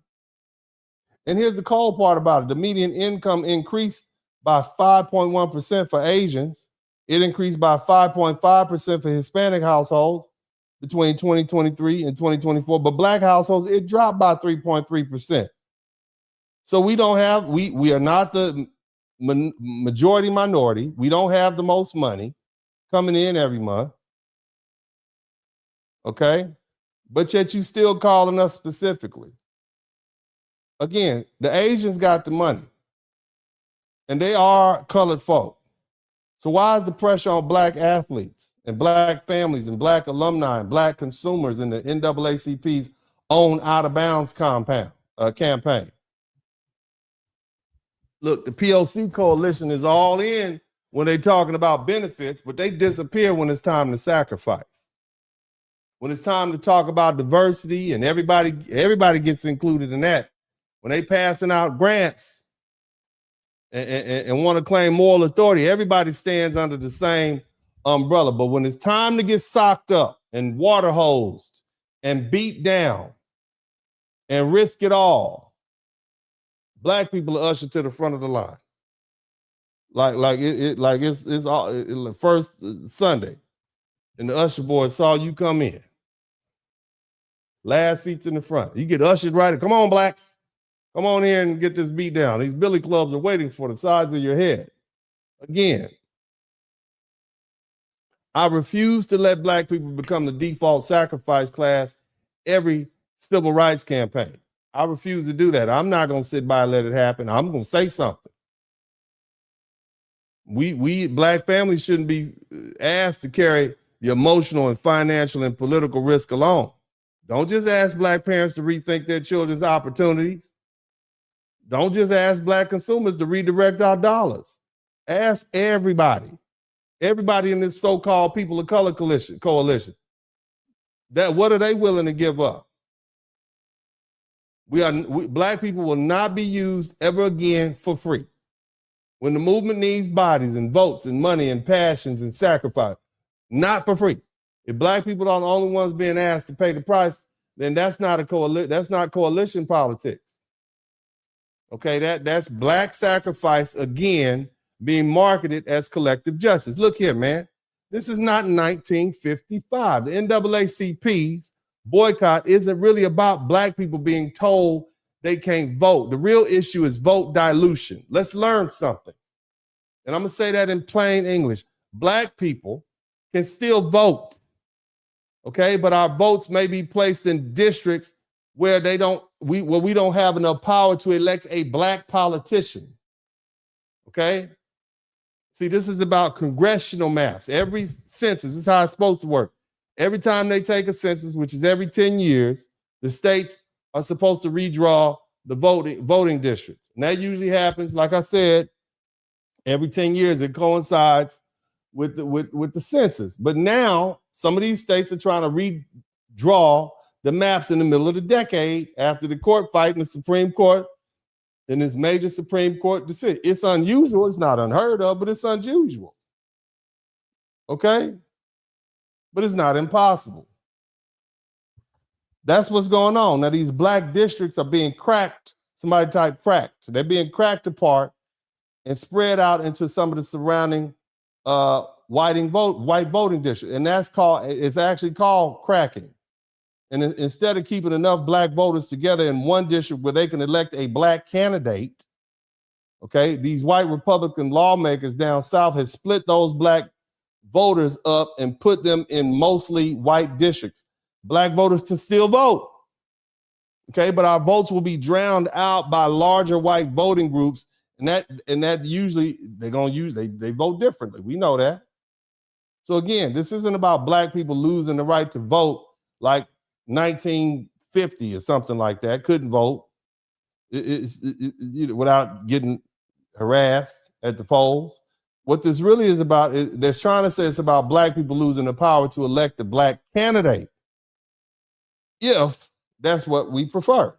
And here's the cold part about it. The median income increased by 5.1% for Asians. It increased by 5.5% for Hispanic households between 2023 and 2024. But black households, it dropped by 3.3%. So we are not the majority minority. We don't have the most money coming in every month. Okay? But yet you still calling us specifically. Again, the Asians got the money. And they are colored folk. So why is the pressure on black athletes and black families and black alumni and black consumers in the NAACP's own out of bounds campaign? Look, the POC coalition is all in when they're talking about benefits, but they disappear when it's time to sacrifice. When it's time to talk about diversity and everybody gets included in that. When they passing out grants and want to claim moral authority, everybody stands under the same umbrella. But when it's time to get socked up and water hosed and beat down and risk it all, black people are ushered to the front of the line. It's all first Sunday, and the usher boy saw you come in. Last seats in the front. You get ushered right. Come on, blacks. Come on here and get this beat down. These billy clubs are waiting for the sides of your head. Again, I refuse to let black people become the default sacrifice class every civil rights campaign. I refuse to do that. I'm not going to sit by and let it happen. I'm going to say something. We black families shouldn't be asked to carry the emotional and financial and political risk alone. Don't just ask black parents to rethink their children's opportunities. Don't just ask black consumers to redirect our dollars. Ask everybody in this so-called people of color coalition, that what are they willing to give up? Black people will not be used ever again for free. When the movement needs bodies and votes and money and passions and sacrifice, not for free. If black people are the only ones being asked to pay the price, then that's not coalition politics. Okay, that's black sacrifice again being marketed as collective justice. Look here, man. This is not 1955. The NAACP's boycott isn't really about black people being told they can't vote. The real issue is vote dilution. Let's learn something. And I'm going to say that in plain English. Black people can still vote. Okay, but our votes may be placed in districts where we don't have enough power to elect a black politician. Okay? See, this is about congressional maps. Every census, this is how it's supposed to work. Every time they take a census, which is every 10 years, the states are supposed to redraw the voting districts. And that usually happens, like I said, every 10 years. It coincides with the census. But now some of these states are trying to redraw the maps in the middle of the decade after the court fight in the Supreme Court in this major Supreme Court decision. It's unusual. It's not unheard of, but it's unusual. Okay? But it's not impossible. That's what's going on. Now, these black districts are being cracked. Somebody type cracked. They're being cracked apart and spread out into some of the surrounding white voting districts. And it's actually called cracking. And instead of keeping enough black voters together in one district where they can elect a black candidate, okay, these white Republican lawmakers down south have split those black voters up and put them in mostly white districts. Black voters can still vote, okay, but our votes will be drowned out by larger white voting groups, and that usually they vote differently. We know that. So again, this isn't about black people losing the right to vote like 1950 or something like that. Couldn't vote without getting harassed at the polls. What this really is about, they're trying to say it's about black people losing the power to elect a black candidate, if that's what we prefer.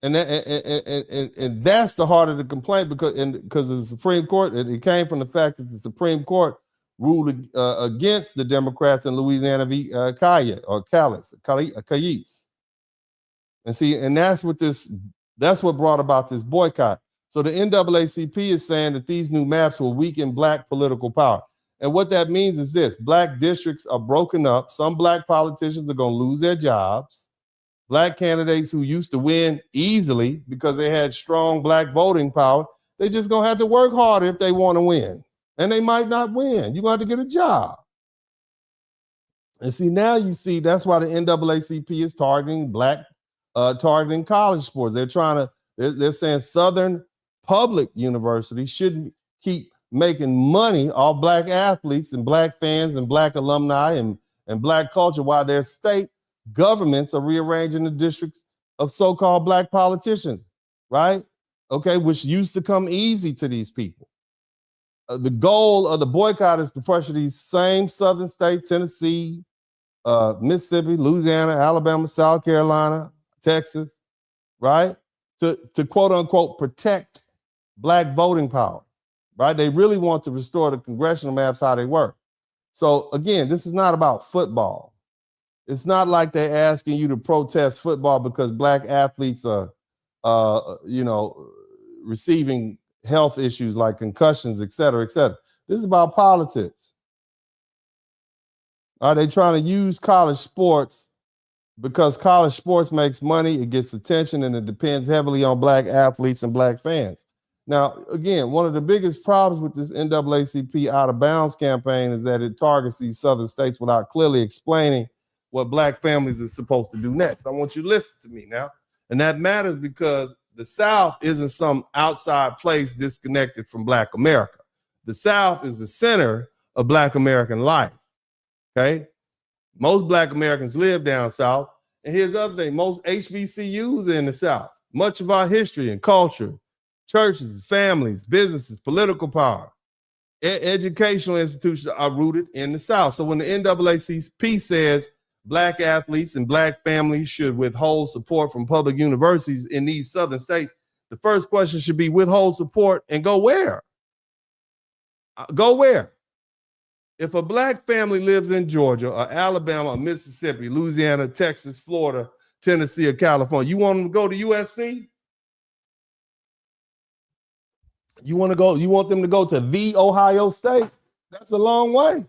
And that's the heart of the complaint, because of the Supreme Court, it came from the fact that the Supreme Court ruled against the Democrats in Louisiana v. Callis. And see, and that's what brought about this boycott. So the NAACP is saying that these new maps will weaken black political power. And what that means is this: black districts are broken up. Some black politicians are going to lose their jobs. Black candidates who used to win easily because they had strong black voting power, they just going to have to work harder if they want to win. And they might not win. You're going to have to get a job. And see, now you see, that's why the NAACP is targeting targeting college sports. They're saying Southern public universities shouldn't keep making money off black athletes and black fans and black alumni and black culture, while their state governments are rearranging the districts of so-called black politicians, right? Okay, which used to come easy to these people. The goal of the boycott is to pressure these same southern states, Tennessee, Mississippi, Louisiana, Alabama, South Carolina, Texas, right? To quote unquote protect black voting power, right? They really want to restore the congressional maps how they work. So again, this is not about football. It's not like they're asking you to protest football because black athletes are, receiving health issues like concussions, et cetera, et cetera. This is about politics. Are they trying to use college sports because college sports makes money, it gets attention, and it depends heavily on black athletes and black fans? Now, again, one of the biggest problems with this NAACP out of bounds campaign is that it targets these southern states without clearly explaining what black families are supposed to do next. I want you to listen to me now. And that matters because the South isn't some outside place disconnected from black America. The South is the center of black American life, okay? Most black Americans live down south. And here's the other thing: most HBCUs are in the South. Much of our history and culture, churches, families, businesses, political power, educational institutions are rooted in the South. So when the NAACP says black athletes and black families should withhold support from public universities in these southern states, the first question should be withhold support and go where? Go where? If a black family lives in Georgia or Alabama or Mississippi, Louisiana, Texas, Florida, Tennessee, or California, you want them to go to USC? You want them to go to the Ohio State? That's a long way.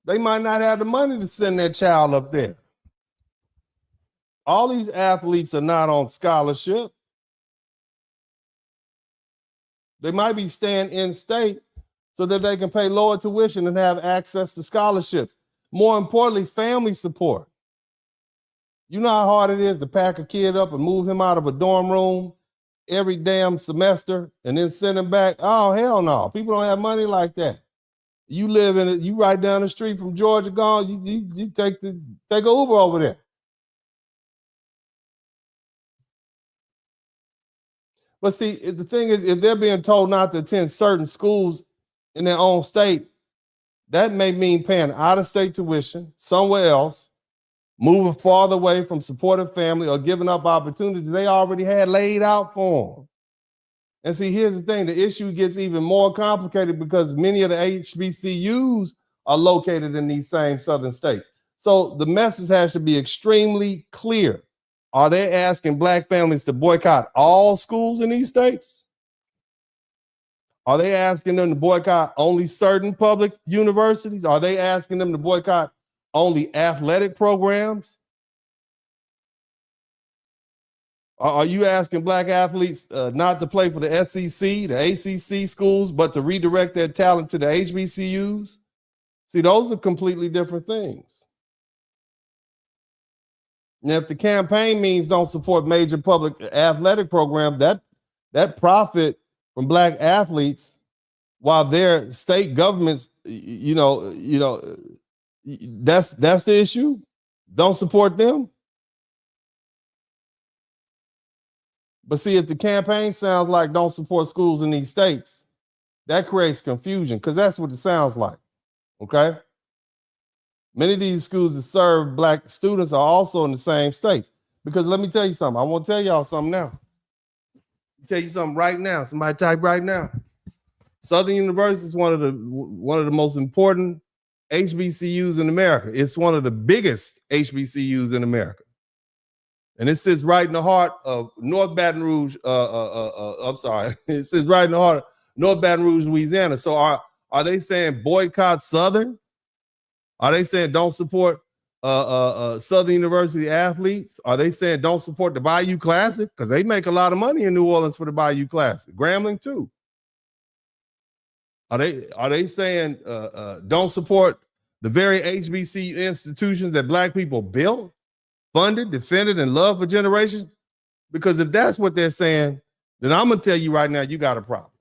They might not have the money to send their child up there. All these athletes are not on scholarship. They might be staying in state so that they can pay lower tuition and have access to scholarships. More importantly, family support. You know how hard it is to pack a kid up and move him out of a dorm room every damn semester and then send him back? Oh, hell no. People don't have money like that. You live in it, you right down the street from Georgia, you take an Uber over there. But see, the thing is, if they're being told not to attend certain schools in their own state, that may mean paying out-of-state tuition somewhere else, moving farther away from supportive family, or giving up opportunities they already had laid out for them. And see, here's the thing, the issue gets even more complicated because many of the HBCUs are located in these same southern states. So the message has to be extremely clear. Are they asking Black families to boycott all schools in these states? Are they asking them to boycott only certain public universities? Are they asking them to boycott only athletic programs? Are you asking Black athletes not to play for the SEC, the ACC schools, but to redirect their talent to the HBCUs? See, those are completely different things. Now, if the campaign means don't support major public athletic programs, that profit from Black athletes, while their state governments, that's the issue. Don't support them. But see, if the campaign sounds like don't support schools in these states, that creates confusion because that's what it sounds like. Okay. Many of these schools that serve Black students are also in the same states. Because let me tell you something. I want to tell y'all something now. Tell you something right now. Somebody type right now. Southern University is one of the most important HBCUs in America. It's one of the biggest HBCUs in America. And it sits right in the heart of North Baton Rouge. It sits right in the heart of North Baton Rouge, Louisiana. So are they saying boycott Southern? Are they saying don't support Southern University athletes? Are they saying don't support the Bayou Classic? Because they make a lot of money in New Orleans for the Bayou Classic. Grambling too. Are they saying don't support the very HBCU institutions that Black people built, funded, defended, and loved for generations? Because if that's what they're saying, then I'm gonna tell you right now, you got a problem.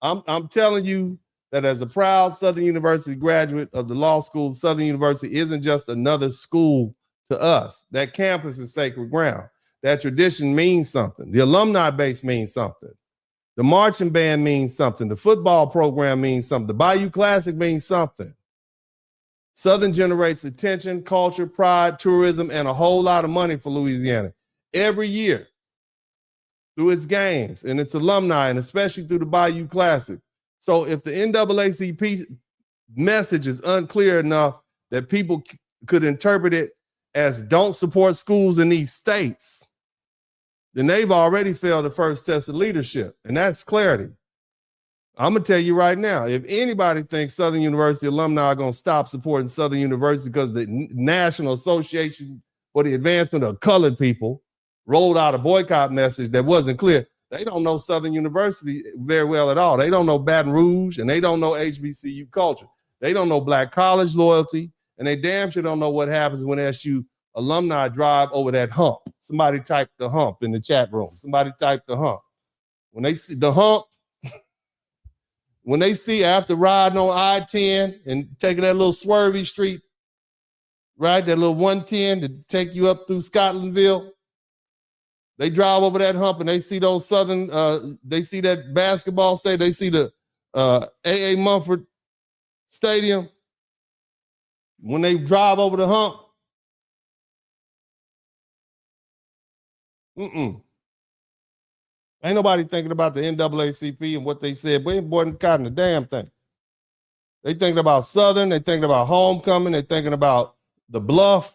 I'm telling you that as a proud Southern University graduate of the law school, Southern University isn't just another school to us. That campus is sacred ground. That tradition means something. The alumni base means something. The marching band means something. The football program means something. The Bayou Classic means something. Southern generates attention, culture, pride, tourism, and a whole lot of money for Louisiana every year through its games and its alumni, and especially through the Bayou Classic. So if the NAACP message is unclear enough that people could interpret it as don't support schools in these states, then they've already failed the first test of leadership, and that's clarity. I'm gonna tell you right now, if anybody thinks Southern University alumni are gonna stop supporting Southern University because the National Association for the Advancement of Colored People rolled out a boycott message that wasn't clear, they don't know Southern University very well at all. They don't know Baton Rouge, and they don't know HBCU culture. They don't know Black college loyalty, and they damn sure don't know what happens when SU alumni drive over that hump. Somebody type the hump in the chat room. Somebody type the hump. When they see the hump, when they see after riding on I-10 and taking that little swervy street, right, that little 110 to take you up through Scotlandville, they drive over that hump and they see those Southern, they see that basketball stadium, they see the A.A. Mumford Stadium. When they drive over the hump, ain't nobody thinking about the NAACP and what they said, but ain't boycotting the damn thing. They thinking about Southern, they thinking about homecoming, they thinking about the bluff,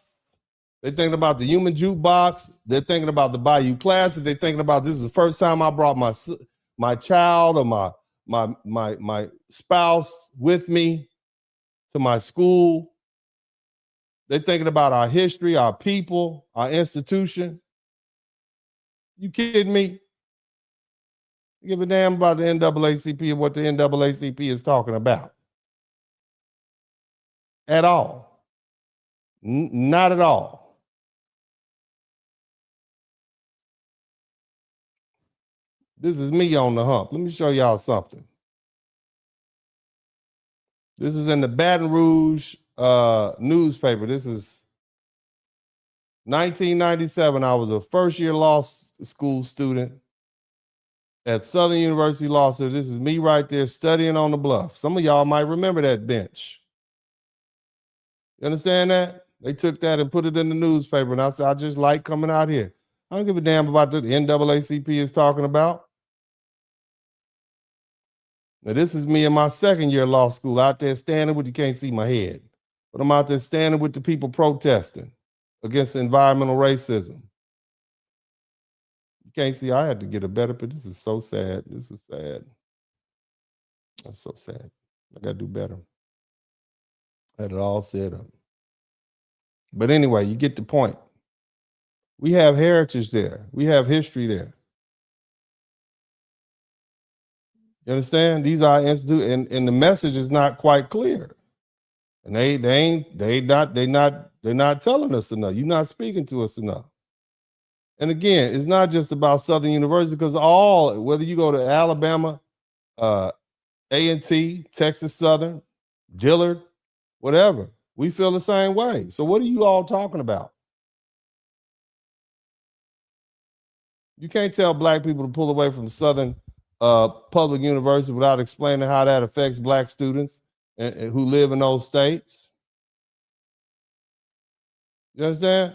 they thinking about the human jukebox, they're thinking about the Bayou Classic, they're thinking about this is the first time I brought my child or my spouse with me to my school. They're thinking about our history, our people, our institution. You kidding me? You give a damn about the NAACP and what the NAACP is talking about. At all. Not at all. This is me on the hump. Let me show y'all something. This is in the Baton Rouge newspaper. This is 1997. I was a first-year law school student. at Southern University Law School. This is me right there studying on the bluff. Some of y'all might remember that bench. You understand that? They took that and put it in the newspaper, and I said, I just like coming out here. I don't give a damn about what the NAACP is talking about. Now, this is me in my second year of law school out there standing with, you can't see my head, but I'm out there standing with the people protesting against environmental racism. You can't see, I had to get a better, but this is so sad. This is sad. That's so sad. I got to do better. I had it all set up. But anyway, you get the point. We have heritage there. We have history there. You understand? These are institutes, and the message is not quite clear. And they're not telling us enough. You're not speaking to us enough. And again, it's not just about Southern University, because whether you go to Alabama, A&T, Texas Southern, Dillard, whatever, we feel the same way. So what are you all talking about? You can't tell black people to pull away from Southern public university without explaining how that affects black students and who live in those states. You understand?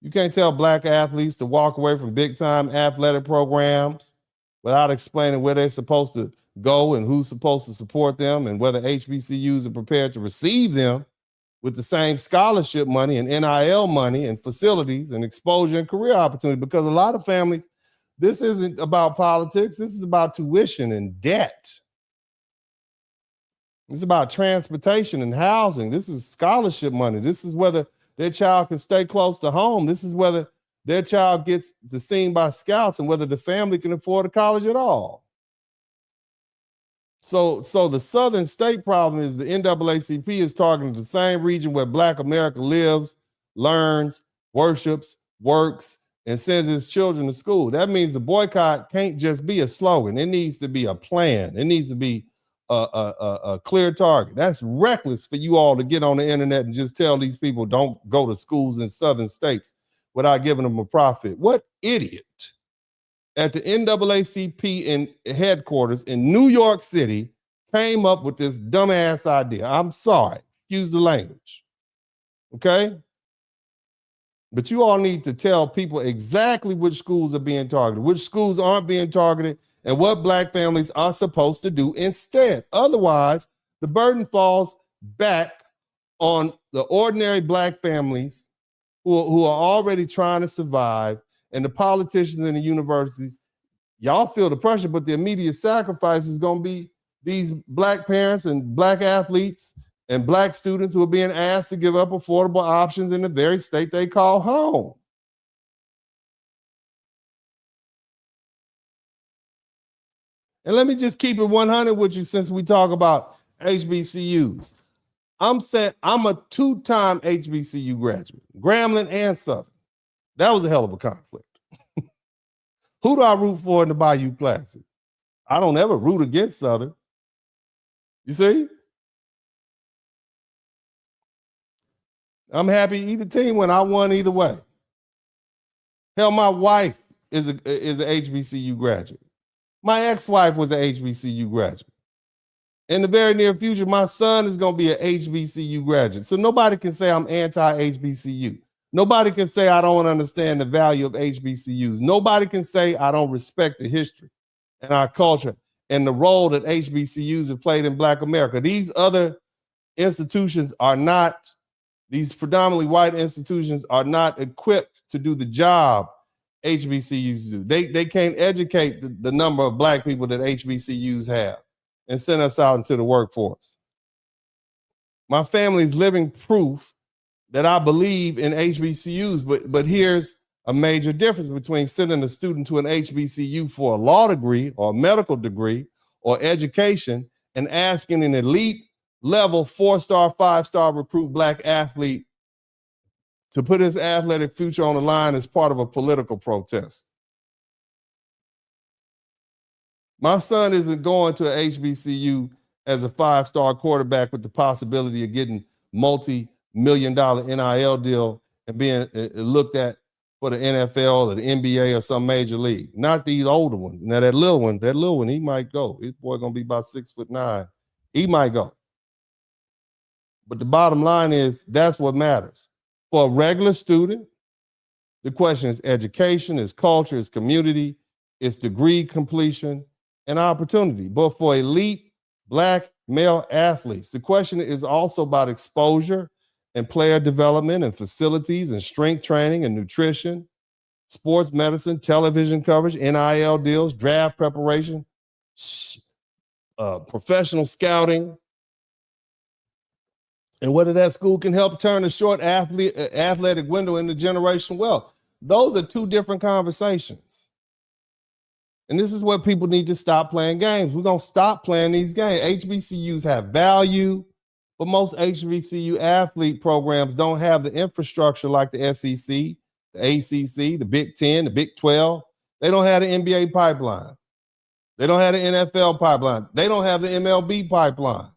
You can't tell black athletes to walk away from big time athletic programs without explaining where they're supposed to go and who's supposed to support them and whether HBCUs are prepared to receive them with the same scholarship money and NIL money and facilities and exposure and career opportunity. Because a lot of families, this isn't about politics. This is about tuition and debt. It's about transportation and housing. This is scholarship money. This is whether their child can stay close to home. This is whether their child gets to seen by scouts and whether the family can afford a college at all. So the Southern state problem is the NAACP is targeting the same region where Black America lives, learns, worships, works, and sends its children to school. That means the boycott can't just be a slogan. It needs to be a plan. It needs to be a clear target. That's reckless for you all to get on the internet and just tell these people don't go to schools in Southern states without giving them a profit. What idiot at the NAACP in headquarters in New York City came up with this dumbass idea? I'm sorry, excuse the language, okay? But you all need to tell people exactly which schools are being targeted, which schools aren't being targeted, and what black families are supposed to do instead. Otherwise, the burden falls back on the ordinary black families who are already trying to survive, and the politicians in the universities. Y'all feel the pressure, but the immediate sacrifice is going to be these black parents and black athletes and black students who are being asked to give up affordable options in the very state they call home. And let me just keep it 100 with you since we talk about HBCUs. I'm a two-time HBCU graduate, Grambling and Southern. That was a hell of a conflict. Who do I root for in the Bayou Classic? I don't ever root against Southern. You see? I'm happy either team when I won either way. Hell, my wife is an HBCU graduate. My ex-wife was an HBCU graduate. In the very near future, my son is going to be an HBCU graduate. So nobody can say I'm anti-HBCU. Nobody can say I don't understand the value of HBCUs. Nobody can say I don't respect the history and our culture and the role that HBCUs have played in Black America. These other institutions are not, these predominantly white institutions are not equipped to do the job HBCUs do. They can't educate the number of black people that HBCUs have and send us out into the workforce. My family is living proof that I believe in HBCUs, but here's a major difference between sending a student to an HBCU for a law degree or a medical degree or education and asking an elite level 4-star, 5-star recruit black athlete to put his athletic future on the line as part of a political protest. My son isn't going to a HBCU as a 5-star quarterback with the possibility of getting multi-million-dollar NIL deal and being looked at for the NFL or the NBA or some major league. Not these older ones. Now that little one, he might go. His boy gonna be about 6'9". He might go. But the bottom line is that's what matters. For a regular student, the question is education, is culture, is community, it's degree completion, and opportunity. But for elite Black male athletes, the question is also about exposure and player development and facilities and strength training and nutrition, sports medicine, television coverage, NIL deals, draft preparation, professional scouting, and whether that school can help turn a short athletic window into generational wealth. Those are two different conversations. And this is where people need to stop playing games. We're going to stop playing these games. HBCUs have value, but most HBCU athlete programs don't have the infrastructure like the SEC, the ACC, the Big 10, the Big 12. They don't have the NBA pipeline. They don't have the NFL pipeline. They don't have the MLB pipeline.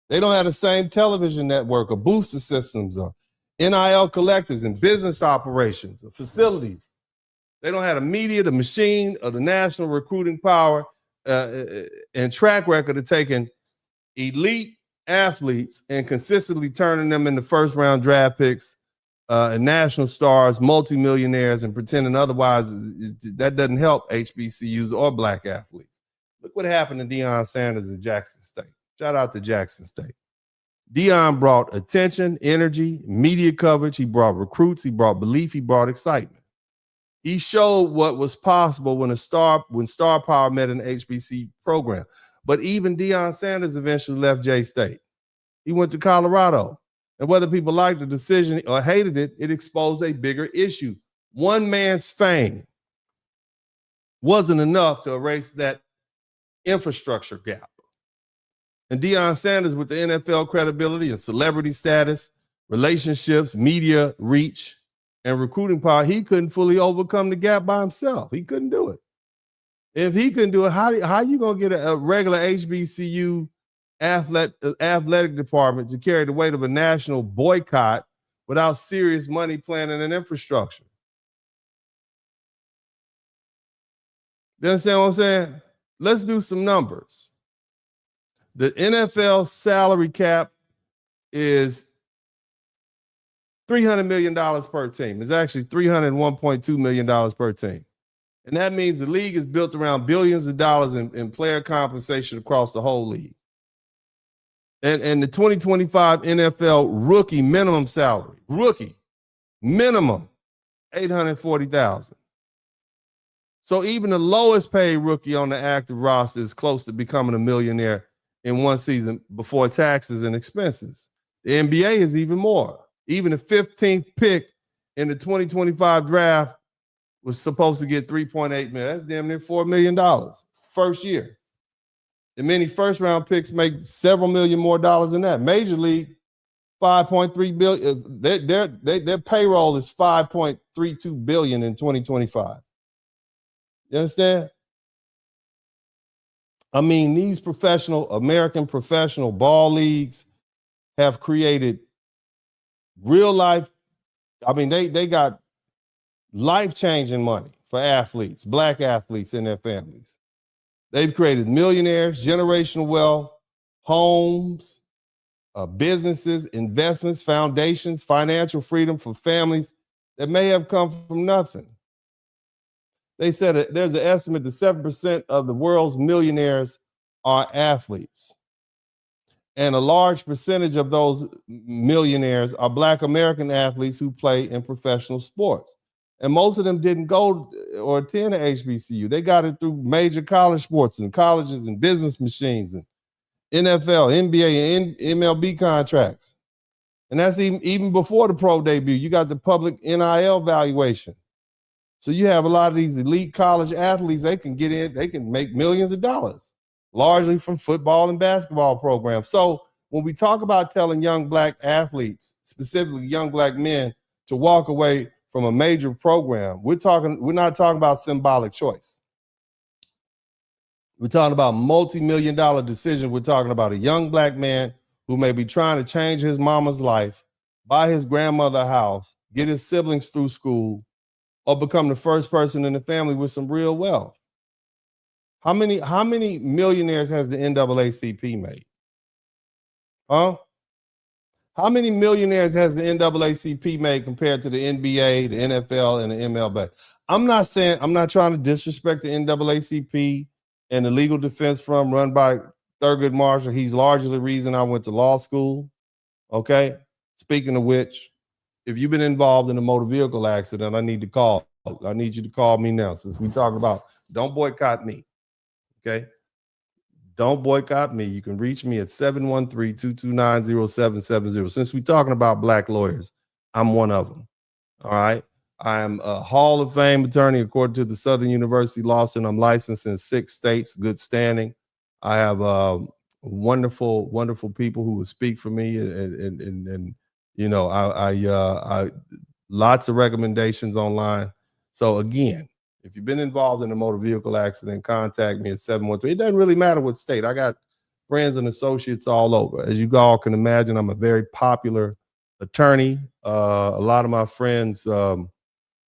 They don't have the same television network or booster systems or NIL collectives and business operations or facilities. They don't have the media, the machine, or the national recruiting power and track record of taking elite athletes and consistently turning them into first-round draft picks and national stars, multimillionaires, and pretending otherwise. That doesn't help HBCUs or Black athletes. Look what happened to Deion Sanders at Jackson State. Shout out to Jackson State. Deion brought attention, energy, media coverage. He brought recruits. He brought belief. He brought excitement. He showed what was possible when star power met an HBC program. But even Deion Sanders eventually left J-State. He went to Colorado. And whether people liked the decision or hated it, it exposed a bigger issue. One man's fame wasn't enough to erase that infrastructure gap. And Deion Sanders, with the NFL credibility and celebrity status, relationships, media reach, and recruiting power, he couldn't fully overcome the gap by himself. He couldn't do it. If he couldn't do it, how you going to get a regular HBCU athletic department to carry the weight of a national boycott without serious money planning and infrastructure? You understand what I'm saying? Let's do some numbers. The NFL salary cap is $300 million per team. It's actually $301.2 million per team. And that means the league is built around billions of dollars in player compensation across the whole league. And the 2025 NFL rookie minimum salary, minimum, $840,000. So even the lowest paid rookie on the active roster is close to becoming a millionaire in one season before taxes and expenses. The NBA is even more. Even the 15th pick in the 2025 draft was supposed to get $3.8 million. That's damn near $4 million first year. And many first-round picks make several million more dollars than that. Major League, $5.3 billion. Their payroll is $5.32 billion in 2025. You understand? I mean, these American professional ball leagues have created real life. I mean, they got life-changing money for athletes, Black athletes and their families. They've created millionaires, generational wealth, homes, businesses, investments, foundations, financial freedom for families that may have come from nothing. They said that there's an estimate that 7% of the world's millionaires are athletes. And a large percentage of those millionaires are Black American athletes who play in professional sports. And most of them didn't go or attend a HBCU. They got it through major college sports and colleges and business machines and NFL, NBA, and MLB contracts. And that's even before the pro debut. You got the public NIL valuation. So you have a lot of these elite college athletes, they can get in, they can make millions of dollars, largely from football and basketball programs. So when we talk about telling young Black athletes, specifically young Black men, to walk away from a major program, we're not talking about symbolic choice. We're talking about multi-million-dollar decision. We're talking about a young Black man who may be trying to change his mama's life, buy his grandmother a house, get his siblings through school, or become the first person in the family with some real wealth. How many millionaires has the NAACP made? Huh? How many millionaires has the NAACP made compared to the NBA, the NFL, and the MLB? I'm not trying to disrespect the NAACP and the legal defense firm run by Thurgood Marshall. He's largely the reason I went to law school. Okay. Speaking of which, if you've been involved in a motor vehicle accident, I need you to call me now, since we talk about don't boycott me. Okay. Don't boycott me. You can reach me at 713-229-0770. Since we're talking about black lawyers, I'm one of them. All right. I am a Hall of Fame attorney according to the Southern University Law Center. I'm licensed in 6 states, good standing. I have wonderful, wonderful people who will speak for me, and you know, I lots of recommendations online. So again, if you've been involved in a motor vehicle accident, contact me at 713. It doesn't really matter what state. I got friends and associates all over. As you all can imagine, I'm a very popular attorney. A lot of my friends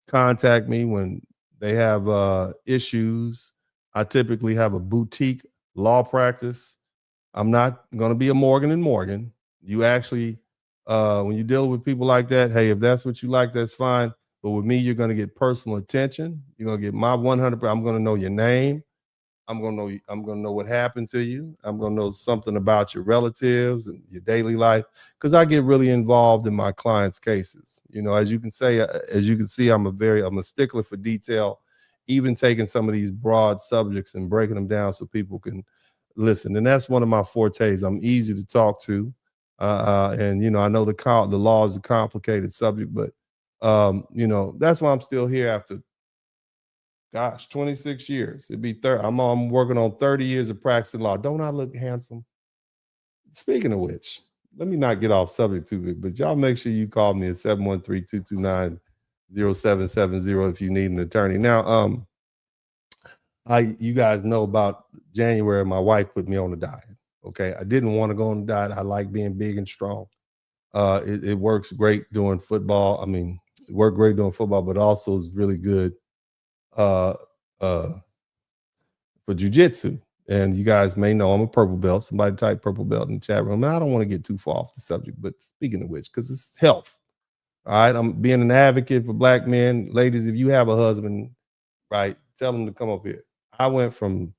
contact me when they have issues. I typically have a boutique law practice. I'm not going to be a Morgan & Morgan. You actually, when you deal with people like that, hey, if that's what you like, that's fine. But with me, you're going to get personal attention. You're going to get my 100%. I'm going to know your name. I'm going to know what happened to you. I'm going to know something about your relatives and your daily life, because I get really involved in my clients' cases. You know, as you can see, I'm a stickler for detail, even taking some of these broad subjects and breaking them down so people can listen. And that's one of my fortes. I'm easy to talk to. And, you know, I know the law is a complicated subject, but you know, that's why I'm still here after, 26 years. It'd be 30. I'm working on 30 years of practicing law. Don't I look handsome? Speaking of which, let me not get off subject too big, but y'all make sure you call me at 713-229-0770 if you need an attorney. Now, you guys know about January, my wife put me on a diet. Okay. I didn't want to go on a diet. I like being big and strong. It works great doing football. I mean, it worked great doing football, but also is really good for jiu-jitsu. And you guys may know I'm a purple belt. Somebody type purple belt in the chat room. And I don't want to get too far off the subject, but speaking of which, because it's health. All right. I'm being an advocate for black men. Ladies, if you have a husband, right, tell them to come up here. I went from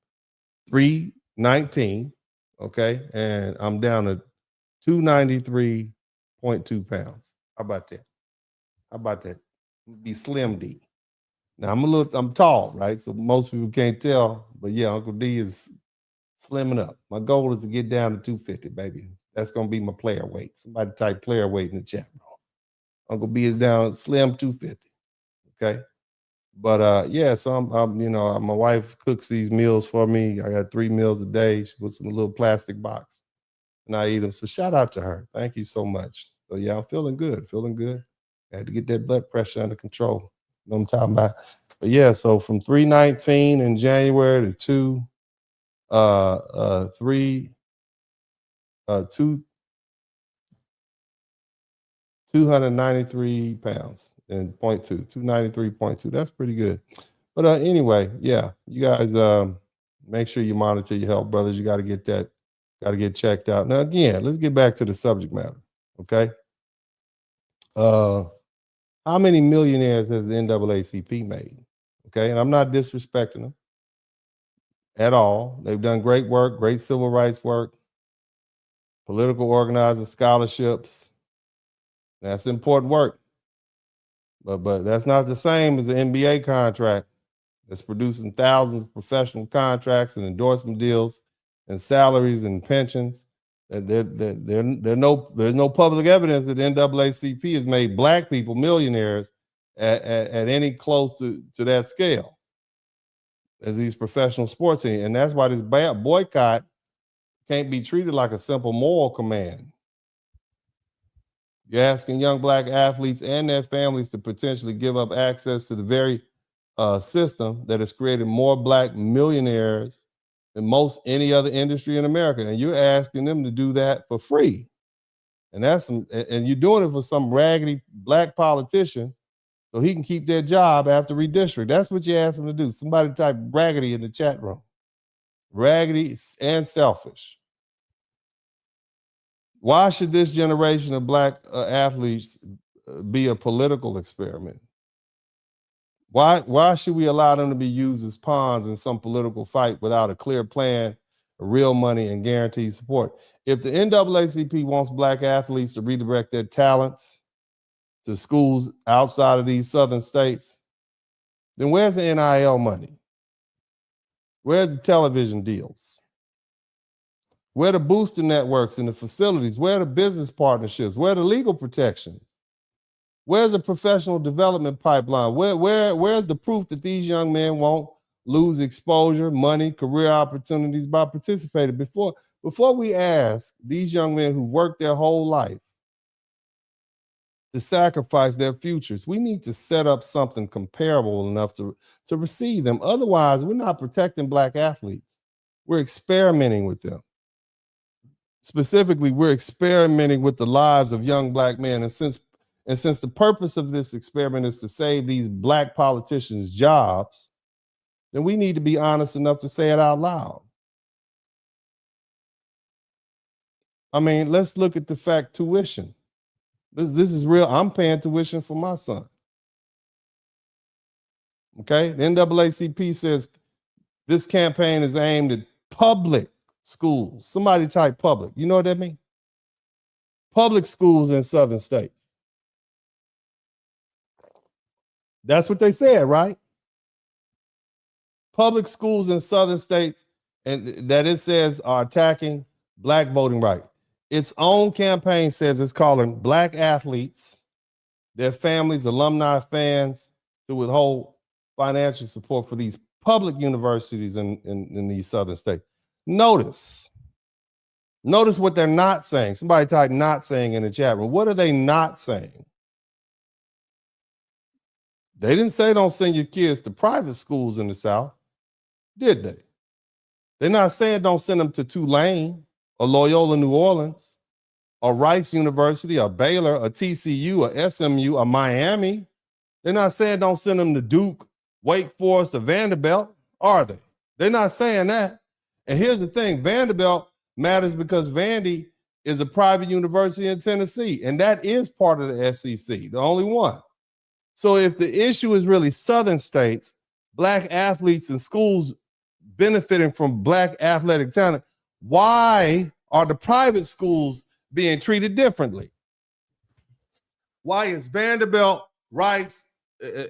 319, okay, and I'm down to 293.2 pounds. How about that? Be Slim D. Now I'm tall, right? So most people can't tell, but yeah, Uncle D is slimming up. My goal is to get down to 250, baby. That's gonna be my player weight. Somebody type player weight in the chat. Uncle B is down slim 250. Okay. But yeah, so I'm you know, my wife cooks these meals for me. I got 3 meals a day. She puts in a little plastic box and I eat them. So shout out to her. Thank you so much. So yeah, I'm feeling good. I had to get that blood pressure under control. You know what I'm talking about? But yeah, so from 319 in January to 293 pounds and 293.2. That's pretty good. But anyway, yeah, you guys make sure you monitor your health, brothers. You got to get checked out. Now, again, let's get back to the subject matter. Okay. How many millionaires has the NAACP made? Okay. And I'm not disrespecting them at all. They've done great work, great civil rights work, political organizing, scholarships. That's important work. But that's not the same as an NBA contract that's producing thousands of professional contracts and endorsement deals and salaries and pensions. There's no public evidence that the NAACP has made black people millionaires at any close to that scale as these professional sports teams. And that's why this boycott can't be treated like a simple moral command. You're asking young black athletes and their families to potentially give up access to the very system that has created more black millionaires than most any other industry in America. And you're asking them to do that for free. And and you're doing it for some raggedy black politician so he can keep their job after redistricting. That's what you asked him to do. Somebody type raggedy in the chat room. Raggedy and selfish. Why should this generation of black athletes be a political experiment? Why should we allow them to be used as pawns in some political fight without a clear plan, real money, and guaranteed support? If the NAACP wants black athletes to redirect their talents to schools outside of these southern states, then where's the NIL money? Where's the television deals? Where are the booster networks and the facilities? Where are the business partnerships? Where are the legal protections? Where's the professional development pipeline? Where's the proof that these young men won't lose exposure, money, career opportunities by participating? Before we ask these young men who worked their whole life to sacrifice their futures, we need to set up something comparable enough to receive them. Otherwise, we're not protecting black athletes. We're experimenting with them. Specifically, we're experimenting with the lives of young black men. And since the purpose of this experiment is to save these black politicians' jobs, then we need to be honest enough to say it out loud. I mean, let's look at the fact tuition. This is real. I'm paying tuition for my son. Okay, the NAACP says this campaign is aimed at public schools. Somebody type public. You know what that means? Public schools in southern states. That's what they said, right? Public schools in southern states, and that it says are attacking black voting rights. Its own campaign says it's calling black athletes, their families, alumni, fans to withhold financial support for these public universities in these southern states. Notice what they're not saying. Somebody type not saying in the chat room. What are they not saying? They didn't say don't send your kids to private schools in the South, did they? They're not saying don't send them to Tulane or Loyola New Orleans or Rice University or Baylor or TCU or SMU or Miami. They're not saying don't send them to Duke, Wake Forest or Vanderbilt, are they? They're not saying that. And here's the thing, Vanderbilt matters because Vandy is a private university in Tennessee, and that is part of the SEC, the only one. So if the issue is really southern states, black athletes and schools benefiting from black athletic talent, why are the private schools being treated differently? Why is Vanderbilt, Rice,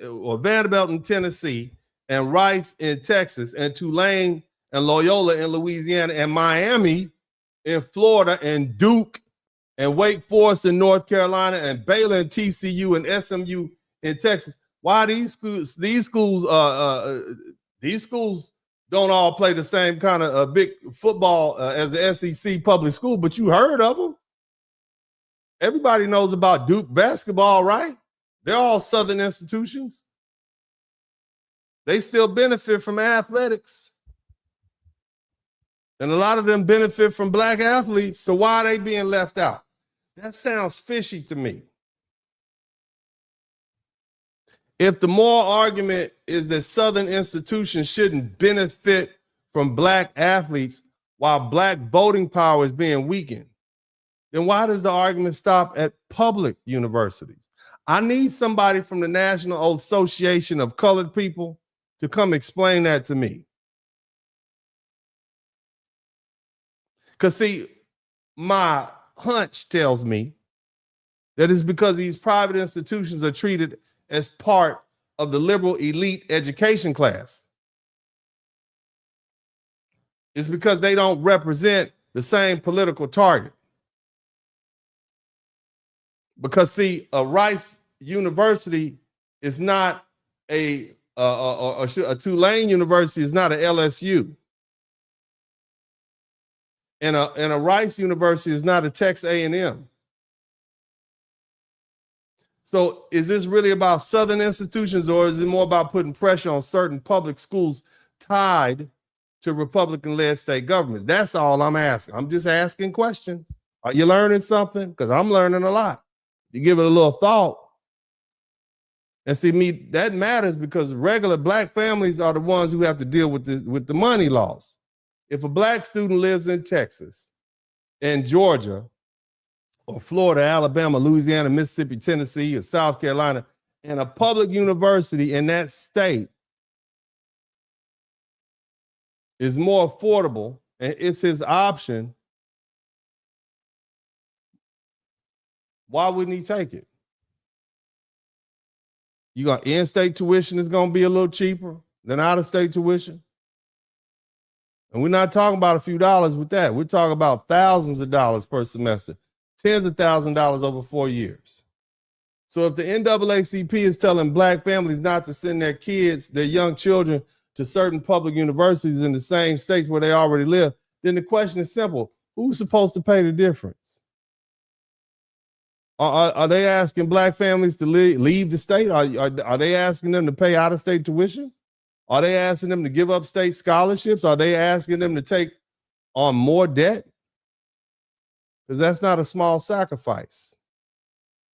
or Vanderbilt in Tennessee, and Rice in Texas, and Tulane and Loyola in Louisiana, and Miami in Florida, and Duke and Wake Forest in North Carolina, and Baylor and TCU and SMU in Texas? Why these schools don't all play the same kind of big football as the SEC public school, but you heard of them. Everybody knows about Duke basketball, right? They're all Southern institutions. They still benefit from athletics. And a lot of them benefit from black athletes. So why are they being left out? That sounds fishy to me. If the moral argument is that Southern institutions shouldn't benefit from black athletes while black voting power is being weakened, then why does the argument stop at public universities? I need somebody from the National Association of Colored People to come explain that to me. Because see, my hunch tells me that it's because these private institutions are treated as part of the liberal elite education class. It's because they don't represent the same political target. Because see, a Rice University is not a Tulane University is not a LSU. And a Rice University is not a Texas A&M. So is this really about Southern institutions, or is it more about putting pressure on certain public schools tied to Republican-led state governments? That's all I'm asking. I'm just asking questions. Are you learning something? Because I'm learning a lot. You give it a little thought. And see, that matters because regular black families are the ones who have to deal with the money loss. If a black student lives in Texas, in Georgia, or Florida, Alabama, Louisiana, Mississippi, Tennessee, or South Carolina, and a public university in that state is more affordable and it's his option, why wouldn't he take it? You got in-state tuition is going to be a little cheaper than out-of-state tuition. And we're not talking about a few dollars with that. We're talking about thousands of dollars per semester, tens of thousands of dollars over 4 years. So if the NAACP is telling black families not to send their kids, their young children, to certain public universities in the same states where they already live, then the question is simple. Who's supposed to pay the difference? Are they asking black families to leave the state? Are they asking them to pay out-of-state tuition? Are they asking them to give up state scholarships? Are they asking them to take on more debt? Because that's not a small sacrifice.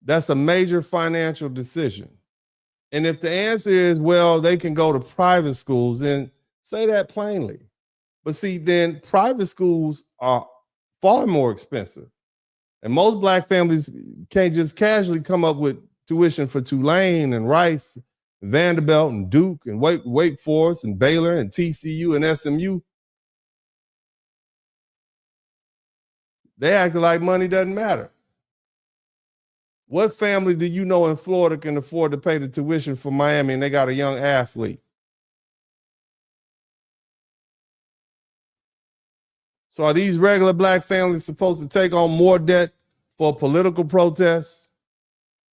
That's a major financial decision. And if the answer is, well, they can go to private schools, then say that plainly. But see, then private schools are far more expensive. And most black families can't just casually come up with tuition for Tulane and Rice, and Vanderbilt and Duke and Wake Forest and Baylor and TCU and SMU. They acting like money doesn't matter. What family do you know in Florida can afford to pay the tuition for Miami and they got a young athlete? So are these regular black families supposed to take on more debt for political protests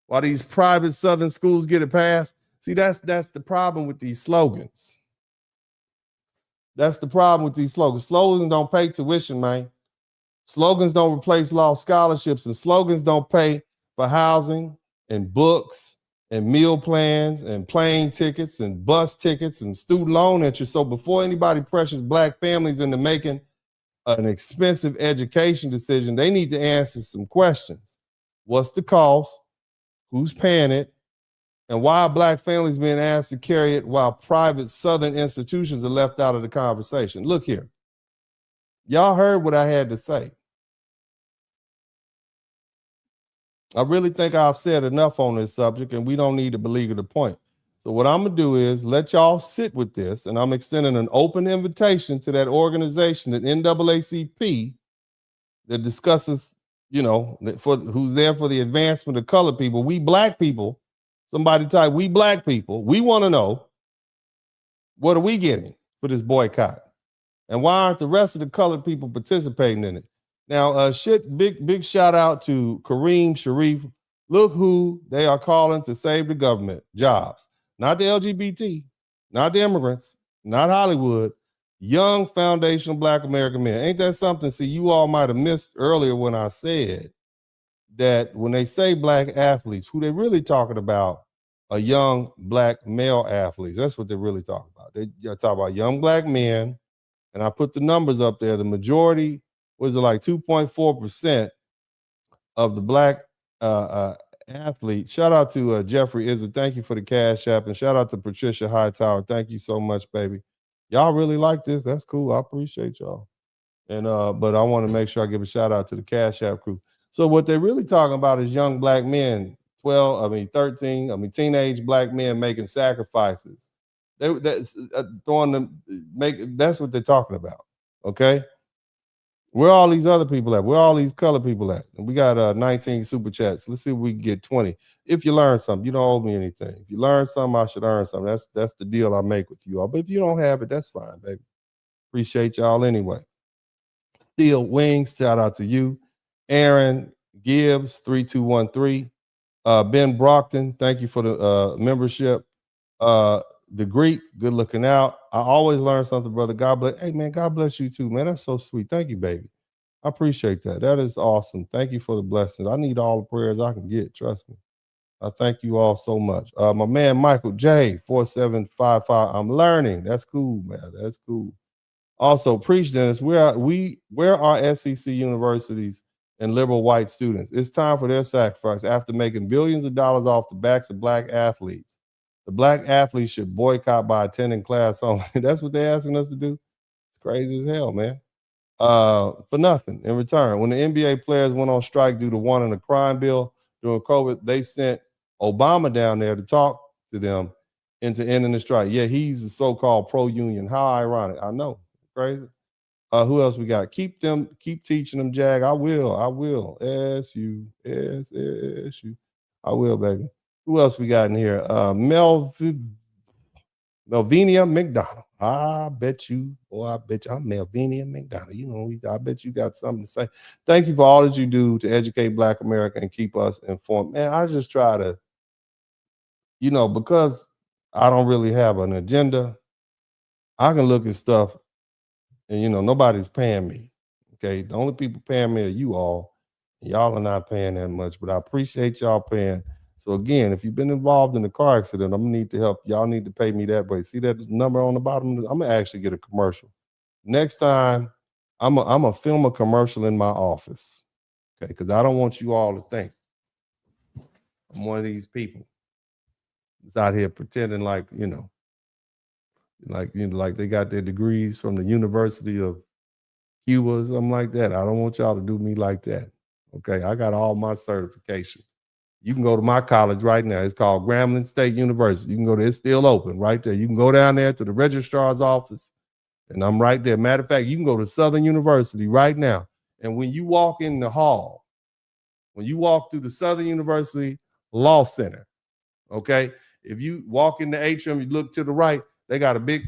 while these private Southern schools get it passed? See, that's the problem with these slogans. That's the problem with these slogans. Slogans don't pay tuition, man. Slogans don't replace lost scholarships, and slogans don't pay for housing and books and meal plans and plane tickets and bus tickets and student loan interest. So before anybody pressures black families into making an expensive education decision, they need to answer some questions. What's the cost? Who's paying it? And why are black families being asked to carry it while private Southern institutions are left out of the conversation? Look here. Y'all heard what I had to say. I really think I've said enough on this subject, and we don't need to belabor the point. So what I'm going to do is let y'all sit with this, and I'm extending an open invitation to that organization, that NAACP, that discusses, who's there for the advancement of colored people. We black people, somebody type, we black people, we want to know, what are we getting for this boycott? And why aren't the rest of the colored people participating in it? Now, big shout out to Kareem Sharif. Look who they are calling to save the government. Jobs. Not the LGBT, not the immigrants, not Hollywood. Young foundational black American men. Ain't that something? See, you all might have missed earlier when I said that when they say black athletes, who they really talking about are young black male athletes. That's what they're really talking about. They talk about young black men, and I put the numbers up there. The majority, was it like 2.4% of the black athletes? Shout out to Jeffrey Izzard. Thank you for the Cash App. And shout out to Patricia Hightower. Thank you so much, baby. Y'all really like this? That's cool. I appreciate y'all. And but I want to make sure I give a shout out to the Cash App crew. So what they're really talking about is young black men, teenage black men making sacrifices. That's what they're talking about. Okay. Where are all these other people at? Where are all these colored people at? And we got 19 super chats. Let's see if we can get 20. If you learn something, you don't owe me anything. If you learn something, I should earn something. That's the deal I make with you all. But if you don't have it, that's fine, baby. Appreciate y'all anyway. Steel Wings, shout out to you. Aaron Gibbs, 3213. Ben Brockton, thank you for the membership. The Greek, good looking out. I always learn something, brother. God bless. Hey, man, God bless you too, man. That's so sweet. Thank you, baby. I appreciate that. That is awesome. Thank you for the blessings. I need all the prayers I can get. Trust me. I thank you all so much. My man, Michael J, 4755. I'm learning. That's cool, man. That's cool. Also, preach, Dennis. Where are SEC universities and liberal white students? It's time for their sacrifice. After making billions of dollars off the backs of black athletes, The black athletes should boycott by attending class only. That's what they're asking us to do. It's crazy as hell, man. For nothing in return. When the NBA players went on strike due to wanting a crime bill during COVID, they sent Obama down there to talk to them into ending the strike. Yeah, he's a so-called pro-union. How ironic. I know. Crazy. Who else we got? Keep teaching them, Jag. I will. SU. I will, baby. Who else we got in here? Melvinia McDonald. I bet you I'm Melvinia McDonald. You know, I bet you got something to say. Thank you for all that you do to educate Black America and keep us informed. Man, I just try to, because I don't really have an agenda, I can look at stuff and, nobody's paying me. Okay. The only people paying me are you all. Y'all are not paying that much, but I appreciate y'all paying. So again, if you've been involved in a car accident, I'm gonna need to help. Y'all need to pay me that way. See that number on the bottom? I'm gonna actually get a commercial. Next time, I'm gonna film a commercial in my office. Okay, because I don't want you all to think I'm one of these people that's out here pretending like they got their degrees from the University of Cuba or something like that. I don't want y'all to do me like that. Okay, I got all my certifications. You can go to my college right now. It's called Grambling State University. You can go there. It's still open right there. You can go down there to the registrar's office, and I'm right there. Matter of fact, you can go to Southern University right now. And when you walk in the hall, when you walk through the Southern University Law Center, okay, if you walk in the atrium, you look to the right, they got me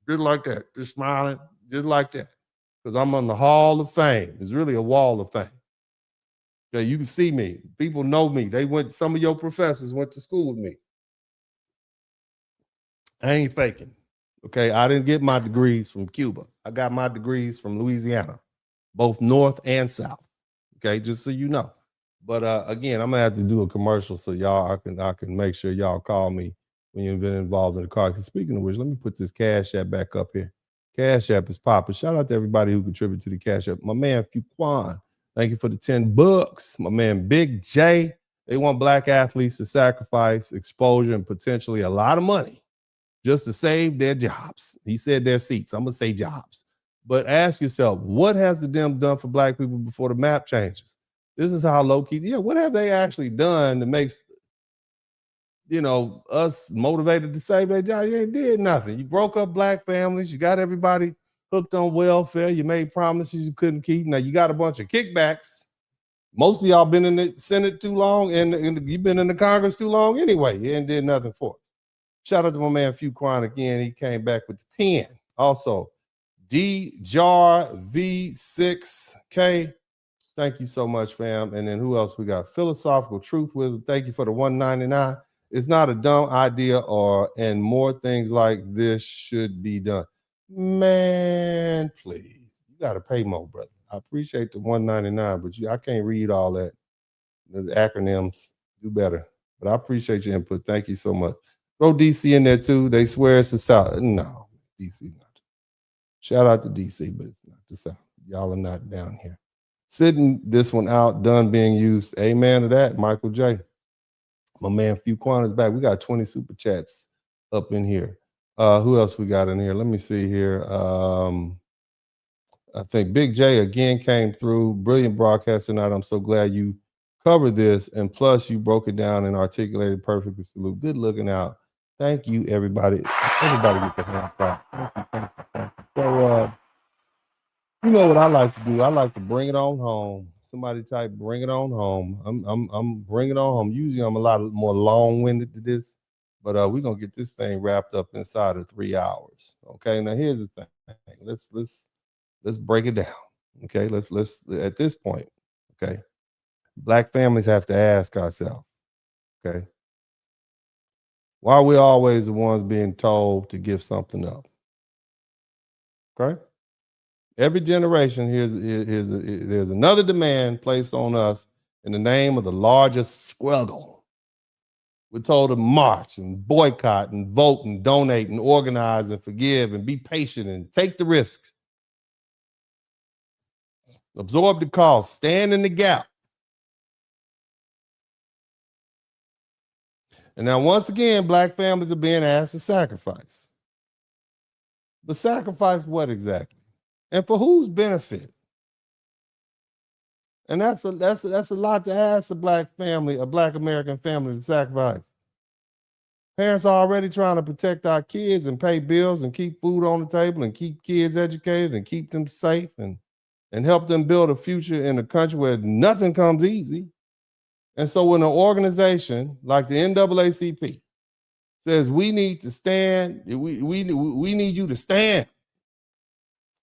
just like that, just smiling, just like that. Because I'm on the Hall of Fame. It's really a wall of fame. Okay, you can see me. People know me. Some of your professors went to school with me. I ain't faking. Okay, I didn't get my degrees from Cuba. I got my degrees from Louisiana, both North and South. Okay, just so you know. But again, I'm gonna have to do a commercial so I can make sure y'all call me when you've been involved in the car. Speaking of which, let me put this Cash App back up here. Cash App is popping. Shout out to everybody who contributed to the Cash App. My man Fuquan, thank you for the $10. My man Big J, they want Black athletes to sacrifice exposure and potentially a lot of money just to save their jobs. He said their seats. I'm gonna say jobs. But ask yourself, what has the Dem done for Black people before the map changes? This is how low key. Yeah, what have they actually done that makes us motivated to save their job? You ain't did nothing. You broke up Black families. You got everybody hooked on welfare. You made promises you couldn't keep. Now you got a bunch of kickbacks. Most of y'all been in the Senate too long, and you've been in the Congress too long anyway. You ain't did nothing for us. Shout out to my man Fuquan again. He came back with the 10. Also, D-Jar V6K. Thank you so much, fam. And then who else we got? Philosophical Truth Wisdom. Thank you for the $1.99. It's not a dumb idea, and more things like this should be done. Man, please. You got to pay more, brother. I appreciate the $1.99, but I can't read all that. The acronyms do better. But I appreciate your input. Thank you so much. Throw DC in there too. They swear it's the South. No, DC not. Shout out to DC, but it's not the South. Y'all are not down here. Sitting this one out, done being used. Amen to that, Michael J. My man Fuquan is back. We got 20 super chats up in here. Who else we got in here? Let me see here. I think Big J again came through. Brilliant broadcast tonight. I'm so glad you covered this. And plus, you broke it down and articulated perfectly. Salute. Good looking out. Thank you, everybody. Everybody get the hand clap. Thank you. So, you know what I like to do? I like to bring it on home. Somebody type, bring it on home. I'm bring it on home. Usually I'm a lot more long-winded to this, but we're gonna get this thing wrapped up inside of 3 hours. Okay. Now here's the thing. Let's break it down. Okay. Let's at this point, okay. Black families have to ask ourselves, okay, why are we always the ones being told to give something up? Okay. Every generation, there's another demand placed on us in the name of the largest struggle. We're told to march and boycott and vote and donate and organize and forgive and be patient and take the risks. Absorb the cost, stand in the gap. And now, once again, black families are being asked to sacrifice. But sacrifice what exactly? And for whose benefit? And that's a lot to ask a black family, a black American family to sacrifice. Parents are already trying to protect our kids and pay bills and keep food on the table and keep kids educated and keep them safe and help them build a future in a country where nothing comes easy. And so when an organization like the NAACP says we need to stand, we need you to stand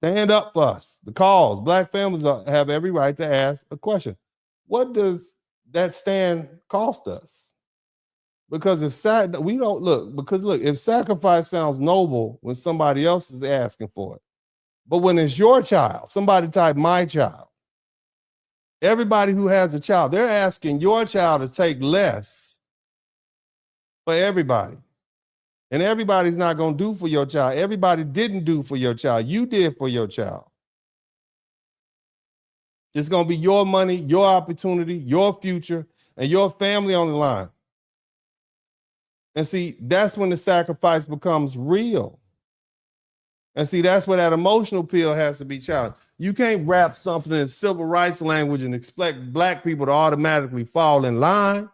up for us, the cause, black families have every right to ask a question. What does that stand cost us? Because if sacrifice sounds noble when somebody else is asking for it, but when it's your child, somebody type my child, everybody who has a child, they're asking your child to take less for everybody. And everybody's not going to do for your child. Everybody didn't do for your child. You did for your child. It's going to be your money, your opportunity, your future, and your family on the line. And see, that's when the sacrifice becomes real. And see, that's where that emotional pill has to be challenged. You can't wrap something in civil rights language and expect black people to automatically fall in line.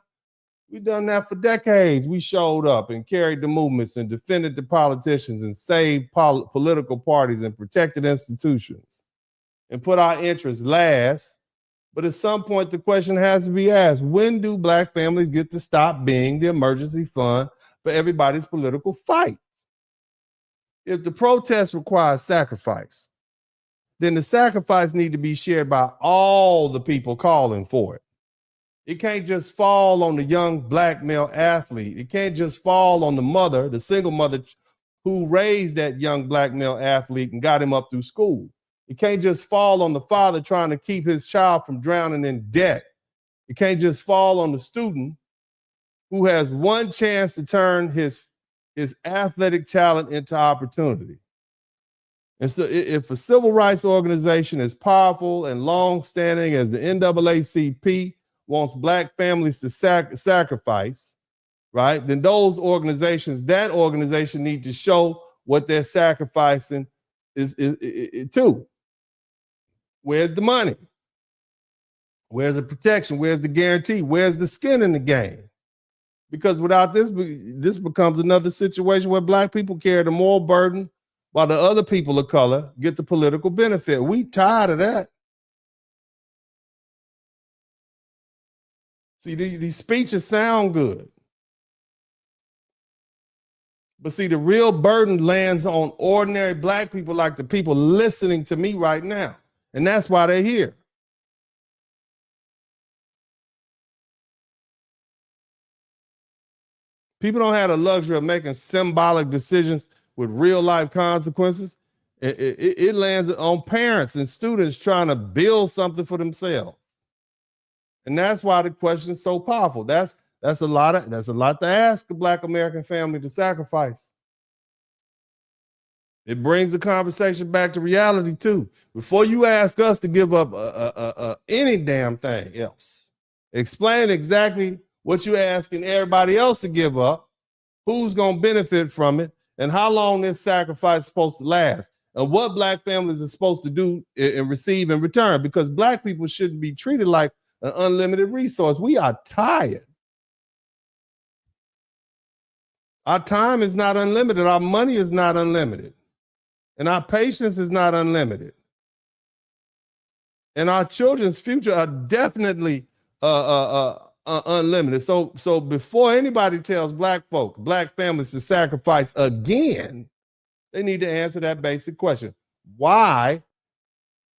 We've done that for decades. We showed up and carried the movements and defended the politicians and saved political parties and protected institutions and put our interests last. But at some point, the question has to be asked, when do black families get to stop being the emergency fund for everybody's political fight? If the protest requires sacrifice, then the sacrifice need to be shared by all the people calling for it. It can't just fall on the young black male athlete. It can't just fall on the mother, the single mother who raised that young black male athlete and got him up through school. It can't just fall on the father trying to keep his child from drowning in debt. It can't just fall on the student who has one chance to turn his athletic talent into opportunity. And so if a civil rights organization as powerful and long-standing as the NAACP wants black families to sacrifice, right, then that organization need to show what they're sacrificing is to. Where's the money? Where's the protection? Where's the guarantee? Where's the skin in the game? Because without this becomes another situation where black people carry the moral burden while the other people of color get the political benefit. We tired of that. See, these speeches sound good. But see, the real burden lands on ordinary black people like the people listening to me right now. And that's why they're here. People don't have the luxury of making symbolic decisions with real life consequences. It lands on parents and students trying to build something for themselves. And that's why the question is so powerful. That's a lot to ask a black American family to sacrifice. It brings the conversation back to reality too. Before you ask us to give up any damn thing else, explain exactly what you're asking everybody else to give up, who's going to benefit from it, and how long this sacrifice is supposed to last, and what black families are supposed to do and receive in return, because black people shouldn't be treated like an unlimited resource. We are tired. Our time is not unlimited. Our money is not unlimited. And our patience is not unlimited. And our children's future are definitely unlimited. So before anybody tells black folk, black families to sacrifice again, they need to answer that basic question. Why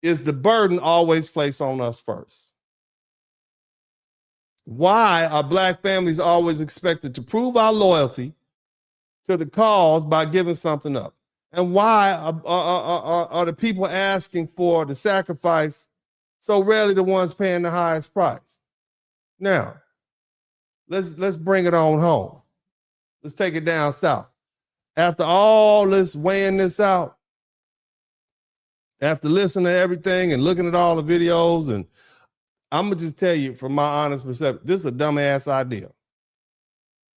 is the burden always placed on us first? Why are black families always expected to prove our loyalty to the cause by giving something up? And why are the people asking for the sacrifice so rarely the ones paying the highest price? Now, let's bring it on home. Let's take it down south. After all this weighing this out, after listening to everything and looking at all the videos, and I'm gonna just tell you from my honest perception, this is a dumbass idea.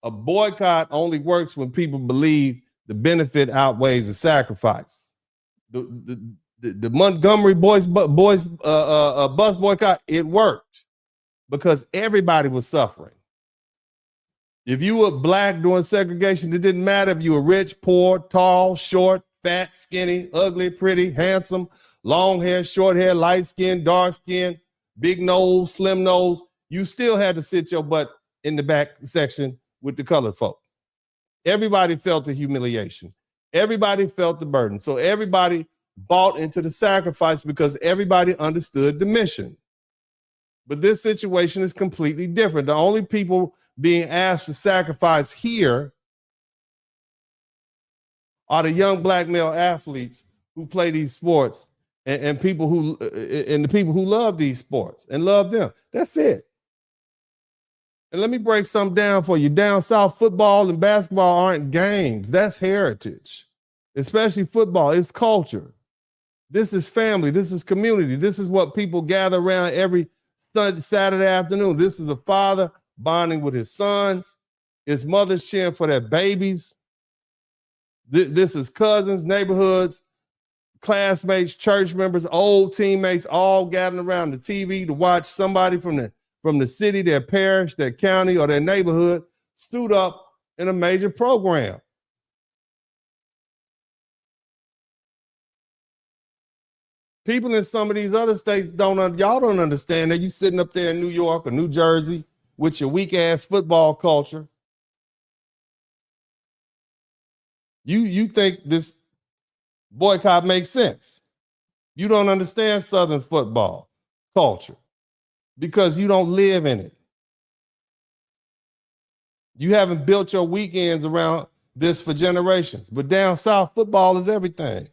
A boycott only works when people believe the benefit outweighs the sacrifice. The Montgomery bus boycott, it worked because everybody was suffering. If you were black during segregation, it didn't matter if you were rich, poor, tall, short, fat, skinny, ugly, pretty, handsome, long hair, short hair, light skin, dark skin, big nose, slim nose. You still had to sit your butt in the back section with the colored folk. Everybody felt the humiliation. Everybody felt the burden. So everybody bought into the sacrifice because everybody understood the mission. But this situation is completely different. The only people being asked to sacrifice here are the young black male athletes who play these sports and the people who love these sports and love them. That's it. And let me break something down for you. Down south, football and basketball aren't games. That's heritage, especially football. It's culture. This is family. This is community. This is what people gather around every Saturday afternoon. This is a father bonding with his sons, his mother's cheering for their babies. This is cousins, neighborhoods, classmates, church members, old teammates, all gathering around the TV to watch somebody from the city, their parish, their county, or their neighborhood stood up in a major program. People in some of these other states y'all don't understand that you sitting up there in New York or New Jersey with your weak ass football culture. You think this boycott makes sense. You don't understand Southern football culture because you don't live in it. You haven't built your weekends around this for generations. But down south, football is everything.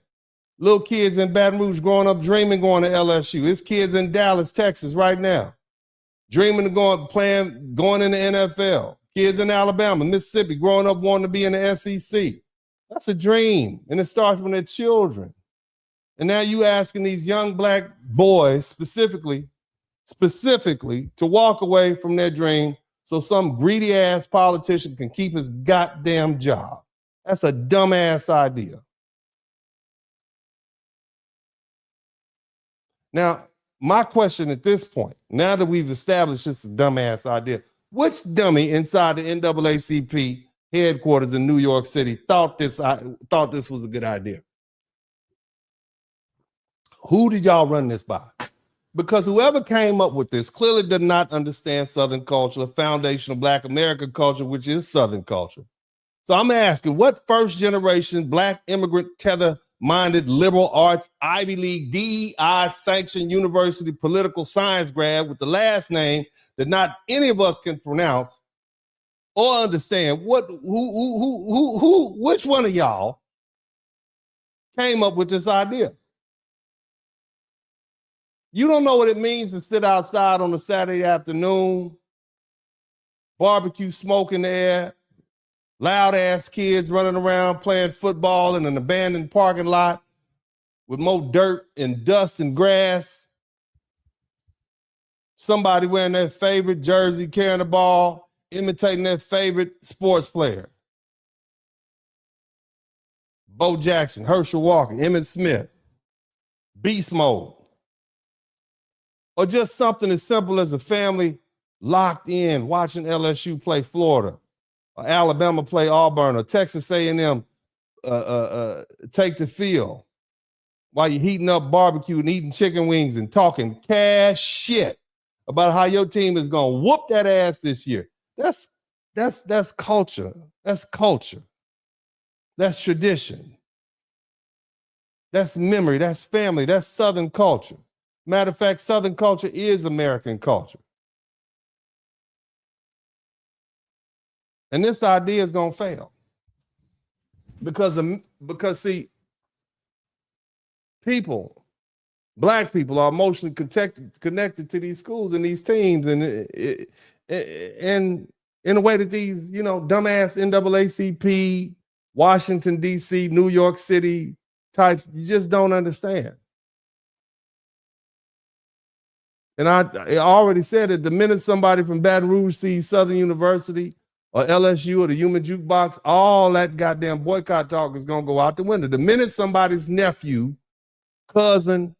Little kids in Baton Rouge growing up dreaming going to LSU. It's kids in Dallas, Texas right now dreaming of going in the NFL. Kids in Alabama, Mississippi growing up wanting to be in the SEC. That's a dream, and it starts when they're children. And now you asking these young black boys specifically to walk away from their dream so some greedy ass politician can keep his goddamn job. That's a dumbass idea. Now, my question at this point, now that we've established this dumbass idea, which dummy inside the NAACP headquarters in New York City thought this was a good idea? Who did y'all run this by? Because whoever came up with this clearly did not understand Southern culture, the foundation of Black American culture, which is Southern culture. So I'm asking, what first generation Black immigrant tether-minded liberal arts, Ivy League, DEI sanctioned university political science grad with the last name that not any of us can pronounce or understand, which one of y'all came up with this idea? You don't know what it means to sit outside on a Saturday afternoon, barbecue smoke in the air, loud ass kids running around playing football in an abandoned parking lot with more dirt and dust and grass. Somebody wearing their favorite jersey, carrying the ball, imitating their favorite sports player. Bo Jackson, Herschel Walker, Emmitt Smith, beast mode. Or just something as simple as a family locked in watching LSU play Florida, or Alabama play Auburn, or Texas A&M take the field while you're heating up barbecue and eating chicken wings and talking cash shit about how your team is gonna whoop that ass this year. That's culture. That's culture. That's tradition. That's memory. That's family. That's Southern culture. Matter of fact, Southern culture is American culture. And this idea is going to fail. Because see, Black people are emotionally connected to these schools and these teams, and in a way that these, dumbass NAACP, Washington, D.C., New York City types, you just don't understand. And I already said that the minute somebody from Baton Rouge sees Southern University or LSU or the human jukebox, all that goddamn boycott talk is going to go out the window. The minute somebody's nephew, cousin,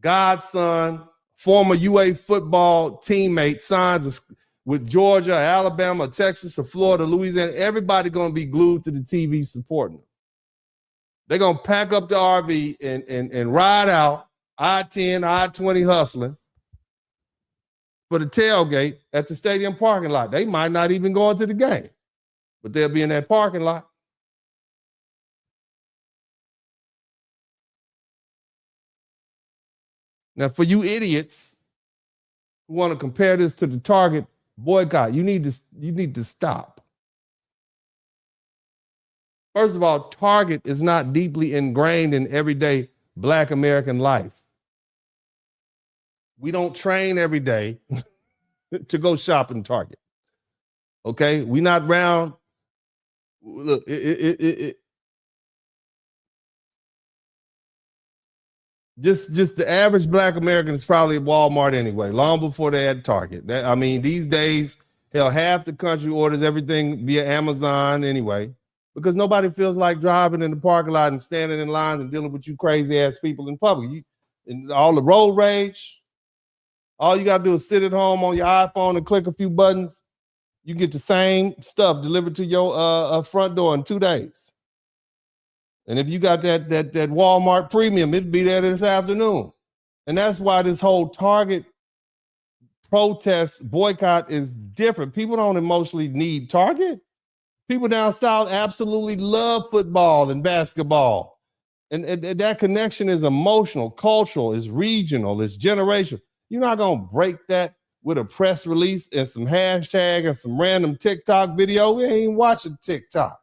godson, former UA football teammate signs with Georgia, Alabama, Texas, or Florida, Louisiana, everybody going to be glued to the TV supporting them. They're going to pack up the RV and ride out I-10, I-20 hustling for the tailgate at the stadium parking lot. They might not even go into the game, but they'll be in that parking lot. Now, for you idiots who want to compare this to the Target boycott, you need to stop. First of all, Target is not deeply ingrained in everyday Black American life. We don't train every day to go shop in Target. Okay? We're not round. Look, just the average Black American is probably at Walmart anyway, long before they had Target. I mean, these days, hell, half the country orders everything via Amazon anyway, because nobody feels like driving in the parking lot and standing in lines and dealing with you crazy ass people in public. And all the road rage, all you got to do is sit at home on your iPhone and click a few buttons. You get the same stuff delivered to your front door in 2 days. And if you got that Walmart premium, it'd be there this afternoon. And that's why this whole Target protest boycott is different. People don't emotionally need Target. People down south absolutely love football and basketball. And that connection is emotional, cultural, is regional, is generational. You're not going to break that with a press release and some hashtag and some random TikTok video. We ain't watching TikTok.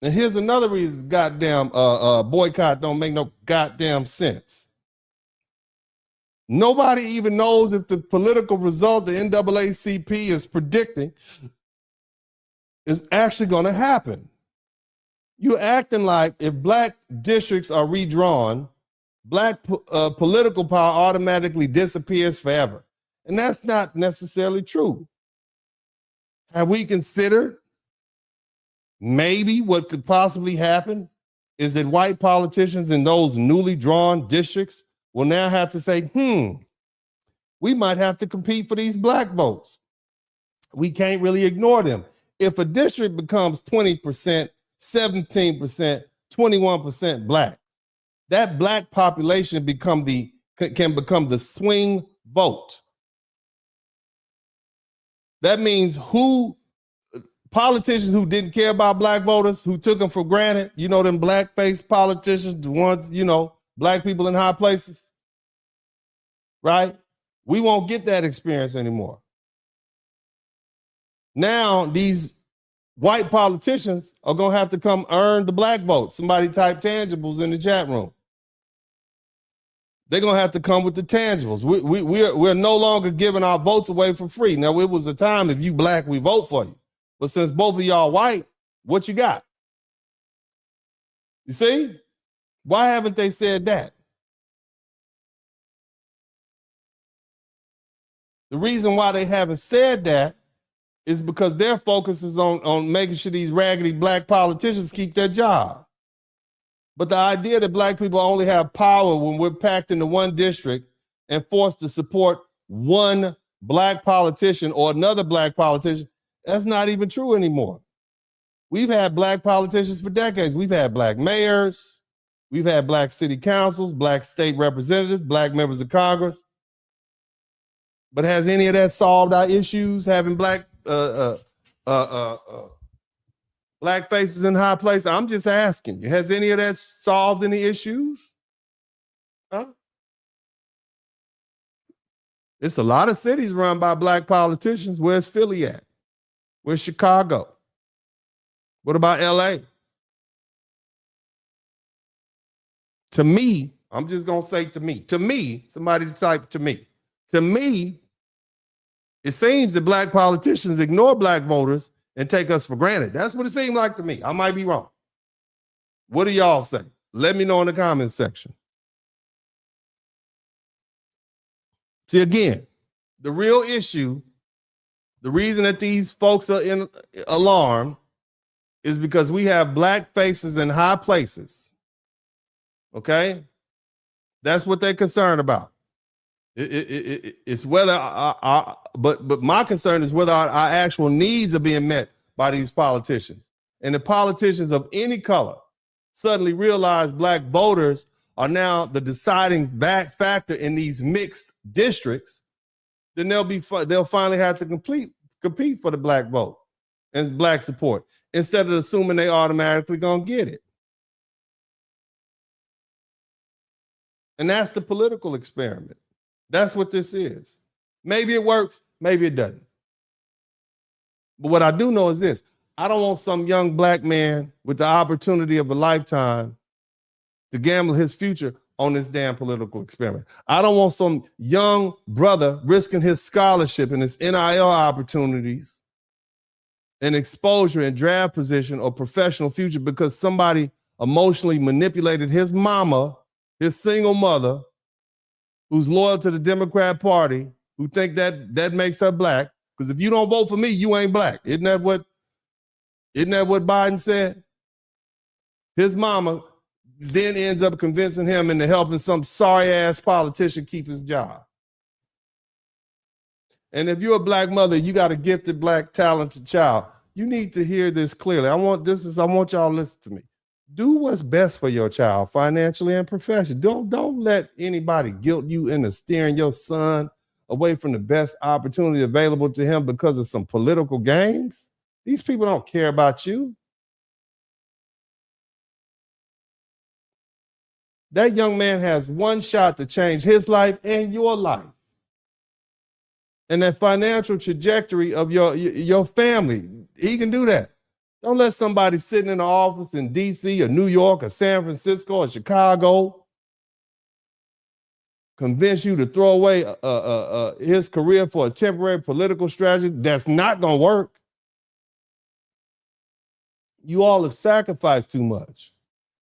And here's another reason goddamn boycott don't make no goddamn sense. Nobody even knows if the political result the NAACP is predicting is actually going to happen. You're acting like if Black districts are redrawn, Black political power automatically disappears forever. And that's not necessarily true. Have we considered maybe what could possibly happen is that white politicians in those newly drawn districts will now have to say, we might have to compete for these Black votes. We can't really ignore them. If a district becomes 20%, 17%, 21% Black, that Black population can become the swing vote. That means politicians who didn't care about Black voters, who took them for granted, them black-faced politicians, the ones, Black people in high places, right? We won't get that experience anymore. Now, these white politicians are going to have to come earn the Black vote. Somebody type tangibles in the chat room. They're going to have to come with the tangibles. We're no longer giving our votes away for free. Now, it was a time, if you Black, we vote for you. But since both of y'all white, what you got? You see? Why haven't they said that? The reason why they haven't said that is because their focus is on making sure these raggedy Black politicians keep their job. But the idea that Black people only have power when we're packed into one district and forced to support one Black politician or another Black politician, that's not even true anymore. We've had Black politicians for decades. We've had Black mayors. We've had Black city councils, Black state representatives, Black members of Congress. But has any of that solved our issues, having Black faces in high places? I'm just asking you, has any of that solved any issues? Huh? It's a lot of cities run by Black politicians. Where's Philly at? Where's Chicago? What about LA? To me, I'm just going to say to me, somebody type to me, it seems that Black politicians ignore Black voters and take us for granted. That's what it seemed like to me. I might be wrong. What do y'all say? Let me know in the comments section. See, again, the real issue, the reason that these folks are in alarm is because we have black faces in high places. Okay? That's what they're concerned about. It's whether but my concern is whether our actual needs are being met by these politicians. And the politicians of any color suddenly realize black voters are now the deciding factor in these mixed districts, then they'll finally have to compete for the black vote and black support instead of assuming they automatically gonna get it. And that's the political experiment. That's what this is. Maybe it works, maybe it doesn't. But what I do know is this: I don't want some young black man with the opportunity of a lifetime to gamble his future on this damn political experiment. I don't want some young brother risking his scholarship and his NIL opportunities and exposure and draft position or professional future because somebody emotionally manipulated his mama, his single mother, who's loyal to the Democrat Party, who think that makes her black. Because if you don't vote for me, you ain't black. Isn't that what Biden said? His mama then ends up convincing him into helping some sorry-ass politician keep his job. And if you're a black mother, you got a gifted, black, talented child, you need to hear this clearly. I want y'all to listen to me. Do what's best for your child financially and professionally. Don't let anybody guilt you into steering your son away from the best opportunity available to him because of some political gains. These people don't care about you. That young man has one shot to change his life and your life. And that financial trajectory of your family, he can do that. Don't let somebody sitting in the office in DC or New York or San Francisco or Chicago convince you to throw away his career for a temporary political strategy that's not going to work. You all have sacrificed too much.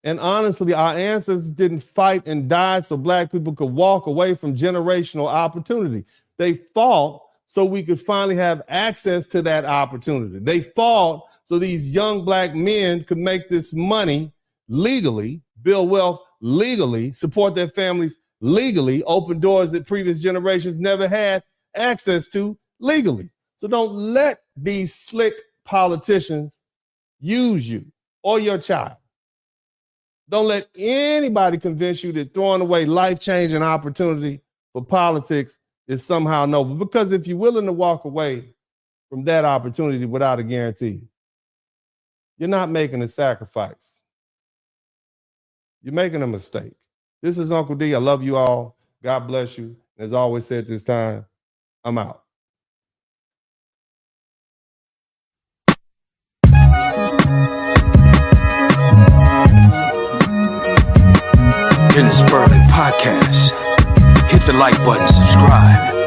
And honestly, our ancestors didn't fight and die so black people could walk away from generational opportunity. They fought so we could finally have access to that opportunity. They fought so these young black men could make this money legally, build wealth legally, support their families legally, open doors that previous generations never had access to legally. So don't let these slick politicians use you or your child. Don't let anybody convince you that throwing away life-changing opportunity for politics is somehow noble. Because if you're willing to walk away from that opportunity without a guarantee, you're not making a sacrifice. You're making a mistake. This is Uncle D. I love you all. God bless you. As I always say at this time, I'm out. In the Spurling podcast, hit the like button, subscribe.